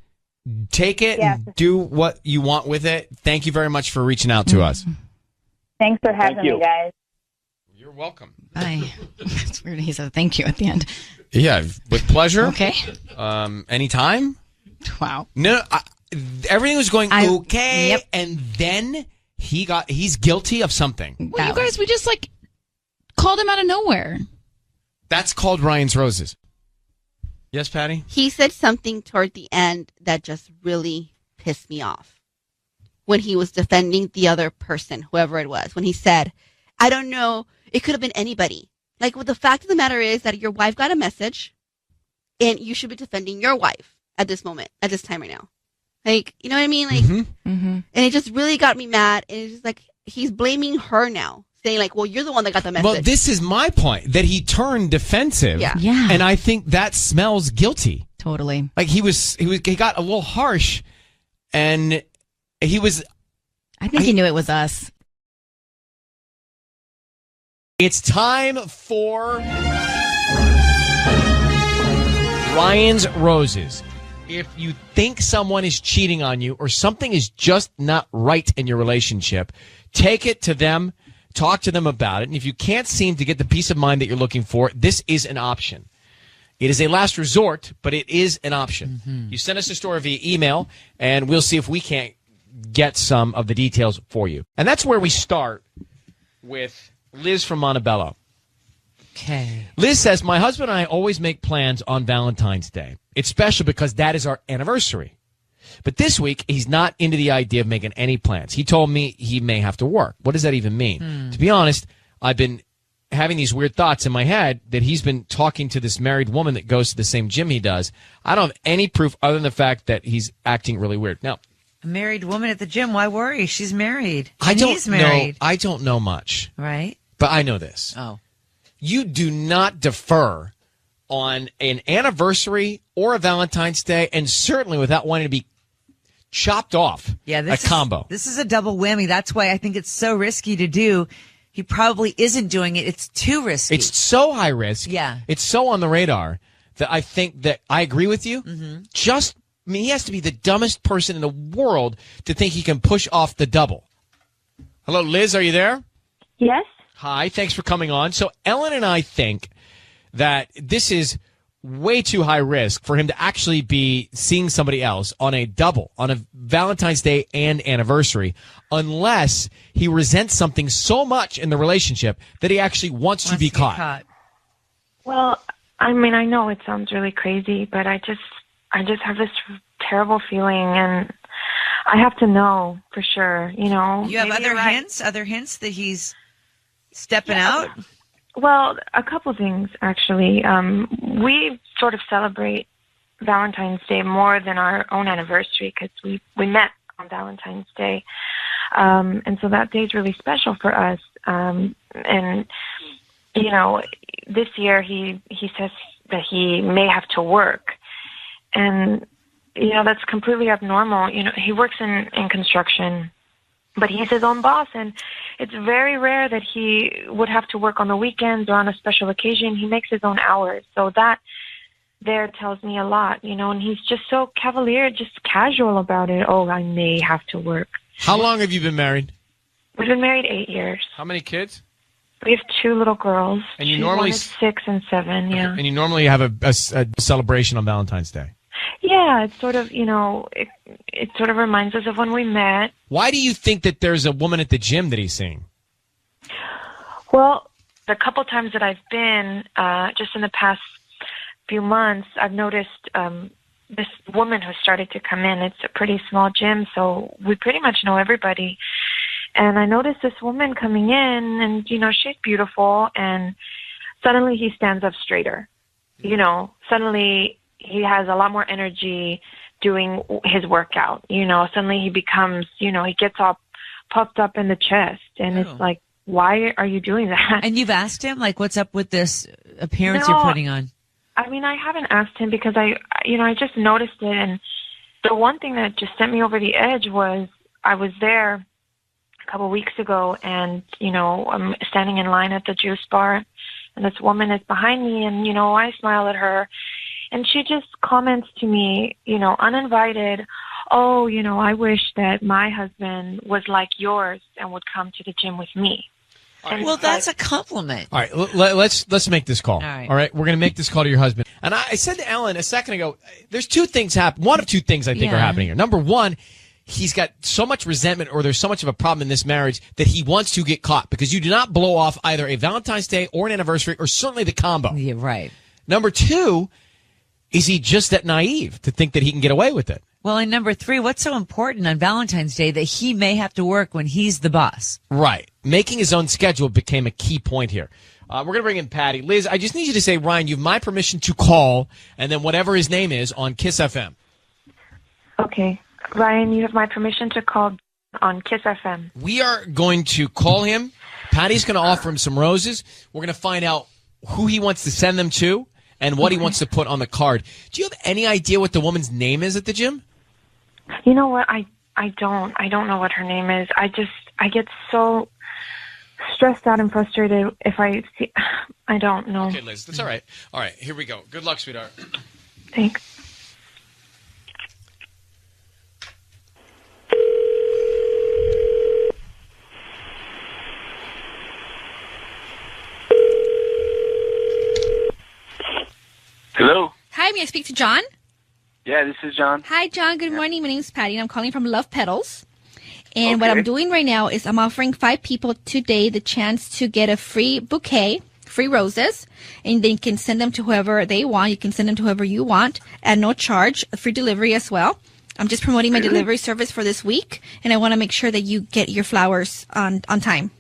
A: Take it and do what you want with it. Thank you very much for reaching out to us.
H: Thanks for having me, guys.
A: You're welcome.
K: Bye. That's weird. He said thank you at the end.
A: Yeah, with pleasure.
K: Okay.
A: Anytime.
K: Wow.
A: No, everything was going okay, and then he's guilty of something.
K: Well, you guys, we just called him out of nowhere.
A: That's called Ryan's Roses. Yes, Patty?
Q: He said something toward the end that just really pissed me off. When he was defending the other person, whoever it was, when he said, I don't know, it could have been anybody. Well, the fact of the matter is that your wife got a message and you should be defending your wife at this moment, at this time right now. You know what I mean? And it just really got me mad. And it's just he's blaming her now. Saying well, you're the one that got the message.
A: Well, this is my point, that he turned defensive.
Q: Yeah.
A: And I think that smells guilty.
K: Totally.
A: He got a little harsh, and he was.
K: I think he knew it was us.
A: It's time for Ryan's Roses. If you think someone is cheating on you or something is just not right in your relationship, take it to them. Talk to them about it. And if you can't seem to get the peace of mind that you're looking for, this is an option. It is a last resort, but it is an option. You send us a story via email, and we'll see if we can't get some of the details for you. And that's where we start with Liz from Montebello.
B: Okay.
A: Liz says, my husband and I always make plans on Valentine's Day. It's special because that is our anniversary. But this week, he's not into the idea of making any plans. He told me he may have to work. What does that even mean? To be honest, I've been having these weird thoughts in my head that he's been talking to this married woman that goes to the same gym he does. I don't have any proof other than the fact that he's acting really weird. Now,
B: a married woman at the gym, why worry? She's married.
A: He's married. I don't know much.
B: Right.
A: But I know this.
B: Oh. You
A: do not defer on an anniversary or a Valentine's Day, and certainly without wanting to be chopped off.
B: Yeah,
A: combo.
B: This is a double whammy. That's why I think it's so risky to do. He probably isn't doing it. It's too risky.
A: It's so high risk.
B: Yeah.
A: It's so on the radar that I think that I agree with you. He has to be the dumbest person in the world to think he can push off the double. Hello, Liz, are you there?
C: Yes.
A: Hi, thanks for coming on. So Ellen and I think that this is way too high risk for him to actually be seeing somebody else on a double, on a Valentine's Day and anniversary, unless he resents something so much in the relationship that he actually wants to be caught.
C: Well, I mean, I know it sounds really crazy, but I just have this terrible feeling, and I have to know for sure,
B: You have other hints that he's stepping out?
C: Well, a couple things, actually. We sort of celebrate Valentine's Day more than our own anniversary because we met on Valentine's Day. And so that day is really special for us. And, this year he says that he may have to work. And, that's completely abnormal. He works in construction, but he's his own boss, and it's very rare that he would have to work on the weekends or on a special occasion. He makes his own hours. So that there tells me a lot, and he's just so cavalier, just casual about it. Oh, I may have to work.
A: How long have you been married?
C: We've been married 8 years.
A: How many kids?
C: We have 2 little girls.
A: And you normally...
C: One is 6 and 7, yeah.
A: And you normally have a celebration on Valentine's Day?
C: Yeah, it's sort of, it sort of reminds us of when we met.
A: Why do you think that there's a woman at the gym that he's seeing?
C: Well, the couple times that I've been, just in the past few months, I've noticed this woman who started to come in. It's a pretty small gym, so we pretty much know everybody. And I noticed this woman coming in, and, she's beautiful, and suddenly he stands up straighter. Suddenly he has a lot more energy doing his workout. Suddenly he becomes, he gets all puffed up in the chest, and it's like, why are you doing that?
B: And you've asked him, what's up with this appearance you're putting on?
C: I mean, I haven't asked him because I just noticed it. And the one thing that just sent me over the edge was I was there
I: couple weeks ago, and, I'm standing in line at the juice bar, and this woman is behind me, and, I smile at her, and she just comments to me, uninvited, "Oh, I wish that my husband was like yours and would come to the gym with me." And
B: well, that's a compliment.
A: All right, let's make this call.
B: All
A: right, we're going to make this call to your husband. And I said to Ellen a second ago, there's two things happen. One of two things I think are happening here. Number one, he's got so much resentment, or there's so much of a problem in this marriage that he wants to get caught, because you do not blow off either a Valentine's Day or an anniversary, or certainly the combo.
B: Yeah, right.
A: Number two, is he just that naive to think that he can get away with it?
B: Well, and number three, what's so important on Valentine's Day that he may have to work when he's the boss?
A: Right. Making his own schedule became a key point here. We're going to bring in Patty. Liz, I just need you to say, Ryan, you have my permission to call, and then whatever his name is, on Kiss FM.
I: Okay. Ryan, you have my permission to call on Kiss FM.
A: We are going to call him. Patty's going to offer him some roses. We're going to find out who he wants to send them to and what he wants to put on the card. Do you have any idea what the woman's name is at the gym?
I: You know what? I don't know what her name is. I get so stressed out and frustrated if I see. I don't know.
A: Okay, Liz, that's all right. All right, here we go. Good luck, sweetheart.
I: Thanks.
P: Hello.
K: Hi, may I speak to John?
P: Yeah, this is John.
K: Hi, John. Good morning. My name's Patty, and I'm calling from Love Petals. And what I'm doing right now is I'm offering 5 people today the chance to get a free bouquet, free roses, and they can send them to whoever they want. You can send them to whoever you want at no charge, free delivery as well. I'm just promoting my delivery service for this week, and I want to make sure that you get your flowers on time.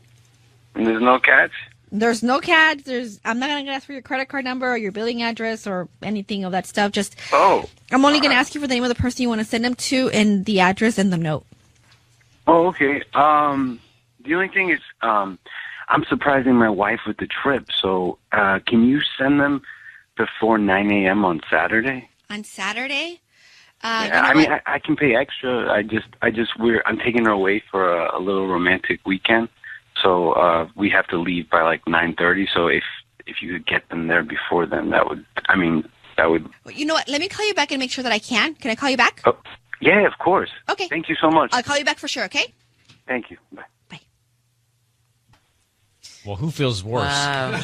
P: And there's no catch?
K: There's no catch. I'm not going to ask for your credit card number or your billing address or anything of that stuff. Just I'm only going to ask you for the name of the person you want to send them to and the address and the note.
P: Oh, okay. The only thing is, I'm surprising my wife with the trip. So, can you send them before 9 a.m. on Saturday?
K: On Saturday?
P: I can pay extra. I'm taking her away for a little romantic weekend. So, we have to leave by like 9:30. So if you could get them there before then, that would.
K: You know what? Let me call you back and make sure that I can. Can I call you back?
P: Oh, yeah, of course.
K: Okay.
P: Thank you so much.
K: I'll call you back for sure, okay?
P: Thank you. Bye.
A: Well, who feels worse?
B: Wow.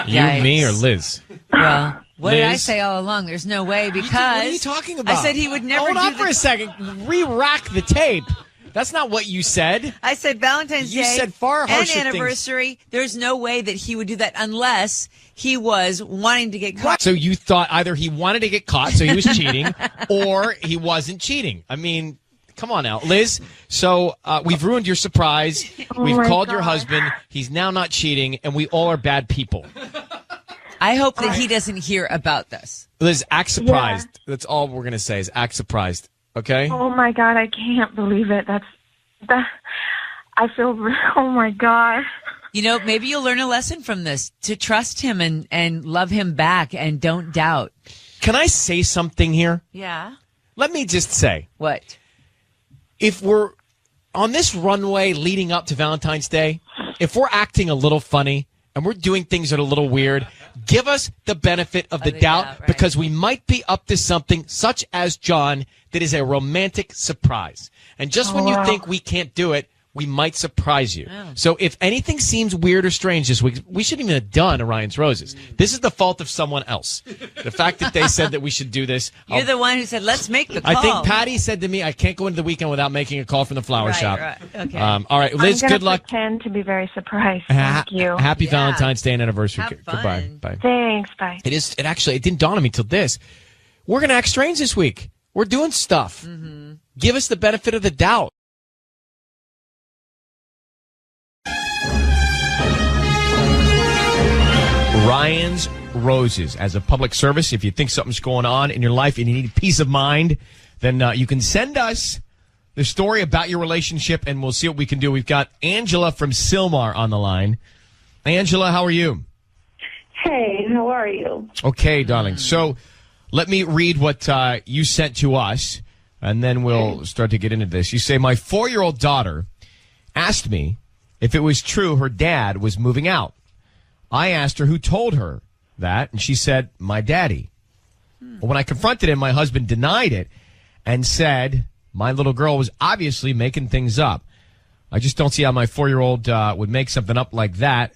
A: You, me, or Liz?
B: Well, what did I
A: Liz?
B: say all along? There's no way, because...
A: What are you talking about?
B: I said he would never
A: Hold on for a second. Re-rack the tape. That's not what you said.
B: I said Valentine's Day.
A: You said far harsher
B: and anniversary. There's no way that he would do that unless he was wanting to get caught.
A: So you thought either he wanted to get caught, so he was cheating, or he wasn't cheating. I mean, come on now. Liz, so we've ruined your surprise. We've called your husband. He's now not cheating, and we all are bad people.
B: I hope that he doesn't hear about this.
A: Liz, act surprised. Yeah. That's all we're going to say is act surprised. Okay?
I: Oh, my God. I can't believe it. I feel, oh, my God.
B: You know, maybe you'll learn a lesson from this, to trust him and love him back and don't doubt.
A: Can I say something here?
B: Yeah.
A: Let me just say.
B: What?
A: If we're on this runway leading up to Valentine's Day, if we're acting a little funny and we're doing things that are a little weird, give us the benefit of the doubt, right? Because we might be up to something, such as John, that is a romantic surprise. And just when you think we can't do it, we might surprise you. Oh. So if anything seems weird or strange this week, we shouldn't even have done Orion's Roses. This is the fault of someone else. The fact that they said that we should do this.
B: You're the one who said, let's make the call.
A: I think Patty said to me, I can't go into the weekend without making a call from the flower shop.
B: Right. Okay.
A: All right, Liz, good luck.
I: I'm going to pretend to be very surprised. Thank you.
A: Happy Valentine's Day and anniversary. Goodbye. Bye.
I: Thanks. Bye.
A: It didn't dawn on me till this. We're going to act strange this week. We're doing stuff.
B: Mm-hmm.
A: Give us the benefit of the doubt. Ryan's Roses as a public service. If you think something's going on in your life and you need peace of mind, then you can send us the story about your relationship and we'll see what we can do. We've got Angela from Sylmar on the line. Angela, how are you?
W: Hey, how are you?
A: Okay, darling. So let me read what you sent to us, and then we'll start to get into this. You say, my 4-year-old daughter asked me if it was true her dad was moving out. I asked her who told her that, and she said, my daddy. When I confronted him, my husband denied it and said my little girl was obviously making things up. I just don't see how my 4-year-old would make something up like that.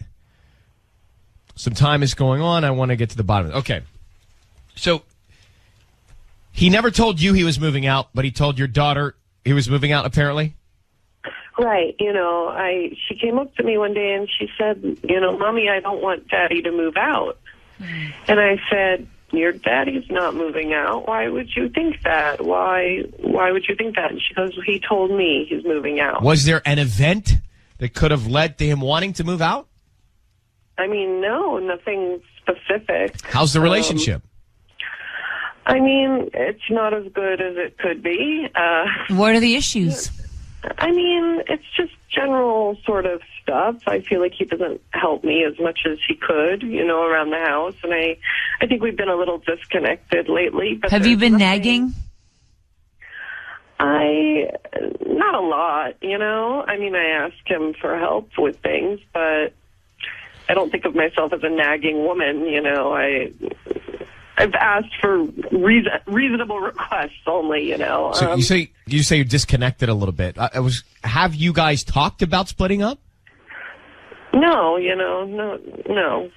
A: Some time is going on. I want to get to the bottom of it. Okay. So he never told you he was moving out, but he told your daughter he was moving out, apparently?
W: Right. She came up to me one day and she said, Mommy, I don't want Daddy to move out. And I said, your daddy's not moving out. Why would you think that? Why would you think that? And she goes, well, he told me he's moving out.
A: Was there an event that could have led to him wanting to move out?
W: I mean, no, nothing specific.
A: How's the relationship?
W: It's not as good as it could be.
B: What are the issues?
W: It's just general sort of stuff. I feel like he doesn't help me as much as he could, around the house. And I think we've been a little disconnected lately. But
B: have you been nagging?
W: Not a lot, I ask him for help with things, but I don't think of myself as a nagging woman, I've asked for reasonable requests only,
A: So you say you're disconnected a little bit. Have you guys talked about splitting up?
W: No, no.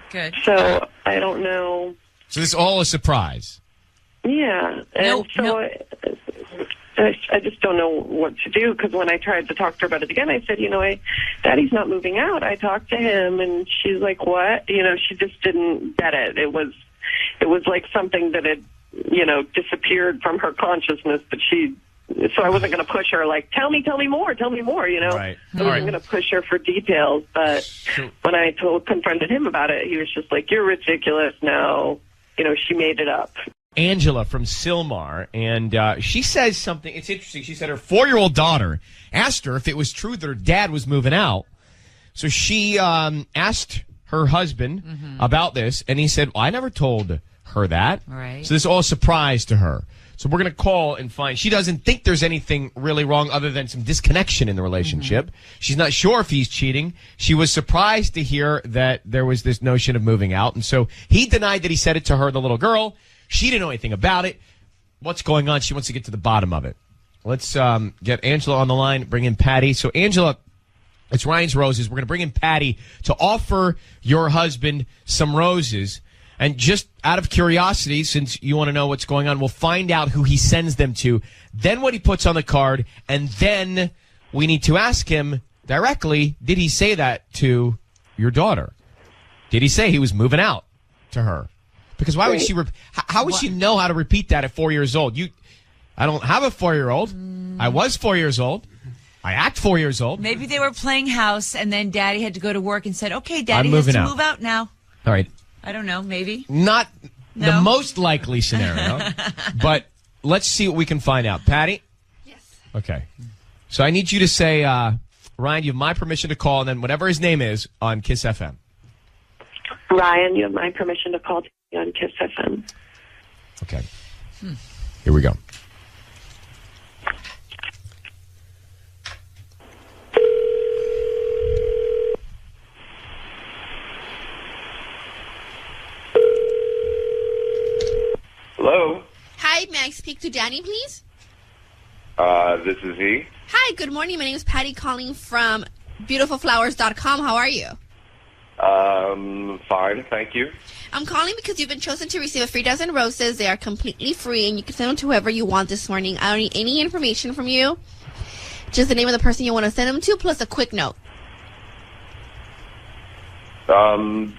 B: Good.
W: So I don't know.
A: So this is all a surprise.
W: Yeah, and I just don't know what to do, because when I tried to talk to her about it again, I said, Daddy's not moving out. I talked to him, and she's like, what? She just didn't get it. It was like something that had, disappeared from her consciousness, but so I wasn't going to push her like, tell me more, Right.
A: I
W: wasn't going to push her for details, but when I confronted him about it, he was just like, you're ridiculous. No, she made it up.
A: Angela from Sylmar, and she says something. It's interesting. She said her 4-year-old daughter asked her if it was true that her dad was moving out. So she asked her husband about this, and he said, well, I never told her that.
B: Right.
A: So this is all a surprise to her. So we're going to call and find. She doesn't think there's anything really wrong other than some disconnection in the relationship. She's not sure if he's cheating. She was surprised to hear that there was this notion of moving out. And so he denied that he said it to her, the little girl. She didn't know anything about it. What's going on? She wants to get to the bottom of it. Let's get Angela on the line, bring in Patty. So, Angela, it's Ryan's Roses. We're going to bring in Patty to offer your husband some roses. And just out of curiosity, since you want to know what's going on, we'll find out who he sends them to, then what he puts on the card, and then we need to ask him directly, did he say that to your daughter? Did he say he was moving out to her? Because why would she? How would she know how to repeat that at 4 years old? I don't have a 4-year-old. I was 4 years old. I act 4 years old.
B: Maybe they were playing house, and then Daddy had to go to work and said, "Okay, Daddy has to move out now."
A: All right.
B: I don't know. Maybe
A: not the most likely scenario, but let's see what we can find out. Patty.
Q: Yes.
A: Okay. So I need you to say, Ryan, you have my permission to call, and then whatever his name is on Kiss FM.
W: Ryan, you have my permission to call on Kiss FM.
A: Okay. Here we go.
J: Hello?
Q: Hi, may I speak to Danny, please?
J: This is he.
Q: Hi, good morning. My name is Patty calling from beautifulflowers.com. How are you?
J: Fine, thank you.
Q: I'm calling because you've been chosen to receive a free dozen roses. They are completely free, and you can send them to whoever you want this morning. I don't need any information from you. Just the name of the person you want to send them to, plus a quick note.
J: Why?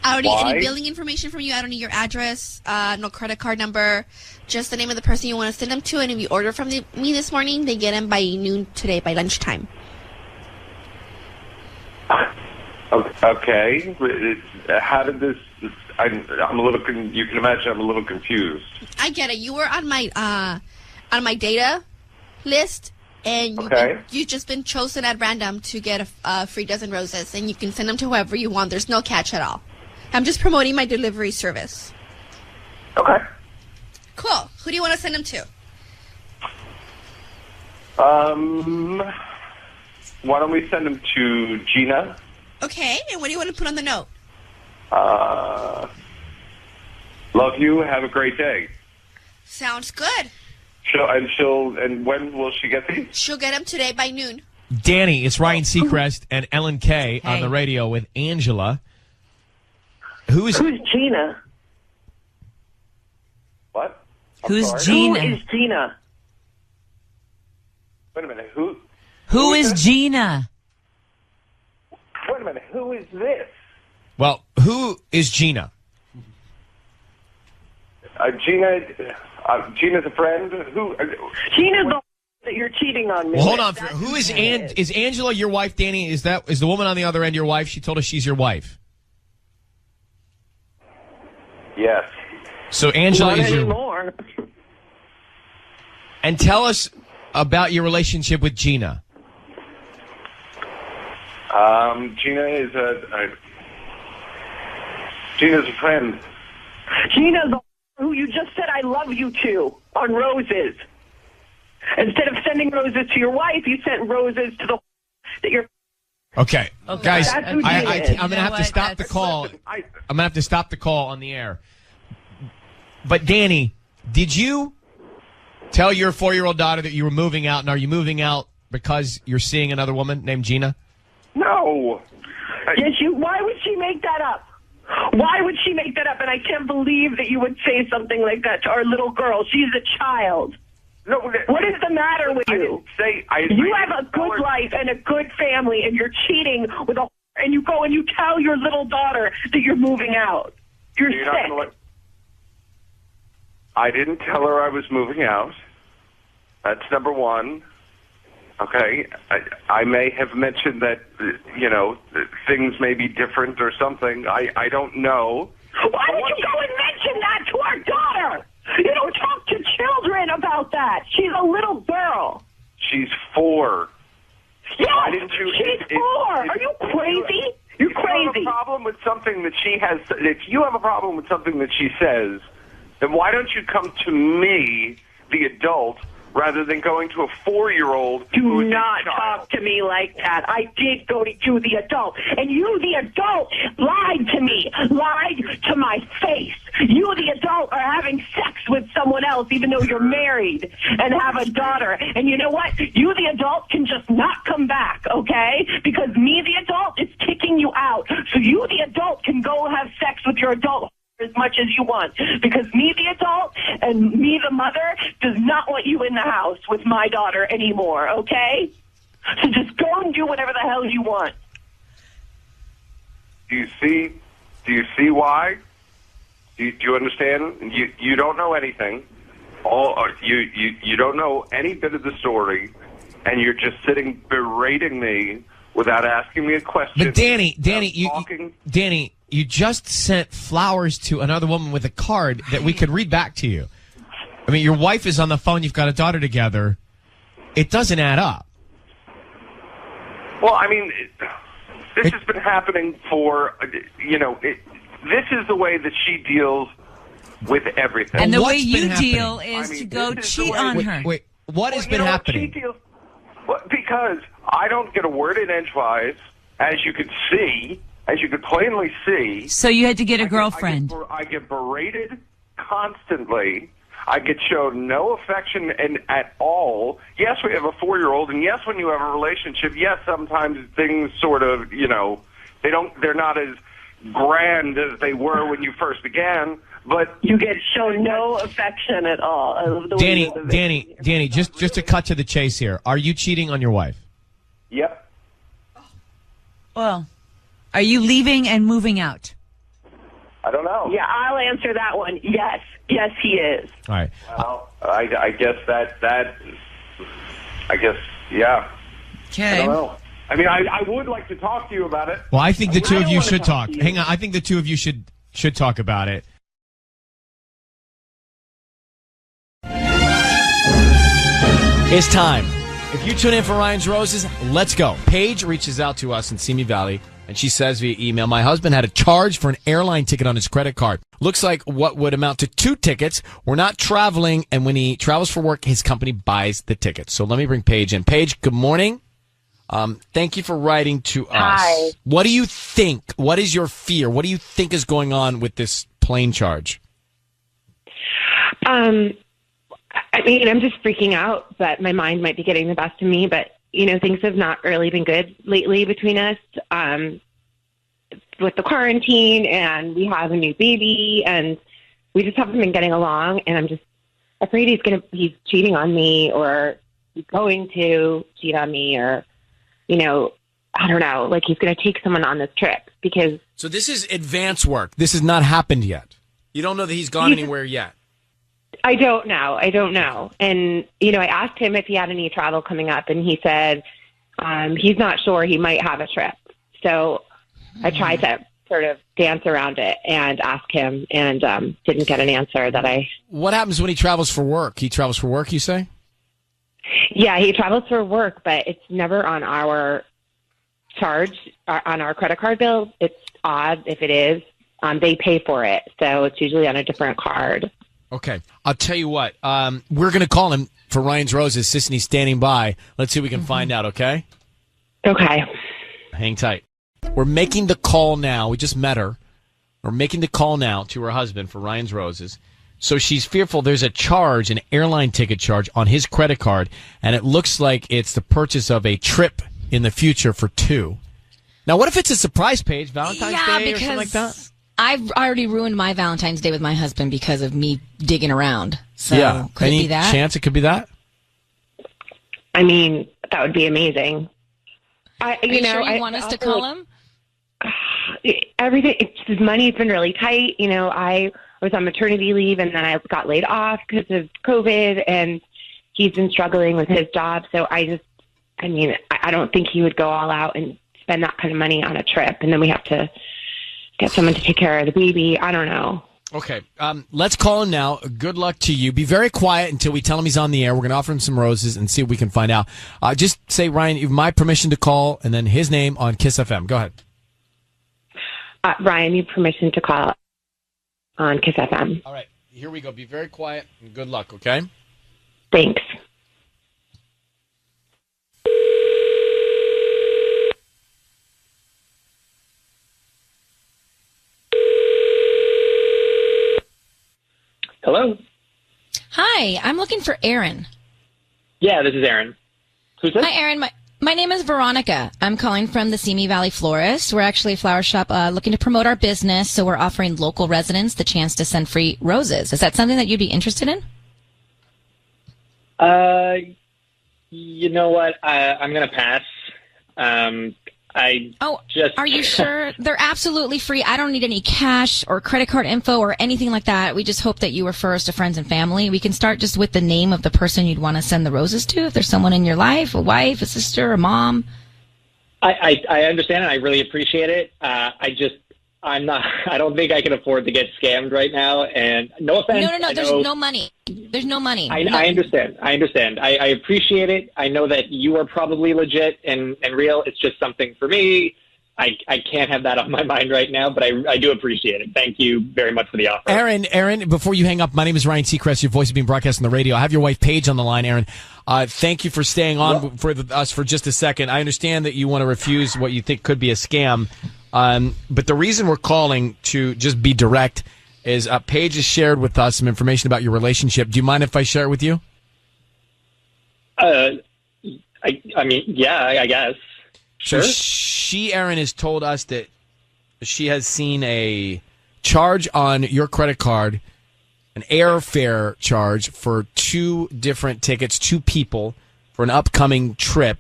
Q: I don't need any billing information from you. I don't need your address, no credit card number. Just the name of the person you want to send them to, and if you order from me this morning, they get them by noon today, by lunchtime.
J: Okay. How did this... I'm a little... You can imagine I'm a little confused.
Q: I get it. You were on my data list, and you've just been chosen at random to get a free dozen roses, and you can send them to whoever you want. There's no catch at all. I'm just promoting my delivery service.
J: Okay.
Q: Cool. Who do you want to send them to?
M: why don't we send them to Gina?
Q: Okay, and what do you want to put on the note?
M: Love you. Have a great day.
Q: Sounds good.
M: And when will she get these?
Q: She'll get them today by noon.
A: Danny, it's Ryan Seacrest and Ellen Kay on the radio with Angela. Who's
W: Gina?
M: What?
B: Who's Gina?
W: Who is Gina?
M: Wait a minute.
B: Who is Gina?
M: Wait a minute. Who is this?
A: Well, who is Gina?
M: Gina's a friend. Who?
W: Gina's the that you're cheating on me.
A: Well, hold on. Who is is Angela your wife, Danny? Is the woman on the other end your wife? She told us she's your wife.
M: Yes.
A: So Angela
W: Not
A: is your.
W: anymore.
A: And tell us about your relationship with Gina.
M: Gina's a friend.
W: Gina's the who you just said I love you to on roses. Instead of sending roses to your wife, you sent roses to the that you're.
A: Okay, guys,
W: That's who
A: I'm
W: Gina is.
A: going to have to stop the call. I'm going to have to stop the call on the air. But Danny, did you tell your 4-year-old daughter that you were moving out, and are you moving out because you're seeing another woman named Gina?
M: No.
W: Yes, why would she make that up? Why would she make that up? And I can't believe that you would say something like that to our little girl. She's a child.
M: No,
W: what is the matter with you? You have a good life and a good family, and you're cheating with and you go and you tell your little daughter that you're moving out. You're sick.
M: I didn't tell her I was moving out. That's number one. Okay, I may have mentioned that, things may be different or something. I don't know.
W: Why would you go and mention that to our daughter? You don't talk to children about that. She's a little girl.
M: She's 4.
W: Yes,
M: why didn't you,
W: she's 4. Are you crazy? You're crazy.
M: If you have a problem with something that she has, if you have a problem with something that she says, then why don't you come to me, the adult, rather than going to a 4-year-old.
W: Do not talk to me like that. I did go to you, the adult, and you, the adult, lied to me, lied to my face. You, the adult, are having sex with someone else, even though you're married and have a daughter. And you know what? You, the adult, can just not come back, okay? Because me, the adult, is kicking you out. So you, the adult, can go have sex with your adult as much as you want, because me, the adult, and me, the mother, does not want you in the house with my daughter anymore, okay? So just go and do whatever the hell you want.
M: Do you see why? Do you understand? You don't know anything. You don't know any bit of the story, and you're just sitting berating me without asking me a question.
A: But Danny, you just sent flowers to another woman with a card that we could read back to you. I mean, your wife is on the phone. You've got a daughter together. It doesn't add up.
M: Well, I mean, this has been happening for, this is the way that she deals with everything.
B: And the way you deal is to go cheat on her.
A: Wait, what has been happening?
M: Because I don't get a word in edgewise, as you could see. As you could plainly see.
B: So you had to get a girlfriend.
M: I get berated constantly. I get shown no affection at all. Yes, we have a 4-year-old, and yes, when you have a relationship, yes, sometimes things sort of, they're not as grand as they were when you first began, but
W: you get shown no affection at all.
A: Danny, just to cut to the chase here. Are you cheating on your wife?
M: Yep.
B: Well, are you leaving and moving out?
M: I don't know.
W: Yeah, I'll answer that one. Yes. Yes, he is.
A: All right.
M: Well, I guess yeah.
B: Okay.
M: I don't know. I mean, I would like to talk to you about it.
A: Well, I think the two of you should talk. Hang on. I think the two of you should talk about it. It's time. If you tune in for Ryan's Roses, let's go. Paige reaches out to us in Simi Valley, and she says via email, my husband had a charge for an airline ticket on his credit card. Looks like what would amount to 2 tickets. We're not traveling, and when he travels for work, his company buys the tickets. So let me bring Paige in. Paige, good morning. Thank you for writing to us.
C: Hi.
A: What do you think? What is your fear? What do you think is going on with this plane charge?
W: I mean, I'm just freaking out, but my mind might be getting the best of me. But, things have not really been good lately between us with the quarantine, and we have a new baby, and we just haven't been getting along. And I'm just afraid he's cheating on me, or he's going to cheat on me, or, I don't know, like he's going to take someone on this trip because.
A: So this is advance work. This has not happened yet. You don't know that he's gone anywhere yet.
W: I don't know. And, I asked him if he had any travel coming up, and he said he's not sure. He might have a trip. So I tried to sort of dance around it and ask him, and didn't get an answer that I...
A: What happens when he travels for work? He travels for work, you say?
W: Yeah, he travels for work, but it's never on our charge, on our credit card bill. It's odd if it is. They pay for it, so it's usually on a different card.
A: Okay. I'll tell you what. We're going to call him for Ryan's Roses. Sisney's standing by. Let's see if we can find out, okay?
W: Okay.
A: Hang tight. We're making the call now. We just met her. We're making the call now to her husband for Ryan's Roses. So she's fearful there's a charge, an airline ticket charge on his credit card, and it looks like it's the purchase of a trip in the future for two. Now, what if it's a surprise page, Valentine's Day or something like that?
K: I've already ruined my Valentine's Day with my husband because of me digging around. So
A: yeah.
K: could
A: Any
K: it be that?
A: Chance it could be that?
W: I mean, that would be amazing.
K: Are you sure you want us to call him?
W: Everything, his money's been really tight. I was on maternity leave, and then I got laid off because of COVID, and he's been struggling with his job. So I don't think he would go all out and spend that kind of money on a trip, and then we have to get someone to take care of the baby. I don't know.
A: Okay. Let's call him now. Good luck to you. Be very quiet until we tell him he's on the air. We're going to offer him some roses and see if we can find out. Just say, Ryan, you have my permission to call, and then his name on Kiss FM. Go ahead.
W: Ryan, you have permission to call on Kiss FM.
A: All right. Here we go. Be very quiet and good luck, okay?
W: Thanks.
U: Hello?
K: Hi, I'm looking for Aaron.
U: Yeah, this is Aaron. Who's this?
K: Hi, Aaron. My name is Veronica. I'm calling from the Simi Valley Florist. We're actually a flower shop looking to promote our business, so we're offering local residents the chance to send free roses. Is that something that you'd be interested in?
U: You know what? I'm going to pass.
K: Are you sure? They're absolutely free. I don't need any cash or credit card info or anything like that. We just hope that you refer us to friends and family. We can start just with the name of the person you'd want to send the roses to. If there's someone in your life, a wife, a sister, a mom.
U: I understand and I really appreciate it. I don't think I can afford to get scammed right now. And no offense.
K: No. There's no money. There's no money.
U: I understand. I appreciate it. I know that you are probably legit and real. It's just something for me. I can't have that on my mind right now, but I do appreciate it. Thank you very much for the offer.
A: Aaron, before you hang up, my name is Ryan Seacrest. Your voice is being broadcast on the radio. I have your wife, Paige, on the line, Aaron. Thank you for staying on for us for just a second. I understand that you want to refuse what you think could be a scam. But the reason we're calling to just be direct is Paige has shared with us some information about your relationship. Do you mind if I share it with you?
U: I guess. Sure.
A: So Aaron, has told us that she has seen a charge on your credit card, an airfare charge for two different tickets, two people for an upcoming trip.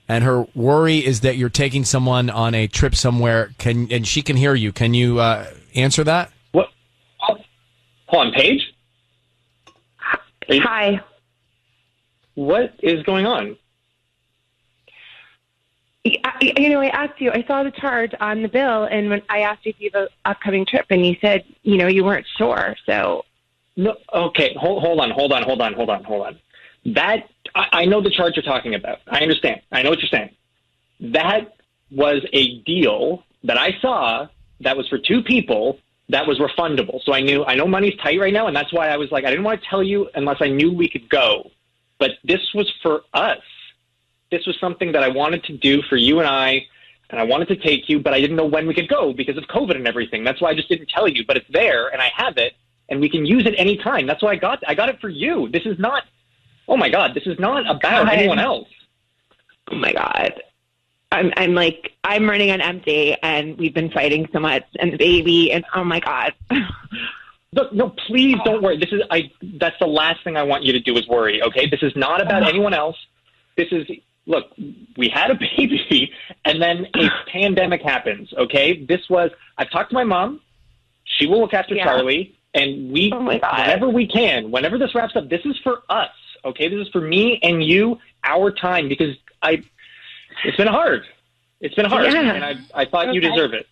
A: And her worry is that you're taking someone on a trip somewhere. And she can hear you. Can you answer that?
U: What? Hold on, Paige?
W: Hi.
U: What is going on?
W: I asked you, I saw the charge on the bill, and when I asked you if you have an upcoming trip, and you said, you weren't sure, so.
U: No, okay, hold on. That, I know the charge you're talking about. I understand. I know what you're saying. That was a deal that I saw that was for two people that was refundable. So I know money's tight right now, and that's why I was like, I didn't want to tell you unless I knew we could go. But this was for us. this was something that I wanted to do for you and I wanted to take you, but I didn't know when we could go because of COVID and everything. That's why I just didn't tell you, but it's there and I have it and we can use it anytime. That's why I got it for you. This is not, oh my God, this is not about anyone else.
W: Oh my God. I'm like, I'm running on empty and we've been fighting so much and the baby and oh my God.
U: Look, no, please don't worry. That's the last thing I want you to do is worry, okay? This is not about anyone else. Look, we had a baby and then a pandemic happens, okay? I've talked to my mom. She will look after Charlie and whenever we can, whenever this wraps up, this is for us, okay? This is for me and you, our time, because it's been hard. It's been hard and I thought you deserve it.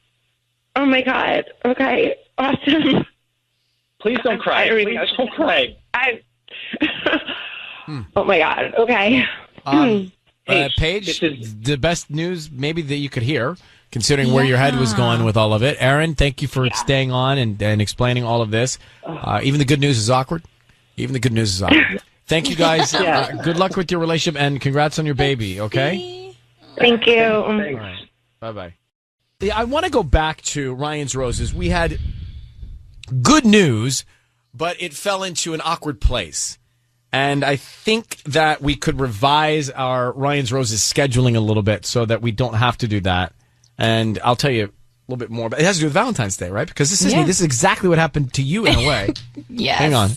W: Oh my God. Okay. Awesome.
U: Please don't cry. Please don't cry.
W: Oh my God. Okay.
A: Paige, the best news maybe that you could hear, considering where your head was going with all of it. Aaron, thank you for staying on and explaining all of this. Even the good news is awkward. Thank you guys. Good luck with your relationship and congrats on your baby, okay?
W: Thank you.
A: All right. Bye-bye. I want to go back to Ryan's Roses. We had good news, but it fell into an awkward place. And I think that we could revise our Ryan's Roses scheduling a little bit so that we don't have to do that. And I'll tell you a little bit more. But it has to do with Valentine's Day, right? Because this is me. This is exactly what happened to you in a way.
K: Yes.
A: Hang on.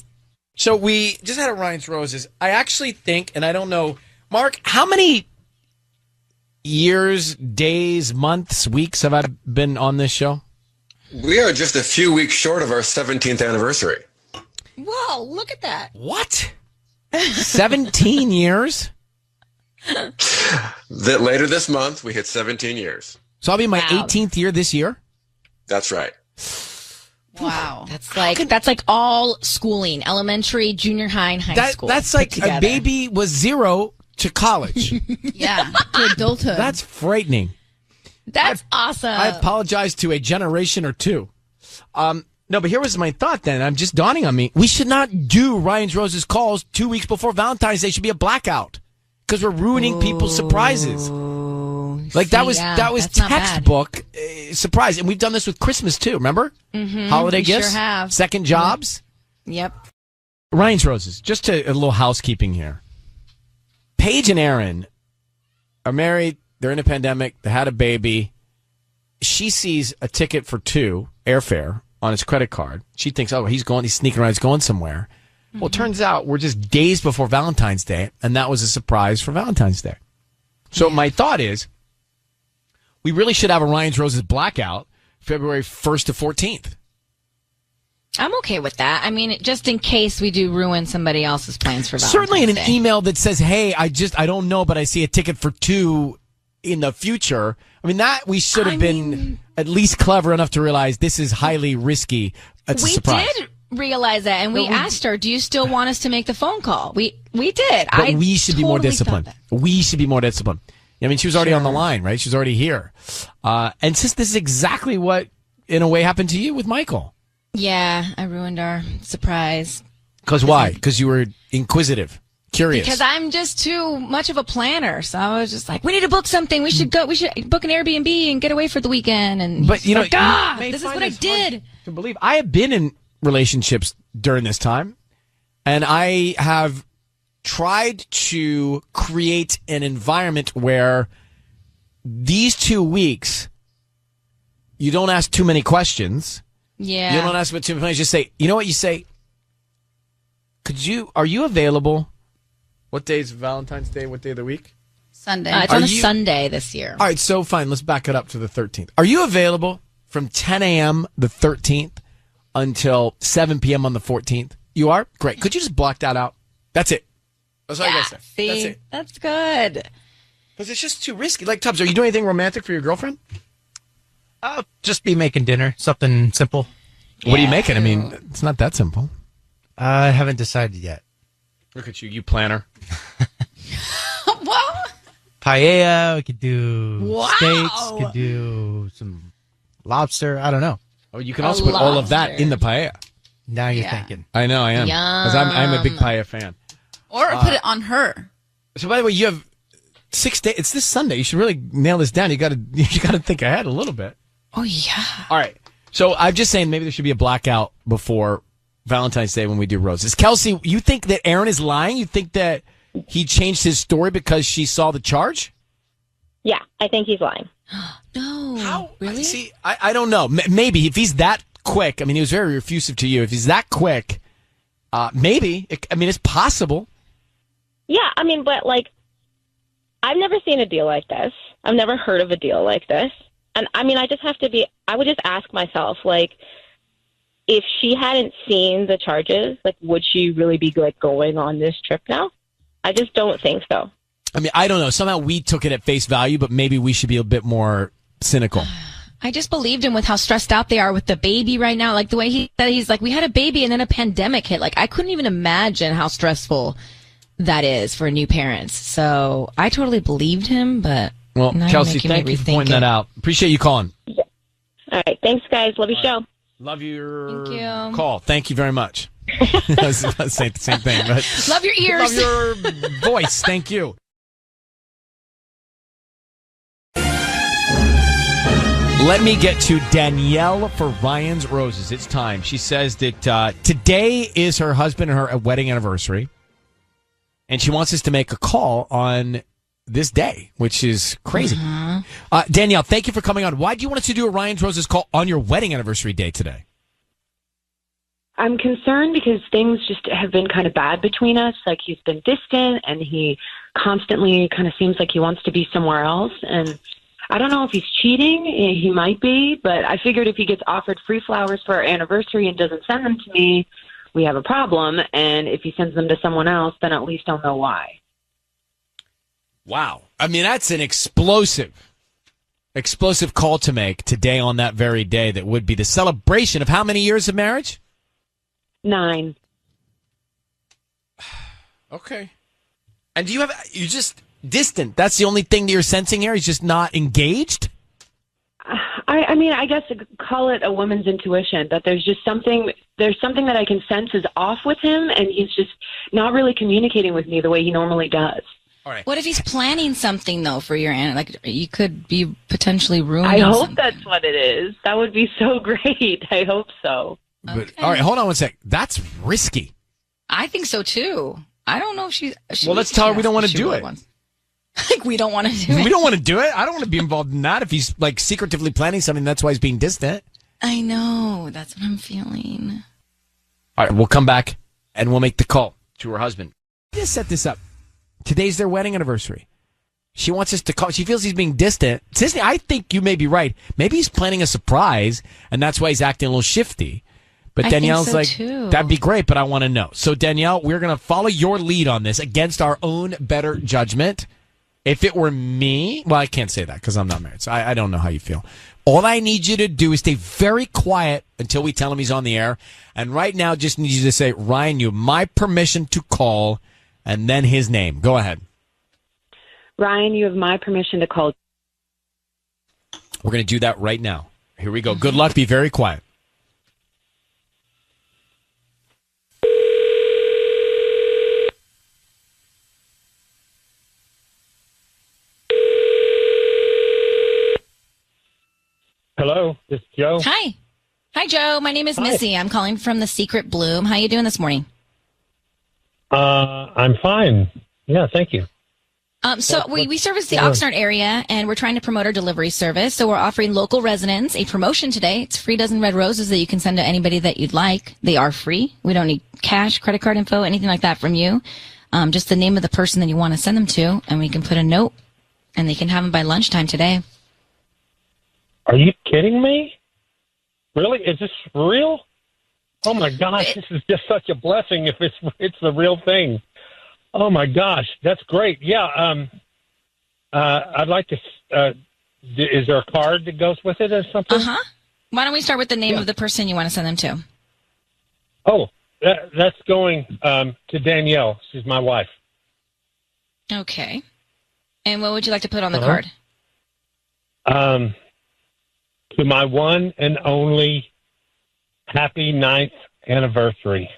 A: So we just had a Ryan's Roses. I actually think, and I don't know, Mark, how many years, days, months, weeks have I been on this show?
R: We are just a few weeks short of our 17th anniversary.
K: Whoa, look at that.
A: What? 17 years?
R: That later this month, we hit 17 years.
A: So I'll be in my 18th year this year?
R: That's right.
K: Wow. That's like all schooling, elementary, junior high, and high school.
A: That's like a baby was 0 to college.
K: Yeah, to adulthood.
A: That's frightening.
K: That's awesome.
A: I apologize to a generation or two. No, but here was my thought then. I'm just dawning on me. We should not do Ryan's Roses calls 2 weeks before Valentine's Day. Should be a blackout because we're ruining people's surprises. Like that was textbook surprise, and we've done this with Christmas too. Remember, holiday gifts,
K: sure have.
A: Second jobs.
K: Yep.
A: Ryan's Roses. Just a little housekeeping here. Paige and Aaron are married. They're in a pandemic. They had a baby. She sees a ticket for 2 airfare on his credit card. She thinks, oh, he's sneaking around, he's going somewhere. Well, it turns out we're just days before Valentine's Day, and that was a surprise for Valentine's Day. So my thought is, we really should have a Ryan's Roses blackout February 1st to 14th.
K: I'm okay with that. I mean, just in case we do ruin somebody else's plans for Valentine's
A: Certainly in
K: Day.
A: an email that says, hey, I don't know, but I see a ticket for 2 in the future. I mean, that we should have been at least clever enough to realize this is highly risky. It's a surprise.
K: We did realize that, and we asked her, do you still want us to make the phone call? We did.
A: But we should be more disciplined. We should be more disciplined. I mean, she was already on the line, right? She was already here. And since this is exactly what, in a way, happened to you with Michael.
K: Yeah, I ruined our surprise.
A: Because why? Because you were inquisitive, curious.
K: Because I'm just too much of a planner. So I was just like, we need to book something. We should book an Airbnb and get away for the weekend. And
A: but you know,
K: this is what I did.
A: To believe I have been in relationships during this time, and I have tried to create an environment where these 2 weeks you don't ask too many questions.
K: Yeah.
A: You don't ask too many questions. Just say, you know what you say? Are you available? What day is Valentine's Day? What day of the week?
K: Sunday. It's on a Sunday this year.
A: All right, so fine. Let's back it up to the 13th. Are you available from 10 a.m. the 13th until 7 p.m. on the 14th? You are? Great. Could you just block that out? That's it. That's all I got to say.
K: See,
A: that's it.
K: That's good.
A: Because it's just too risky. Like, Tubbs, are you doing anything romantic for your girlfriend?
S: I'll just be making dinner. Something simple.
A: What are you making? I mean, it's not that simple.
S: I haven't decided yet.
A: Look at you planner.
K: Well,
S: paella. We could do
K: Wow.
S: steaks. Could do some lobster. I don't know.
A: Oh, you can also put all of that in the paella.
S: Now you're thinking.
A: I know, I am. Because I'm a big paella fan.
N: Or put it on her.
A: So, by the way, you have 6 days. It's this Sunday. You should really nail this down. You got to think ahead a little bit.
B: Oh, yeah.
A: All right. So I'm just saying maybe there should be a blackout before Valentine's Day when we do roses. Kelsey, you think that Aaron is lying? You think that he changed his story because she saw the charge?
D: Yeah, I think he's lying.
B: No.
A: How?
B: Really?
A: See, I don't know. Maybe if he's that quick. I mean, he was very effusive to you. If he's that quick, maybe. It's possible.
D: Yeah, I mean, but like, I've never seen a deal like this. I've never heard of a deal like this. And I mean, I would just ask myself, like, if she hadn't seen the charges, like, would she really be like going on this trip now? I just don't think so.
A: I mean, I don't know. Somehow we took it at face value, but maybe we should be a bit more cynical.
K: I just believed him with how stressed out they are with the baby right now. Like the way he said, he's like, we had a baby and then a pandemic hit. Like, I couldn't even imagine how stressful that is for new parents. So I totally believed him, but
A: well, Kelsey, thank you for pointing that out. Appreciate you calling.
D: Yeah. All right. Thanks, guys. Love your show.
A: Love your call. Thank you very much. That's the same thing. But
K: love your ears.
A: Love your voice. Thank you. Let me get to Danielle for Ryan's Roses. It's time. She says that today is her husband and her wedding anniversary, and she wants us to make a call on this day, which is crazy. Danielle, thank you for coming on. Why do you want us to do a Ryan's Roses call on your wedding anniversary day today?
E: I'm concerned because things just have been kind of bad between us. Like, he's been distant, and he constantly kind of seems like he wants to be somewhere else, and I don't know if he's cheating. He might be, but I figured if he gets offered free flowers for our anniversary and doesn't send them to me, we have a problem. And if he sends them to someone else, then at least I'll know why.
A: Wow. I mean, that's an explosive call to make today on that very day that would be the celebration of how many years of marriage?
E: 9.
A: Okay. And you're just distant. That's the only thing that you're sensing here? He's just not engaged?
E: I mean, I guess call it a woman's intuition, that there's something that I can sense is off with him, and he's just not really communicating with me the way he normally does.
A: All right.
K: What if he's planning something, though, for your aunt? Like, you could be potentially ruining
E: I hope
K: something.
E: that's what it is. That would be so great. I hope so.
A: But, all right, hold on one sec. That's risky.
K: I think so, too. I don't know if she
A: well, let's tell her we don't want to do it.
K: Like, we don't want to do it.
A: We don't want to do it. I don't want to be involved in that. If he's like secretively planning something, that's why he's being distant.
K: I know. That's what I'm feeling.
A: All right, we'll come back and we'll make the call to her husband. Just set this up. Today's their wedding anniversary. She wants us to call. She feels he's being distant. Sisney, I think you may be right. Maybe he's planning a surprise, and that's why he's acting a little shifty. But Danielle's like, that'd be great, but I want to know. So, Danielle, we're going to follow your lead on this against our own better judgment. If it were me, well, I can't say that because I'm not married, so I don't know how you feel. All I need you to do is stay very quiet until we tell him he's on the air. And right now, just need you to say, Ryan, you have my permission to call, and then his name. Go ahead.
E: Ryan, you have my permission to call.
A: We're going to do that right now. Here we go. Good luck. Be very quiet.
T: Hello, this is Joe.
K: Hi, Joe. My name is Missy. I'm calling from the Secret Bloom. How you doing this morning?
T: I'm fine. Yeah, thank you.
K: So we service the Oxnard area, and we're trying to promote our delivery service. So we're offering local residents a promotion today. It's free dozen red roses that you can send to anybody that you'd like. They are free. We don't need cash, credit card info, anything like that from you. Just the name of the person that you want to send them to, and we can put a note, and they can have them by lunchtime today.
T: Are you kidding me? Really? Is this real? Oh my gosh, this is just such a blessing if it's the real thing. Oh my gosh, that's great. Yeah, I'd like to. Is there a card that goes with it or something?
K: Why don't we start with the name of the person you want to send them to?
T: Oh, that's going to Danielle. She's my wife.
K: Okay. And what would you like to put on the card?
T: To my one and only happy 9th anniversary.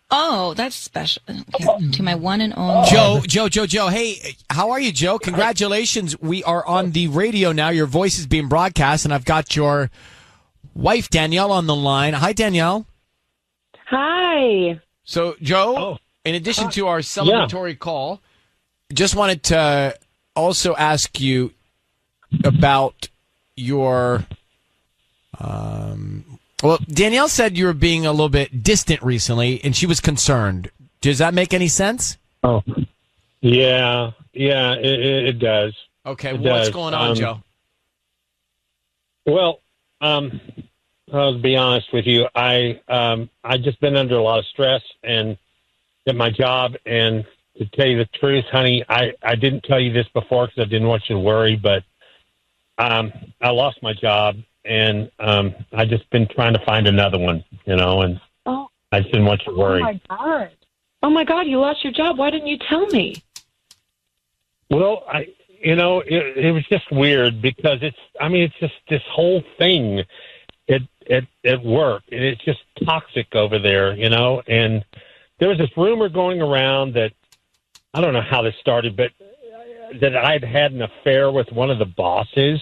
K: Oh, that's special. Okay. To my one and only.
A: Joe. Hey, how are you, Joe? Congratulations. We are on the radio now. Your voice is being broadcast, and I've got your wife, Danielle, on the line. Hi, Danielle.
F: Hi.
A: So, Joe, in addition to our celebratory call, just wanted to also ask you about your... well, Danielle said you were being a little bit distant recently, and she was concerned. Does that make any sense?
T: Oh, yeah, it does.
A: Okay,
T: it
A: what's
T: does.
A: going on, Joe?
T: Well, I'll be honest with you. I just been under a lot of stress and at my job. And to tell you the truth, honey, I didn't tell you this before because I didn't want you to worry, but I lost my job. And I just been trying to find another one, and I just didn't want you to worry.
F: Oh my God, you lost your job. Why didn't you tell me?
T: Well, it was just weird because it's just this whole thing at work, and it's just toxic over there, and there was this rumor going around that, I don't know how this started, but that I'd had an affair with one of the bosses.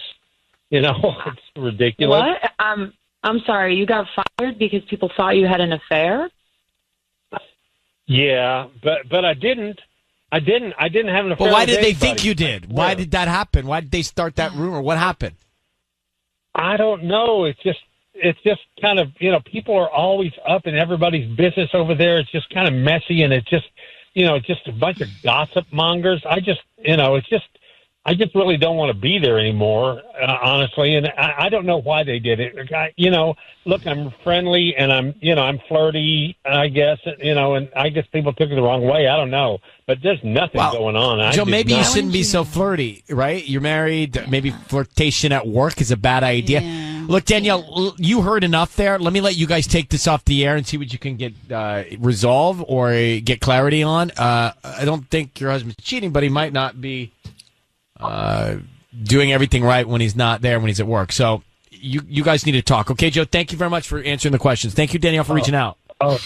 T: It's ridiculous.
F: What? I'm sorry. You got fired because people thought you had an affair?
T: Yeah, but I didn't. I didn't have an affair.
A: But why
T: with
A: did they
T: anybody.
A: think you did? Why did that happen? Why did they start that rumor? What happened?
T: I don't know. It's just kind of, people are always up in everybody's business over there. It's just kind of messy, and it's just, just a bunch of gossip mongers. I just really don't want to be there anymore, honestly. And I don't know why they did it. Look, I'm friendly and I'm flirty, I guess, and I guess people took it the wrong way. I don't know, but there's nothing going on.
A: Joe, maybe you shouldn't be so flirty, right? You're married. Maybe flirtation at work is a bad idea. Yeah. Look, Danielle, you heard enough there. Let me let you guys take this off the air and see what you can get resolve or get clarity on. I don't think your husband's cheating, but he might not be doing everything right when he's not there, when he's at work. So you guys need to talk. Okay, Joe, thank you very much for answering the questions. Thank you, Danielle, for reaching out.
T: Oh,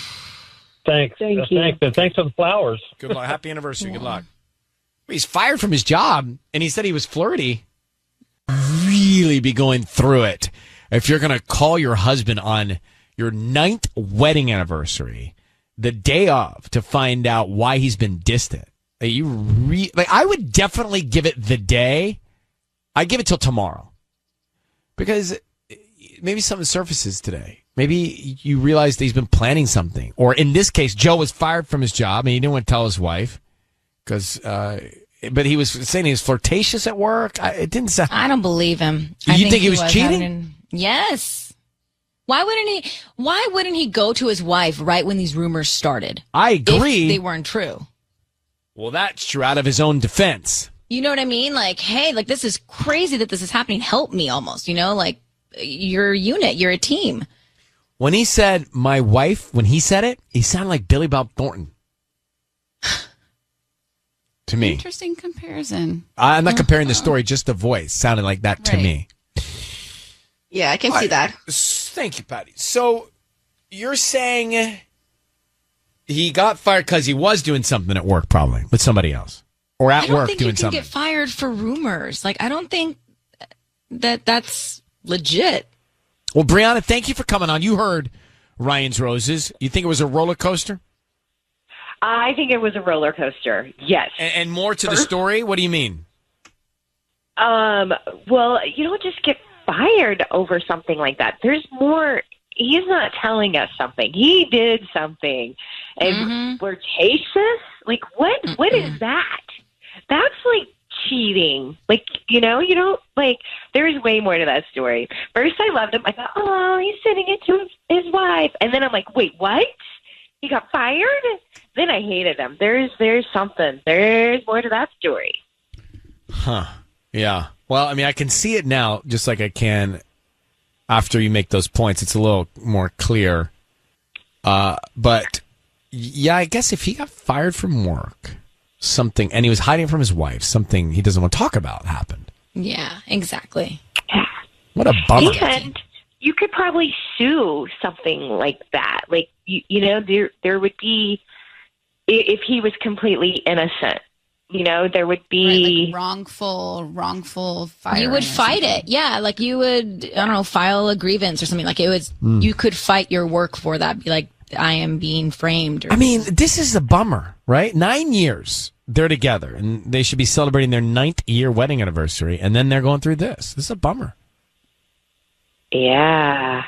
T: thanks.
F: Thank you.
T: Thanks, and thanks for the flowers.
A: Good luck. Happy anniversary. Good luck. He's fired from his job, and he said he was flirty. Really be going through it if you're going to call your husband on your 9th wedding anniversary the day of to find out why he's been distant. I would definitely give it the day. I give it till tomorrow because maybe something surfaces today. Maybe you realize that he's been planning something, or in this case, Joe was fired from his job and he didn't want to tell his wife because. But he was saying he was flirtatious at work. It didn't sound.
K: I don't believe him.
A: You think he was cheating?
K: Yes. Why wouldn't he go to his wife right when these rumors started?
A: I agree.
K: If they weren't true.
A: Well, that's true out of his own defense.
K: You know what I mean? Like, hey, this is crazy that this is happening. Help me almost, you're a unit. You're a team.
A: When he said my wife, when he said it, he sounded like Billy Bob Thornton. To me.
N: Interesting comparison.
A: I'm not comparing the story, just the voice sounded like that to me.
Q: Yeah, I can see that.
A: Thank you, Patty. So you're saying he got fired because he was doing something at work, probably with somebody else, or at work doing something.
K: I don't think you can get fired for rumors. I don't think that's legit.
A: Well, Brianna, thank you for coming on. You heard Ryan's Roses. You think it was a roller coaster?
F: I think it was a roller coaster. Yes.
A: And more to the story? What do you mean?
F: Well, you don't just get fired over something like that. There's more. He's not telling us something. He did something. And flirtatious? What is that? That's cheating. You don't, there's way more to that story. First, I loved him. I thought, oh, he's sending it to his wife. And then I'm like, wait, what? He got fired? Then I hated him. There's something. There's more to that story.
A: Huh. Yeah. Well, I can see it now, just like I can after you make those points. It's a little more clear. But, yeah, I guess if he got fired from work, something, and he was hiding from his wife, something he doesn't want to talk about happened.
K: Yeah, exactly.
A: What a bummer.
F: you could probably sue something like that. Like, there would be, if he was completely innocent, there would be
N: wrongful firing.
K: You would fight it. Yeah. Like you would, I don't know, file a grievance or something. Like it was, you could fight your work for that. Be like, I am being framed.
A: I mean, this is a bummer, right? 9 years they're together and they should be celebrating their 9th year wedding anniversary. And then they're going through this. This is a bummer.
F: Yeah.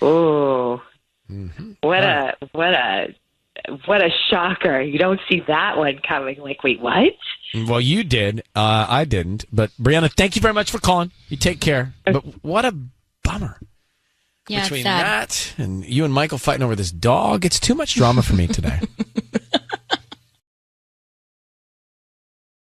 F: Ooh. What a shocker. You don't see that one coming. Like, wait, what?
A: Well, you did. I didn't. But Brianna, thank you very much for calling. You take care. But what a bummer.
K: Yeah,
A: Between
K: it's sad.
A: that and you and Michael fighting over this dog, it's too much drama for me today.